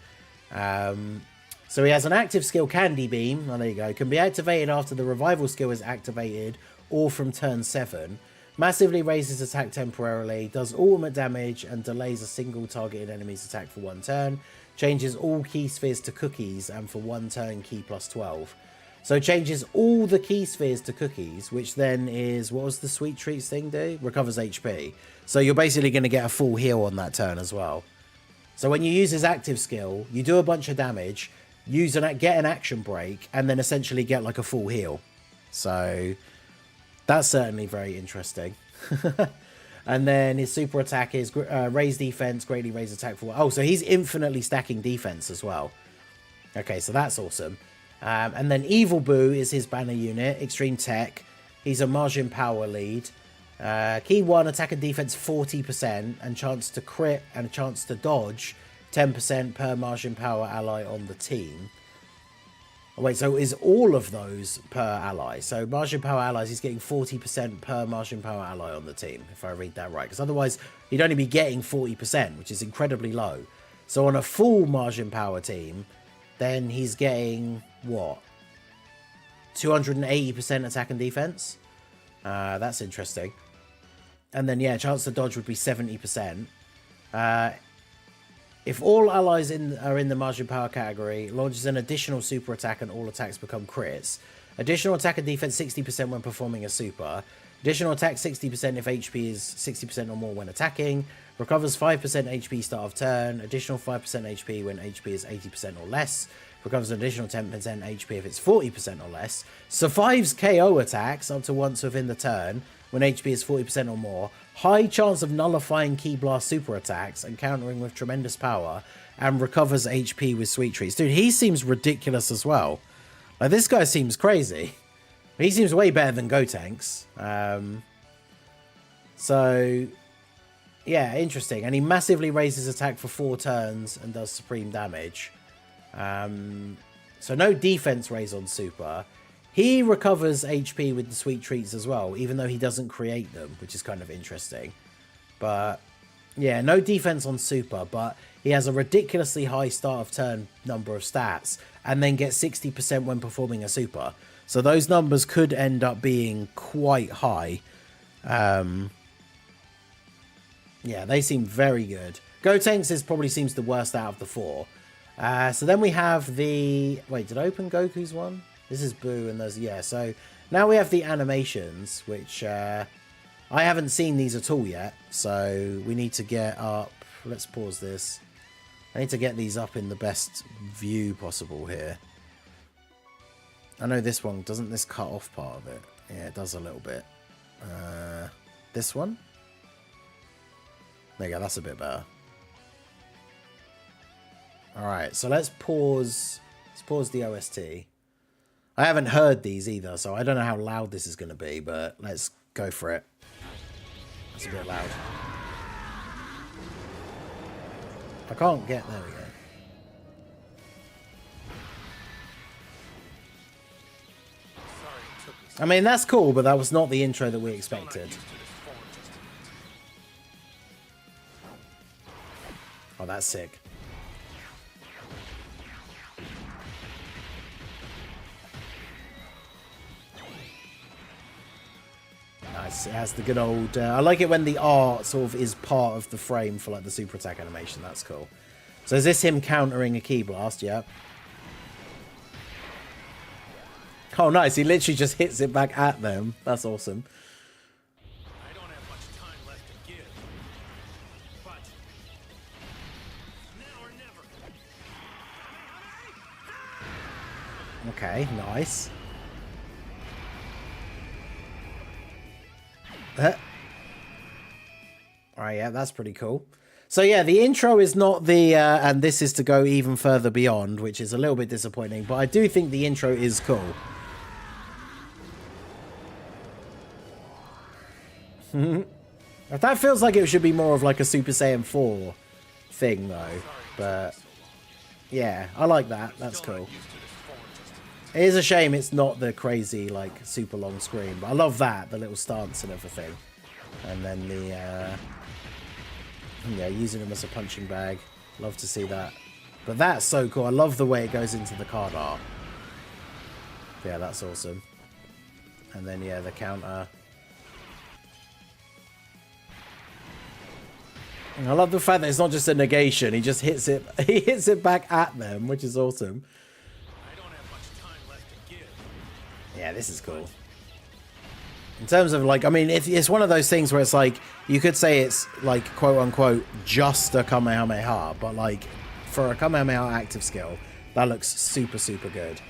So he has an active skill, Candy Beam. Oh, there you go. Can be activated after the revival skill is activated or from turn 7. Massively raises attack temporarily, does ultimate damage, and delays a single targeted enemy's attack for 1 turn. Changes all key spheres to cookies, and for 1 turn, key plus 12. So changes all the key spheres to cookies, which then is... What was the sweet treats thing do? Recovers HP. So you're basically going to get a full heal on that turn as well. So when you use his active skill, you do a bunch of damage... get an action break, and then essentially get like a full heal. So that's certainly very interesting. And then his super attack is raise defense, greatly raise attack for... Oh, so he's infinitely stacking defense as well. Okay, so that's awesome. And then Evil Boo is his banner unit, extreme tech. He's a Margin Power lead. Key 1, attack and defense 40%, and chance to crit and a chance to dodge 10% per Margin Power ally on the team. Oh, wait, so is all of those per ally? So Margin Power allies, he's getting 40% per Margin Power ally on the team, if I read that right. Because otherwise, he'd only be getting 40%, which is incredibly low. So on a full Margin Power team, then he's getting, what? 280% attack and defense? That's interesting. And then, yeah, chance to dodge would be 70%. If all allies are in the Margin Power category, launches an additional super attack and all attacks become crits. Additional attack and defense 60% when performing a super. Additional attack 60% if HP is 60% or more when attacking. Recovers 5% HP start of turn. Additional 5% HP when HP is 80% or less. Recovers an additional 10% HP if it's 40% or less. Survives KO attacks up to once within the turn when HP is 40% or more. High chance of nullifying Ki Blast super attacks and countering with tremendous power. And recovers HP with Sweet Treats. Dude, he seems ridiculous as well. Like, this guy seems crazy. He seems way better than Gotenks. So, yeah, interesting. And he massively raises attack for 4 turns and does supreme damage. So no defense raise on super. He recovers HP with the Sweet Treats as well, even though he doesn't create them, which is kind of interesting. But, yeah, no defense on super, but he has a ridiculously high start of turn number of stats, and then gets 60% when performing a super. So those numbers could end up being quite high. Yeah, they seem very good. Gotenks probably seems the worst out of the 4. So then we have the... Wait, did I open Goku's one? This is Boo and there's... Yeah, so now we have the animations, which I haven't seen these at all yet. So we need to get up... Let's pause this. I need to get these up in the best view possible here. I know this one, doesn't this cut off part of it? Yeah, it does a little bit. This one? There you go, that's a bit better. Alright, so let's pause the OST. I haven't heard these either, so I don't know how loud this is going to be, but let's go for it. It's a bit loud. I can't get... There we go. I mean, that's cool, but that was not the intro that we expected. Oh, that's sick. Nice. It has the good old... I like it when the art sort of is part of the frame for like the super attack animation. That's cool. So is this him countering a Ki Blast? Yep. Oh, nice. He literally just hits it back at them. That's awesome. I don't have much time left to give. Okay, nice. Alright, yeah, that's pretty cool. So yeah, the intro is not the, and this is to go even further beyond, which is a little bit disappointing, but I do think the intro is cool. That feels like it should be more of like a Super Saiyan 4 thing though, but yeah, I like that. That's cool. It is a shame it's not the crazy, like, super long screen, but I love that, the little stance and everything. And then the, yeah, using him as a punching bag. Love to see that. But that's so cool. I love the way it goes into the card art. Yeah, that's awesome. And then, yeah, the counter. And I love the fact that it's not just a negation. He just hits it. He hits it back at them, which is awesome. I don't have much time left to give. Yeah, this is cool. In terms of, like, I mean, it's one of those things where it's like, you could say it's, like, quote-unquote, just a Kamehameha, but, like, for a Kamehameha active skill, that looks super, super good.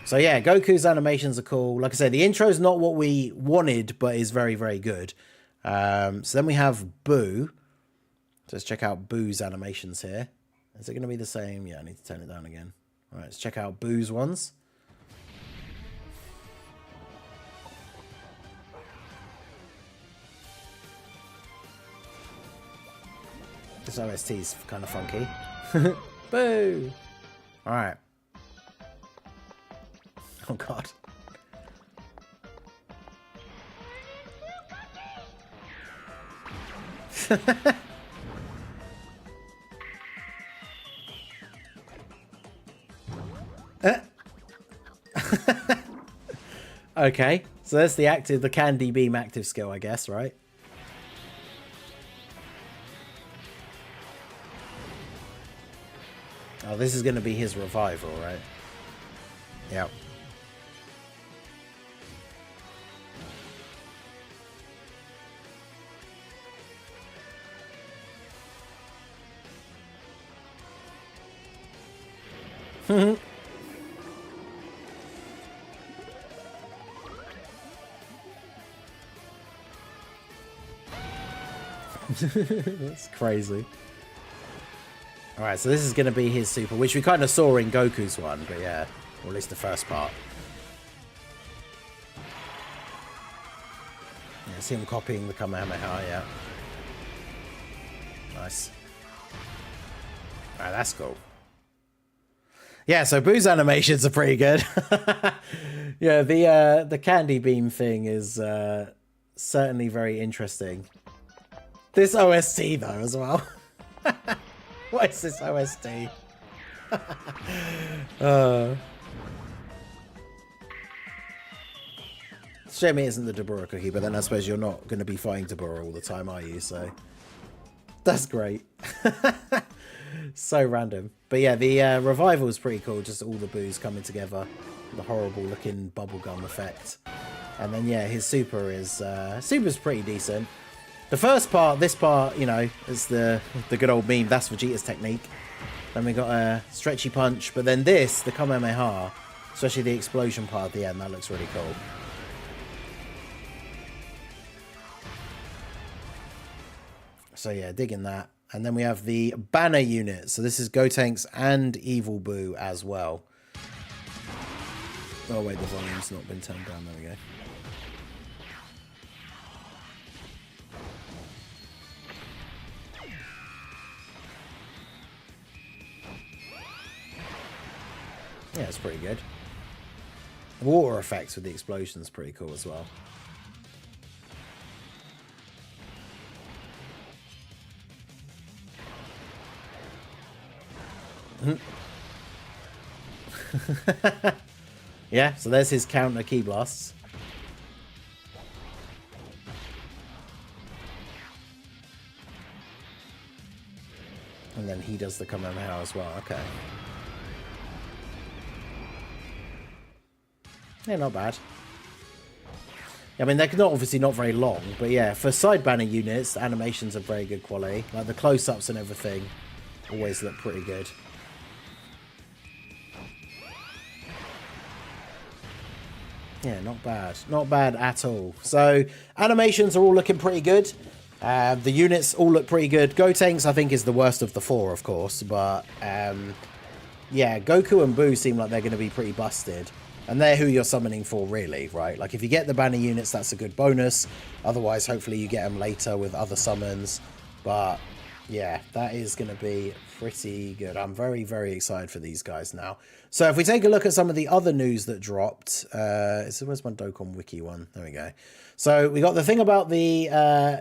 So, yeah, Goku's animations are cool. Like I said, the intro's not what we wanted, but is very, very good. So then we have Boo. So let's check out Boo's animations here. Is it going to be the same? Yeah, I need to turn it down again. All right, let's check out Boo's ones. This OST is kind of funky. Boo! Alright. Oh god. Okay, so that's the candy beam active skill, I guess, right? Oh, this is going to be his revival, right? Yep. That's crazy. Alright, so this is going to be his super, which we kind of saw in Goku's one, but yeah, or at least the first part. Yeah, see him copying the Kamehameha, yeah. Nice. Alright, that's cool. Yeah, so Boo's animations are pretty good. Yeah, the candy beam thing is certainly very interesting. This OST, though, as well. What is this OST? Shame it isn't the Dabura cookie, but then I suppose you're not going to be fighting Dabura all the time, are you? So that's great. So random. But yeah, the revival is pretty cool. Just all the Boos coming together. The horrible looking bubblegum effect. And then yeah, his super is super's pretty decent. The first part, this part, you know, is the good old meme. That's Vegeta's technique. Then we got a stretchy punch, but then this, the Kamehameha, especially the explosion part at the end, that looks really cool. So yeah, digging that. And then we have the banner unit. So this is Gotenks and Evil Boo as well. Oh wait, the volume's not been turned down. There we go. Yeah, it's pretty good. Water effects with the explosions pretty cool as well. Yeah, so there's his counter key blasts. And then he does the Kamehameha as well. Okay. Yeah, not bad. I mean, they're not obviously not very long, but yeah, for side banner units, the animations are very good quality. Like the close-ups and everything always look pretty good. Yeah, not bad. Not bad at all. So, animations are all looking pretty good. The units all look pretty good. Gotenks, I think, is the worst of the four, of course. But, yeah, Goku and Buu seem like they're going to be pretty busted. And they're who you're summoning for, really, right? Like, if you get the banner units, that's a good bonus. Otherwise, hopefully you get them later with other summons. But, yeah, that is going to be pretty good. I'm very, very excited for these guys now. So if we take a look at some of the other news that dropped, where's my Dokkan Wiki one? There we go. So we got the thing about the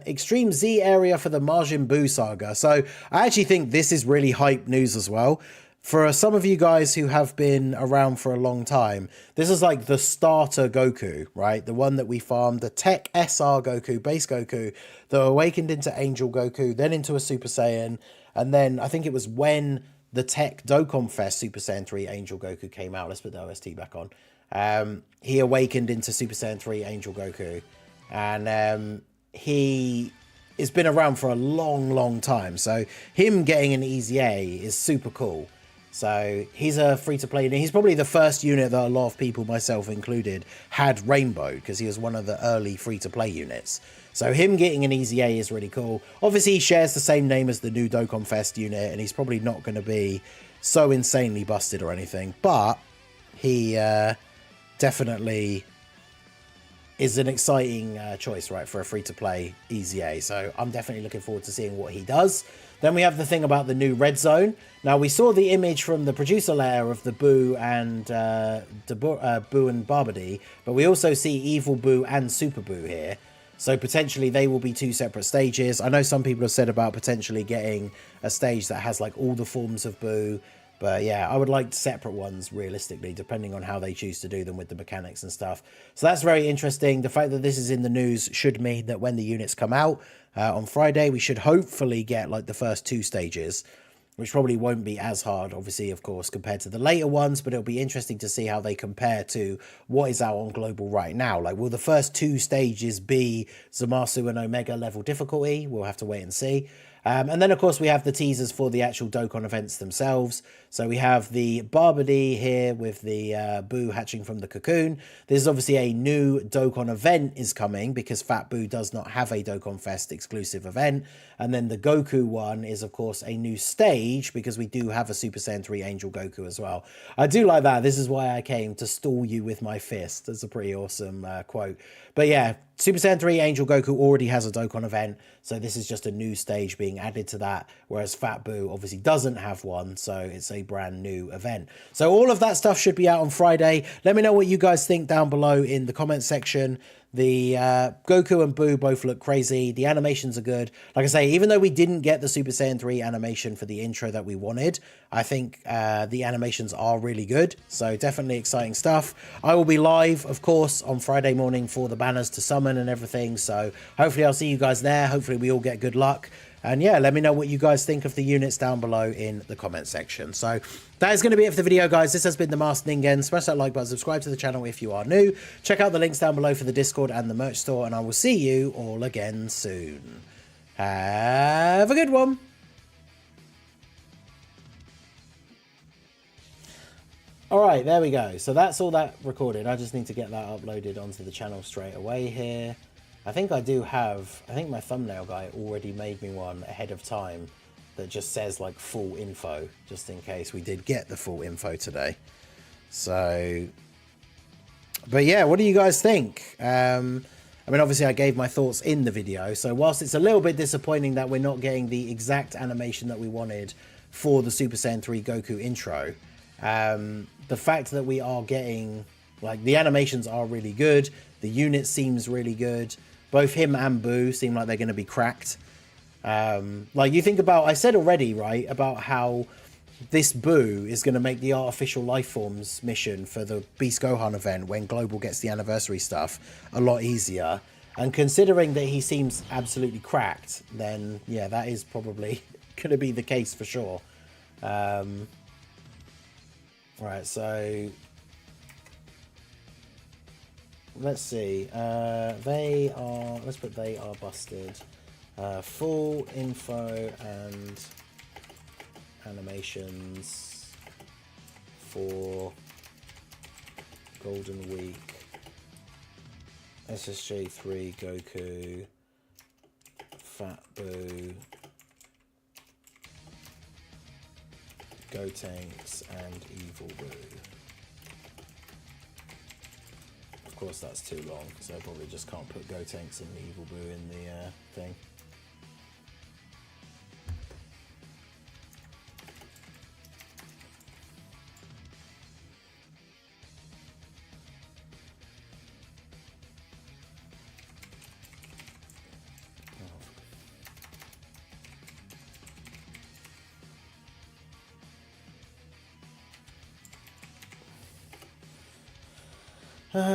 Extreme Z area for the Majin Buu saga. So I actually think this is really hype news as well. For some of you guys who have been around for a long time, this is like the starter Goku, right? The one that we farmed, the Tech SR Goku, base Goku, that awakened into Angel Goku, then into a Super Saiyan, and then I think it was when the Tech Dokkan Fest Super Saiyan 3 Angel Goku came out. Let's put the OST back on. He awakened into Super Saiyan 3 Angel Goku, and he has been around for a long, long time. So him getting an Easy A is super cool. So he's a free-to-play unit. He's probably the first unit that a lot of people, myself included, had Rainbow, because he was one of the early free-to-play units. So him getting an Easy A is really cool. Obviously, he shares the same name as the new Dokkan Fest unit, and he's probably not going to be so insanely busted or anything. But he definitely is an exciting choice, right, for a free-to-play Easy A. So I'm definitely looking forward to seeing what he does. Then we have the thing about the new Red Zone. Now, we saw the image from the producer layer of the Buu and Buu and Barbady, but we also see Evil Buu and Super Buu here. So potentially they will be two separate stages. I know some people have said about potentially getting a stage that has like all the forms of Buu. But yeah, I would like separate ones realistically, depending on how they choose to do them with the mechanics and stuff. So that's very interesting. The fact that this is in the news should mean that when the units come out on Friday, we should hopefully get like the first two stages, which probably won't be as hard, obviously, of course, compared to the later ones. But it'll be interesting to see how they compare to what is out on Global right now. Like, will the first two stages be Zamasu and Omega level difficulty? We'll have to wait and see. And then, of course, we have the teasers for the actual Dokkan events themselves. So we have the Barbady here with the Buu hatching from the cocoon. This is obviously a new Dokkan event is coming because Fat Buu does not have a Dokkan Fest exclusive event. And then the Goku one is, of course, a new stage because we do have a Super Saiyan 3 Angel Goku as well. I do like that. This is why I came to stall you with my fist. That's a pretty awesome quote. But yeah, Super Saiyan 3 Angel Goku already has a Dokkan event, so this is just a new stage being added to that, whereas Fat Buu obviously doesn't have one, so it's a brand new event. So all of that stuff should be out on Friday. Let me know what you guys think down below in the comment section. The Goku and Buu both look crazy. The animations are good. Like I say, even though we didn't get the Super Saiyan 3 animation for the intro that we wanted, I think the animations are really good. So definitely exciting stuff. I will be live, of course, on Friday morning for the banners to summon and everything. So hopefully I'll see you guys there. Hopefully we all get good luck. And yeah, let me know what you guys think of the units down below in the comment section. So that is going to be it for the video, guys. This has been the Masked Ningen. Smash that like button, subscribe to the channel if you are new. Check out the links down below for the Discord and the merch store, and I will see you all again soon. Have a good one. All right, there we go. So that's all that recorded. I just need to get that uploaded onto the channel straight away here. I think my thumbnail guy already made me one ahead of time that just says like full info, just in case we did get the full info today. So, but yeah, what do you guys think? I mean, obviously I gave my thoughts in the video. So whilst it's a little bit disappointing that we're not getting the exact animation that we wanted for the Super Saiyan 3 Goku intro, the fact that we are getting, like, the animations are really good. The unit seems really good. Both him and Buu seem like they're going to be cracked. Like, you think about, I said already, right, about how this Buu is going to make the artificial life forms mission for the Beast Gohan event when Global gets the anniversary stuff a lot easier. And considering that he seems absolutely cracked, then yeah, that is probably going to be the case for sure. Right, so let's see. Let's put they are busted. Full info and animations for Golden Week SSJ3, Goku, Fat Boo, Gotenks, and Evil Boo. Of course that's too long, so I probably just can't put Gotenks and Evil Boo in the thing.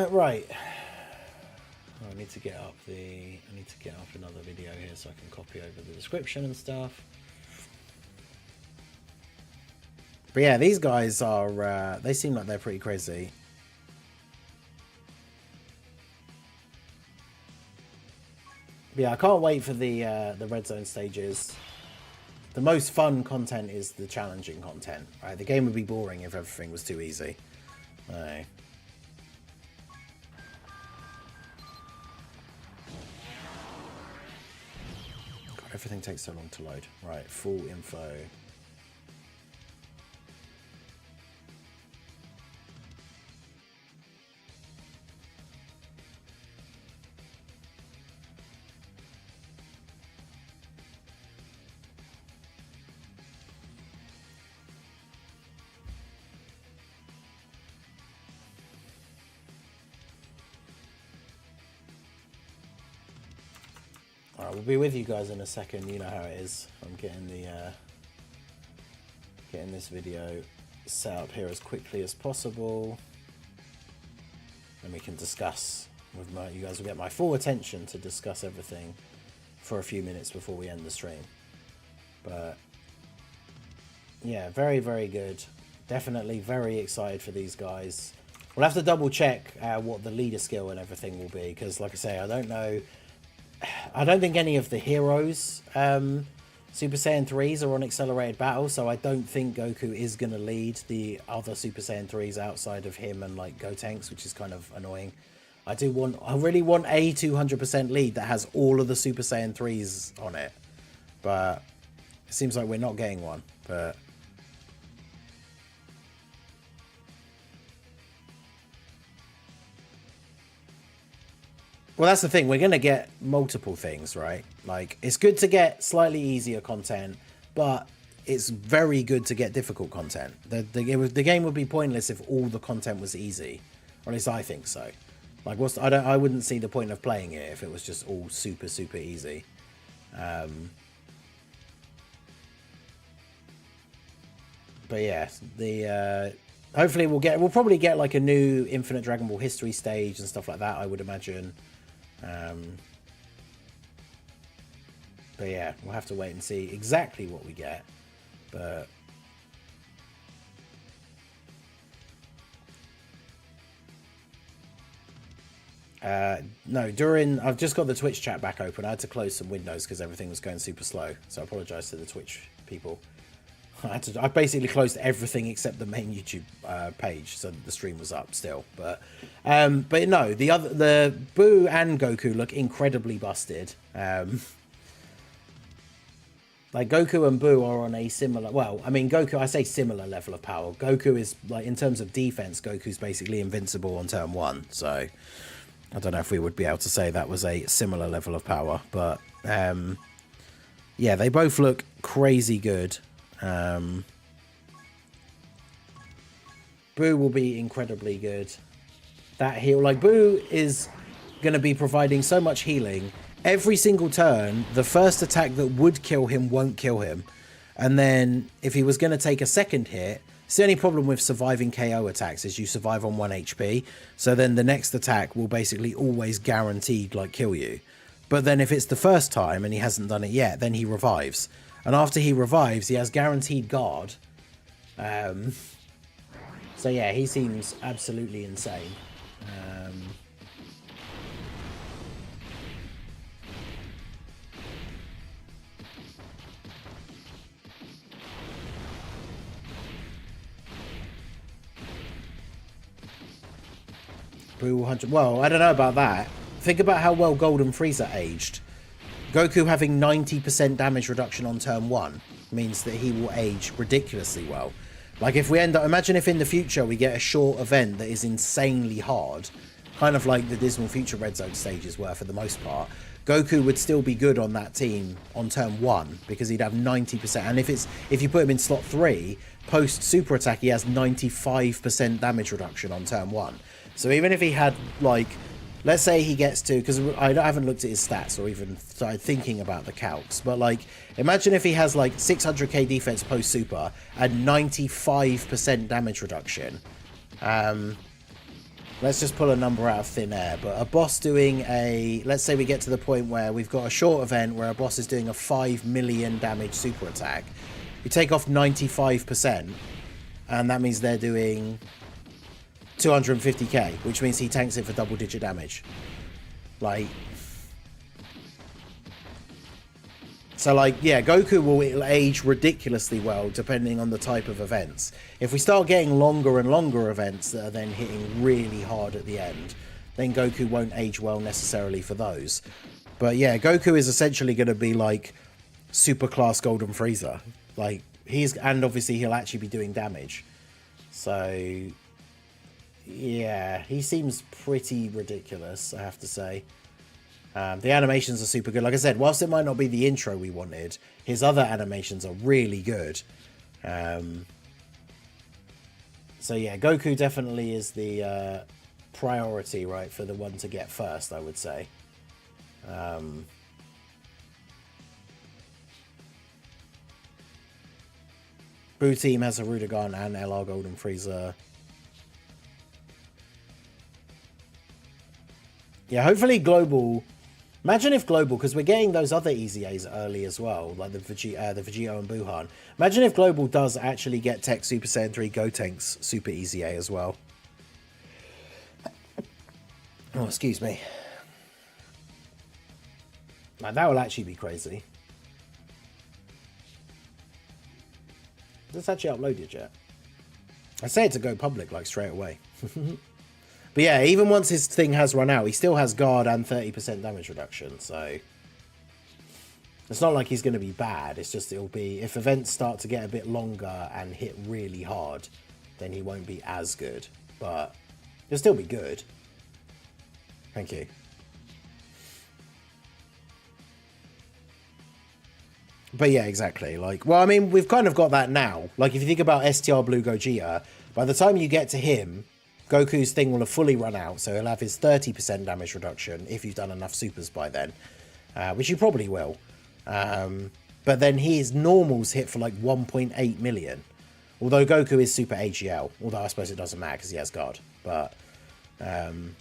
Right. I need to get up another video here so I can copy over the description and stuff. But yeah, these guys are they seem like they're pretty crazy. But yeah, I can't wait for the red zone stages. The most fun content is the challenging content. Right? The game would be boring if everything was too easy. Right. Everything takes so long to load. Right, full info. Alright, we'll be with you guys in a second. You know how it is. I'm getting this video set up here as quickly as possible, and we can discuss with you guys will get my full attention to discuss everything for a few minutes before we end the stream. But yeah, very, very good. Definitely very excited for these guys. We'll have to double check what the leader skill and everything will be, because like I say, I don't know. I don't think any of the heroes Super Saiyan 3s are on accelerated battle, so I don't think Goku is going to lead the other Super Saiyan 3s outside of him and like Gotenks, which is kind of annoying. I really want a 200% lead that has all of the Super Saiyan 3s on it, but it seems like we're not getting one. But well, that's the thing. We're going to get multiple things, right? Like, it's good to get slightly easier content, but it's very good to get difficult content. The game would be pointless if all the content was easy. Or at least I think so. Like, I wouldn't see the point of playing it if it was just all super, super easy. But yeah, hopefully we'll probably get like a new Infinite Dragon Ball History stage and stuff like that, I would imagine. But yeah, we'll have to wait and see exactly what we get. But no, I've just got the Twitch chat back open. I had to close some windows because everything was going super slow, so I apologize to the Twitch people. I basically closed everything except the main YouTube page, so the stream was up still. But no, the Boo and Goku look incredibly busted. Like Goku and Boo are on a similar, well, I mean Goku, I say similar level of power. Goku is like, in terms of defense, Goku's basically invincible on turn 1. So I don't know if we would be able to say that was a similar level of power, but yeah, they both look crazy good. Boo will be incredibly good. That heal, like Boo is going to be providing so much healing. Every single turn, the first attack that would kill him won't kill him. And then if he was going to take a second hit, it's the only problem with surviving KO attacks is you survive on 1 HP. So then the next attack will basically always guaranteed like kill you. But then if it's the first time and he hasn't done it yet, then he revives. And after he revives, he has guaranteed guard. So yeah, he seems absolutely insane. Boo 100. Well, I don't know about that. think about how well Golden Frieza aged. Goku having 90% damage reduction on turn 1 means that he will age ridiculously well. Like, if we end up... Imagine if in the future we get a short event that is insanely hard, kind of like the Dismal Future Red Zone stages were for the most part. Goku would still be good on that team on turn 1 because he'd have 90%. And if you put him in slot 3, post super attack, he has 95% damage reduction on turn 1. So even if he had, like... Let's say he gets to, because I haven't looked at his stats or even started thinking about the calcs, but like, imagine if he has like 600k defense post super and 95% damage reduction. Let's just pull a number out of thin air, but a boss doing let's say we get to the point where we've got a short event where a boss is doing a 5 million damage super attack. You take off 95%, and that means they're doing 250k, which means he tanks it for double digit damage. Like, so like, yeah, Goku will age ridiculously well depending on the type of events. If we start getting longer and longer events that are then hitting really hard at the end, then Goku won't age well necessarily for those. But yeah, Goku is essentially going to be like super class Golden Frieza. Like, and obviously he'll actually be doing damage. So yeah, he seems pretty ridiculous, I have to say. The animations are super good. Like I said, whilst it might not be the intro we wanted, his other animations are really good. So yeah, Goku definitely is the priority, right, for the one to get first, I would say. Boo Team has a Rudigan and LR Golden Frieza. Yeah, hopefully Global... Imagine if Global, because we're getting those other Easy A's early as well, like the Vegito and Buhan. Imagine if Global does actually get Tech Super Saiyan 3 Gotenks Super Easy A as well. Oh, excuse me. Like, that will actually be crazy. Is this actually uploaded yet? I say it to go public, like, straight away. But yeah, even once his thing has run out, he still has guard and 30% damage reduction, so... It's not like he's going to be bad, it's just it'll be... If events start to get a bit longer and hit really hard, then he won't be as good. But he'll still be good. Thank you. But yeah, exactly. Like, well, I mean, we've kind of got that now. Like, if you think about STR Blue Gogeta, by the time you get to him... Goku's thing will have fully run out, so he'll have his 30% damage reduction if you've done enough supers by then, which you probably will. But then his normals hit for like 1.8 million, although Goku is Super AGL, although I suppose it doesn't matter because he has guard. But the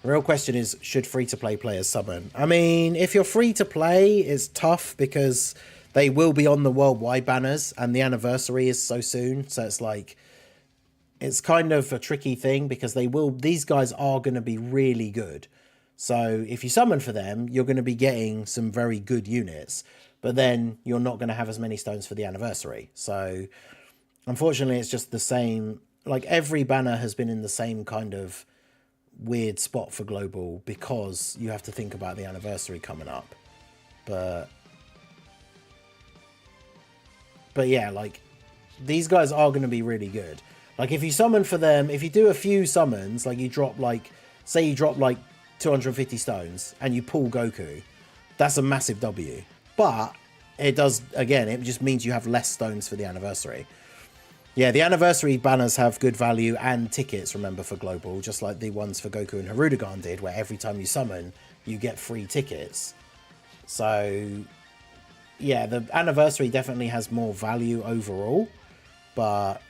real question is, should free-to-play players summon? I mean, if you're free-to-play, it's tough because they will be on the worldwide banners, and the anniversary is so soon, so it's like... It's kind of a tricky thing because these guys are going to be really good. So if you summon for them, you're going to be getting some very good units, but then you're not going to have as many stones for the anniversary. So unfortunately, it's just the same. Like, every banner has been in the same kind of weird spot for Global because you have to think about the anniversary coming up. But yeah, like, these guys are going to be really good. Like, if you summon for them, if you do a few summons, like you drop, like, say you drop, like, 250 stones and you pull Goku, that's a massive W. But it does, again, it just means you have less stones for the anniversary. Yeah, the anniversary banners have good value and tickets, remember, for Global, just like the ones for Goku and Hirudegarn did, where every time you summon, you get free tickets. So, yeah, the anniversary definitely has more value overall, but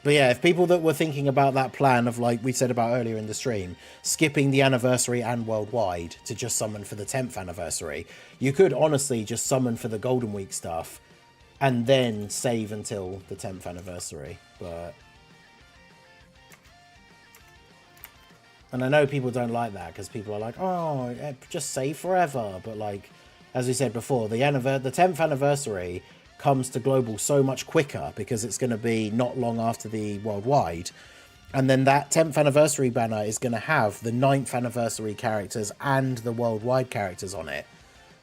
yeah, if people that were thinking about that plan of, like we said about earlier in the stream, skipping the anniversary and worldwide to just summon for the 10th anniversary, you could honestly just summon for the Golden Week stuff and then save until the 10th anniversary. And I know people don't like that because people are like, oh, just save forever. But like, as we said before, the 10th anniversary comes to Global so much quicker because it's going to be not long after the worldwide. And then that 10th anniversary banner is going to have the 9th anniversary characters and the worldwide characters on it.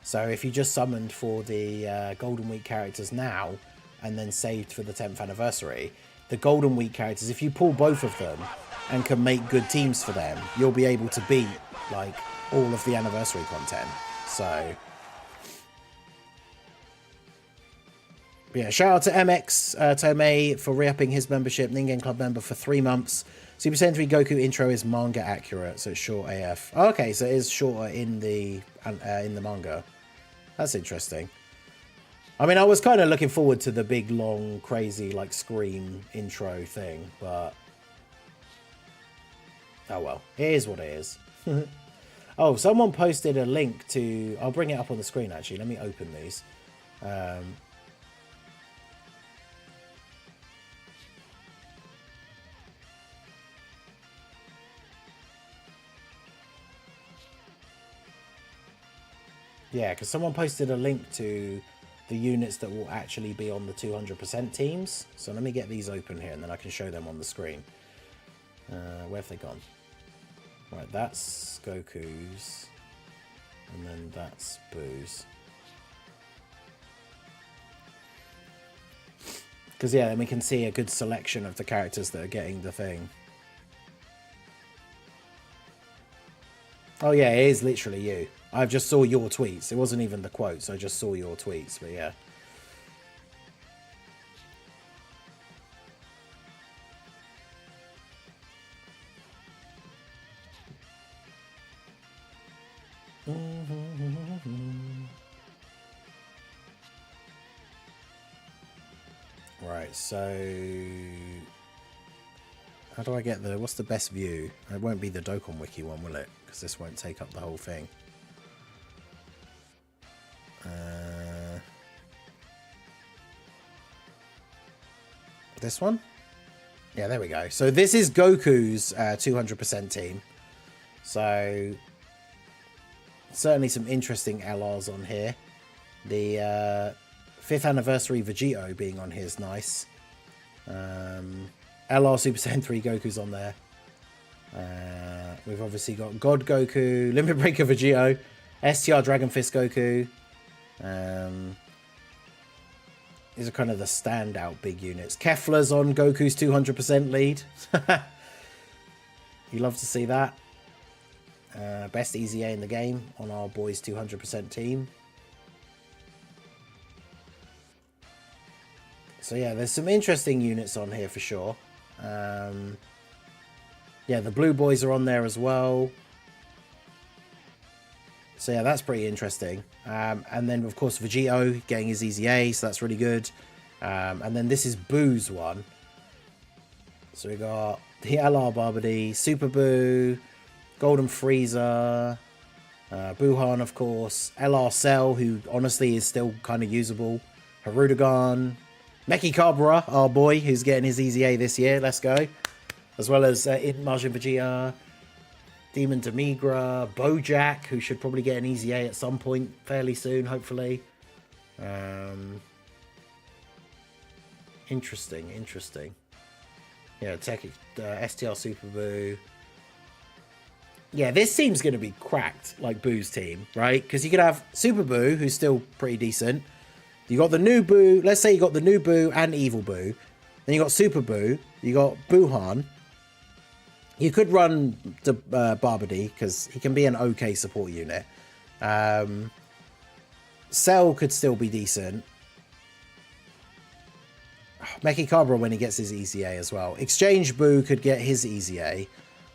So if you just summoned for the Golden Week characters now and then saved for the 10th anniversary, the Golden Week characters, if you pull both of them and can make good teams for them, you'll be able to beat like all of the anniversary content. So yeah, shout out to MX Tomei for re-upping his membership, Ningen Club member for 3 months. Super Saiyan 3 Goku intro is manga accurate, so it's short AF. Oh, okay, so it is shorter in the manga. That's interesting. I mean, I was kind of looking forward to the big, long, crazy, like, Scream intro thing, but oh well, it is what it is. Oh, someone posted a link to... I'll bring it up on the screen, actually. Let me open these. Yeah, because someone posted a link to the units that will actually be on the 200% teams. So let me get these open here, and then I can show them on the screen. Where have they gone? Right, that's Goku's. And then that's Boo's. Because, yeah, then we can see a good selection of the characters that are getting the thing. Oh, yeah, it is literally you. I just saw your tweets. It wasn't even the quotes. I just saw your tweets, but yeah. Right, so... How do I get the... What's the best view? It won't be the Dokkan Wiki one, will it? Because this won't take up the whole thing. This one? Yeah, there we go. So this is Goku's 200% team. So certainly some interesting LRs on here. The 5th anniversary Vegito being on here is nice. LR Super Saiyan 3 Goku's on there. We've obviously got God Goku, Limit Breaker Vegito, STR Dragon Fist Goku. These are kind of the standout big units. Kefla's on Goku's 200% lead. You love to see that. Best Easy A in the game on our boys' 200% team. So yeah, there's some interesting units on here for sure. Yeah, the blue boys are on there as well. So yeah, that's pretty interesting. And then, of course, Vegito getting his Easy A, so that's really good. And then this is Boo's one. So we got the LR Barbody, Super Boo, Golden Frieza, Buhan, of course, LR Cell, who honestly is still kind of usable, Harudagon, Meki Cabra, our boy, who's getting his Easy A this year, let's go. As well as Majin Vegeta, Demon Demigra, Bojack, who should probably get an Easy A at some point fairly soon, hopefully. Interesting. Yeah, STR Super Boo. Yeah, this team's going to be cracked, like Boo's team, right? Because you could have Super Boo, who's still pretty decent. You got the new Boo. Let's say you got the new Boo and Evil Boo. Then you got Super Boo. You got Buhan. You could run the Barbody, because he can be an okay support unit. Cell could still be decent. Meki Cabra when he gets his Easy A as well. Exchange Boo could get his Easy A.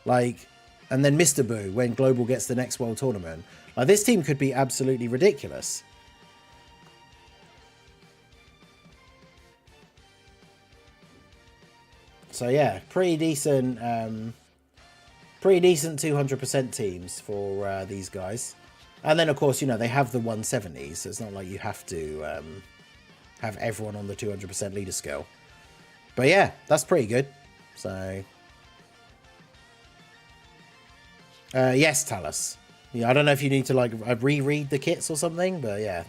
Like, and then Mr. Boo when Global gets the next World Tournament. Like, this team could be absolutely ridiculous. So yeah, pretty decent 200% teams for these guys. And then, of course, you know, they have the 170s, so it's not like you have to have everyone on the 200% leader scale. But yeah, that's pretty good. So yes, Talus. Yeah, I don't know if you need to like reread the kits or something, but yeah,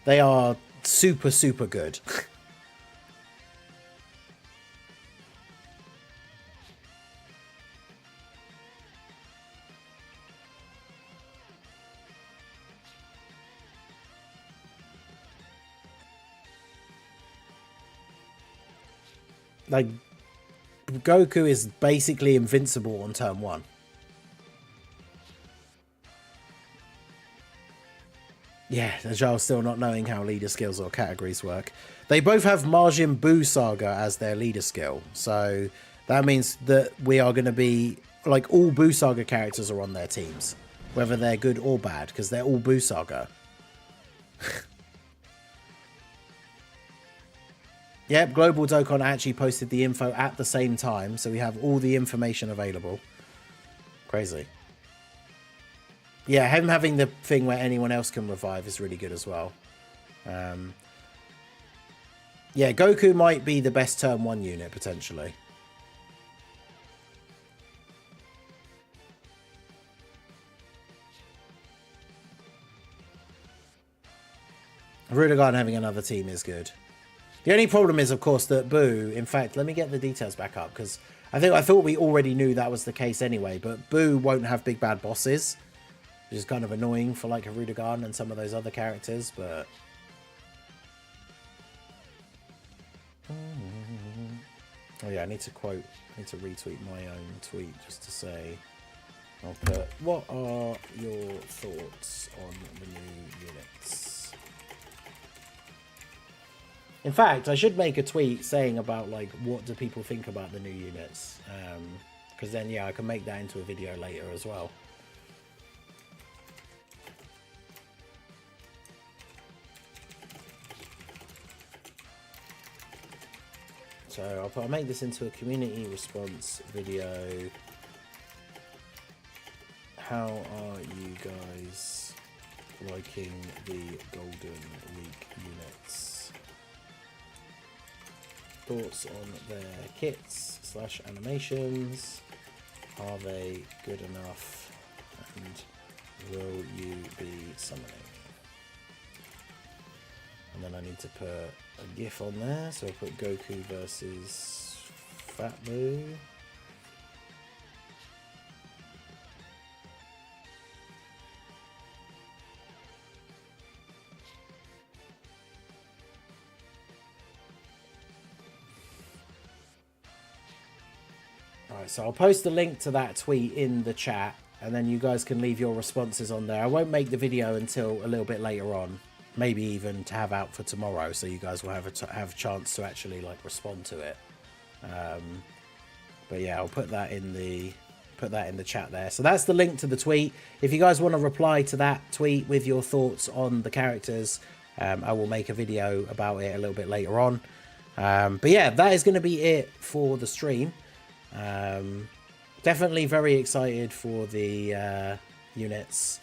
they are super good. Like, Goku is basically invincible on turn 1. Yeah, Najal still not knowing how leader skills or categories work. They both have Majin Buu Saga as their leader skill. So that means that we are going to be... Like, all Buu Saga characters are on their teams. Whether they're good or bad, because they're all Buu Saga. Yep, Global Dokkan actually posted the info at the same time. So we have all the information available. Crazy. Yeah, him having the thing where anyone else can revive is really good as well. Yeah, Goku might be the best turn 1 unit, potentially. Rudigan having another team is good. The only problem is, of course, that Boo... In fact, let me get the details back up, because I thought we already knew that was the case anyway, but Boo won't have big bad bosses, which is kind of annoying for, like, a Rudigan and some of those other characters, but... Oh yeah, I need to retweet my own tweet just to say... I'll put, what are your thoughts on the new units? In fact, I should make a tweet saying about, like, what do people think about the new units? Because then, yeah, I can make that into a video later as well. So I'll make this into a community response video. How are you guys liking the Golden Week units? Thoughts on their kits / animations? Are they good enough? And will you be summoning? And then I need to put a GIF on there, so I'll put Goku versus Fat Boo. Alright, so I'll post a link to that tweet in the chat, and then you guys can leave your responses on there. I won't make the video until a little bit later on. Maybe even to have out for tomorrow, so you guys will have a chance to actually, like, respond to it. But yeah, I'll put that in the chat there. So that's the link to the tweet. If you guys want to reply to that tweet with your thoughts on the characters, I will make a video about it a little bit later on. But yeah, that is going to be it for the stream. Definitely very excited for the units.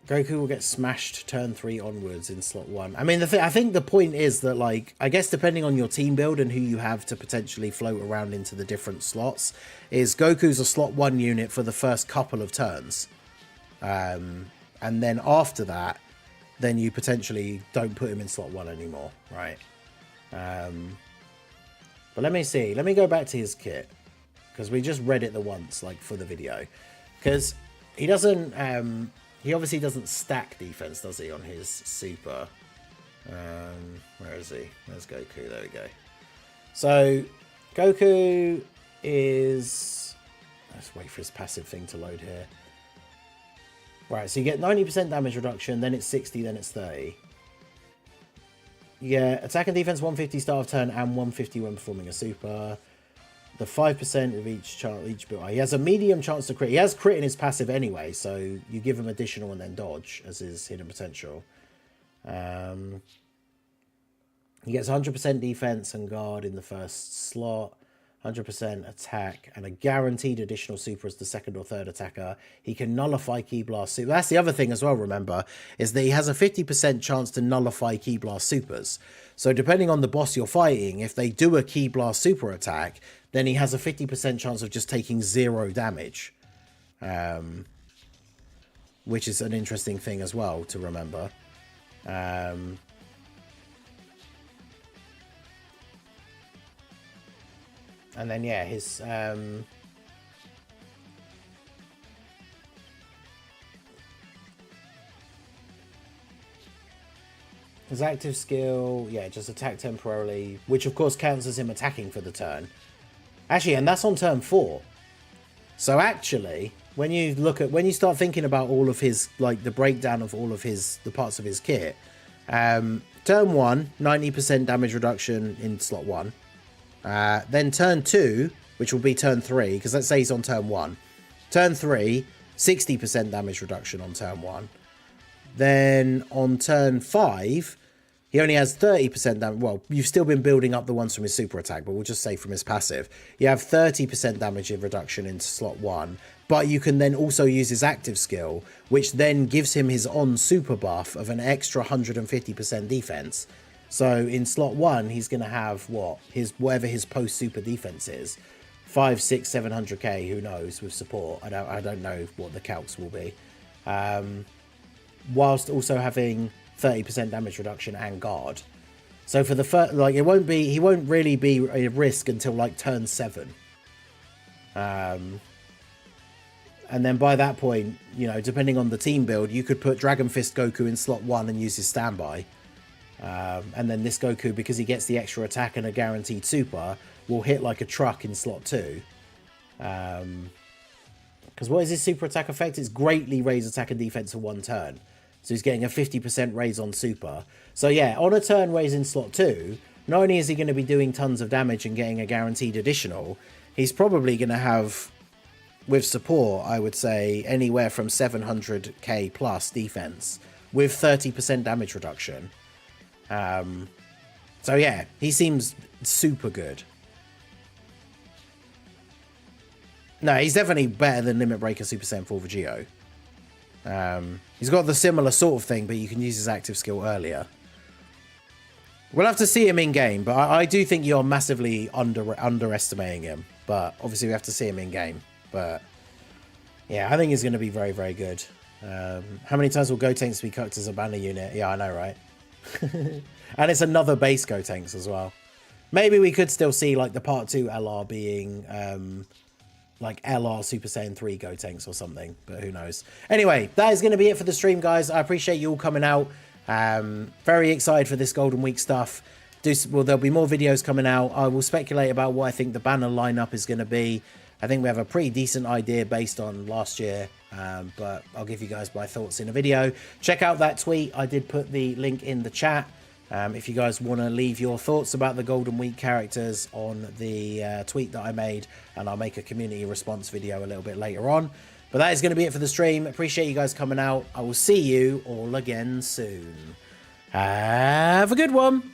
Goku will get smashed turn 3 onwards in slot 1. I mean, I think the point is that, like, I guess depending on your team build and who you have to potentially float around into the different slots, is Goku's a slot 1 unit for the first couple of turns. And then after that, then you potentially don't put him in slot 1 anymore, right? But let me see. Let me go back to his kit, because we just read it the once, like, for the video. Because he doesn't... he obviously doesn't stack defense, does he, on his super? Where is he? There's Goku. There we go. So, Goku is... Let's wait for his passive thing to load here. Right, so you get 90% damage reduction, then it's 60, then it's 30. Yeah, attack and defense 150 start of turn and 150 when performing a super. The 5% with each build. He has a medium chance to crit. He has crit in his passive anyway, so you give him additional and then dodge as his hidden potential. He gets 100% defense and guard in the first slot, 100% attack, and a guaranteed additional super as the second or third attacker. He can nullify Ki Blast super. That's the other thing as well, remember, is that he has a 50% chance to nullify Ki Blast supers. So depending on the boss you're fighting, if they do a Ki Blast super attack, then he has a 50% chance of just taking 0 damage. Which is an interesting thing as well to remember. And then, yeah, his... His active skill, yeah, just attack temporarily, which of course counts as him attacking for the turn. Actually, and that's on turn 4. So actually, when you start thinking about all of his, like the breakdown of all of the parts of his kit, turn 1, 90% damage reduction in slot 1. Then turn 2, which will be turn 3, because let's say he's on turn 1. Turn 3, 60% damage reduction on turn 1. Then on turn 5, he only has 30% damage. Well, you've still been building up the ones from his super attack, but we'll just say from his passive. You have 30% damage reduction into slot 1, but you can then also use his active skill, which then gives him his on super buff of an extra 150% defense. So in slot 1, he's going to have whatever his post super defense is. 5, 6, 700k, who knows, with support. I don't know what the calcs will be. Whilst also having 30% damage reduction and guard. So for the first, like, he won't really be a risk until like turn 7. And then by that point, you know, depending on the team build, you could put Dragon Fist Goku in slot 1 and use his standby. And then this Goku, because he gets the extra attack and a guaranteed super, will hit like a truck in slot 2. Because what is his super attack effect? It's greatly raise attack and defense for 1 turn. So he's getting a 50% raise on super. So yeah, on a turn raise in slot 2, not only is he going to be doing tons of damage and getting a guaranteed additional, he's probably going to have, with support, I would say anywhere from 700k plus defense with 30% damage reduction. So yeah, he seems super good. No, he's definitely better than Limit Breaker Super Saiyan 4 Vegito. He's got the similar sort of thing, but you can use his active skill earlier. We'll have to see him in game, but I do think you're massively underestimating him. But obviously we have to see him in game. But yeah, I think he's going to be very, very good. How many times will Gotenks be cooked as a banner unit? Yeah, I know, right? And it's another base Gotenks as well. Maybe we could still see like the part 2 LR being like LR Super Saiyan 3 Gotenks or something, but who knows. Anyway, that is going to be it for the stream, guys. I appreciate you all coming out. Very excited for this Golden Week stuff. Well, there'll be more videos coming out. I will speculate about what I think the banner lineup is going to be. I think we have a pretty decent idea based on last year, but I'll give you guys my thoughts in a video. Check out that tweet. I did put the link in the chat. If you guys want to leave your thoughts about the Golden Week characters on the tweet that I made, and I'll make a community response video a little bit later on. But that is going to be it for the stream. Appreciate you guys coming out. I will see you all again soon. Have a good one.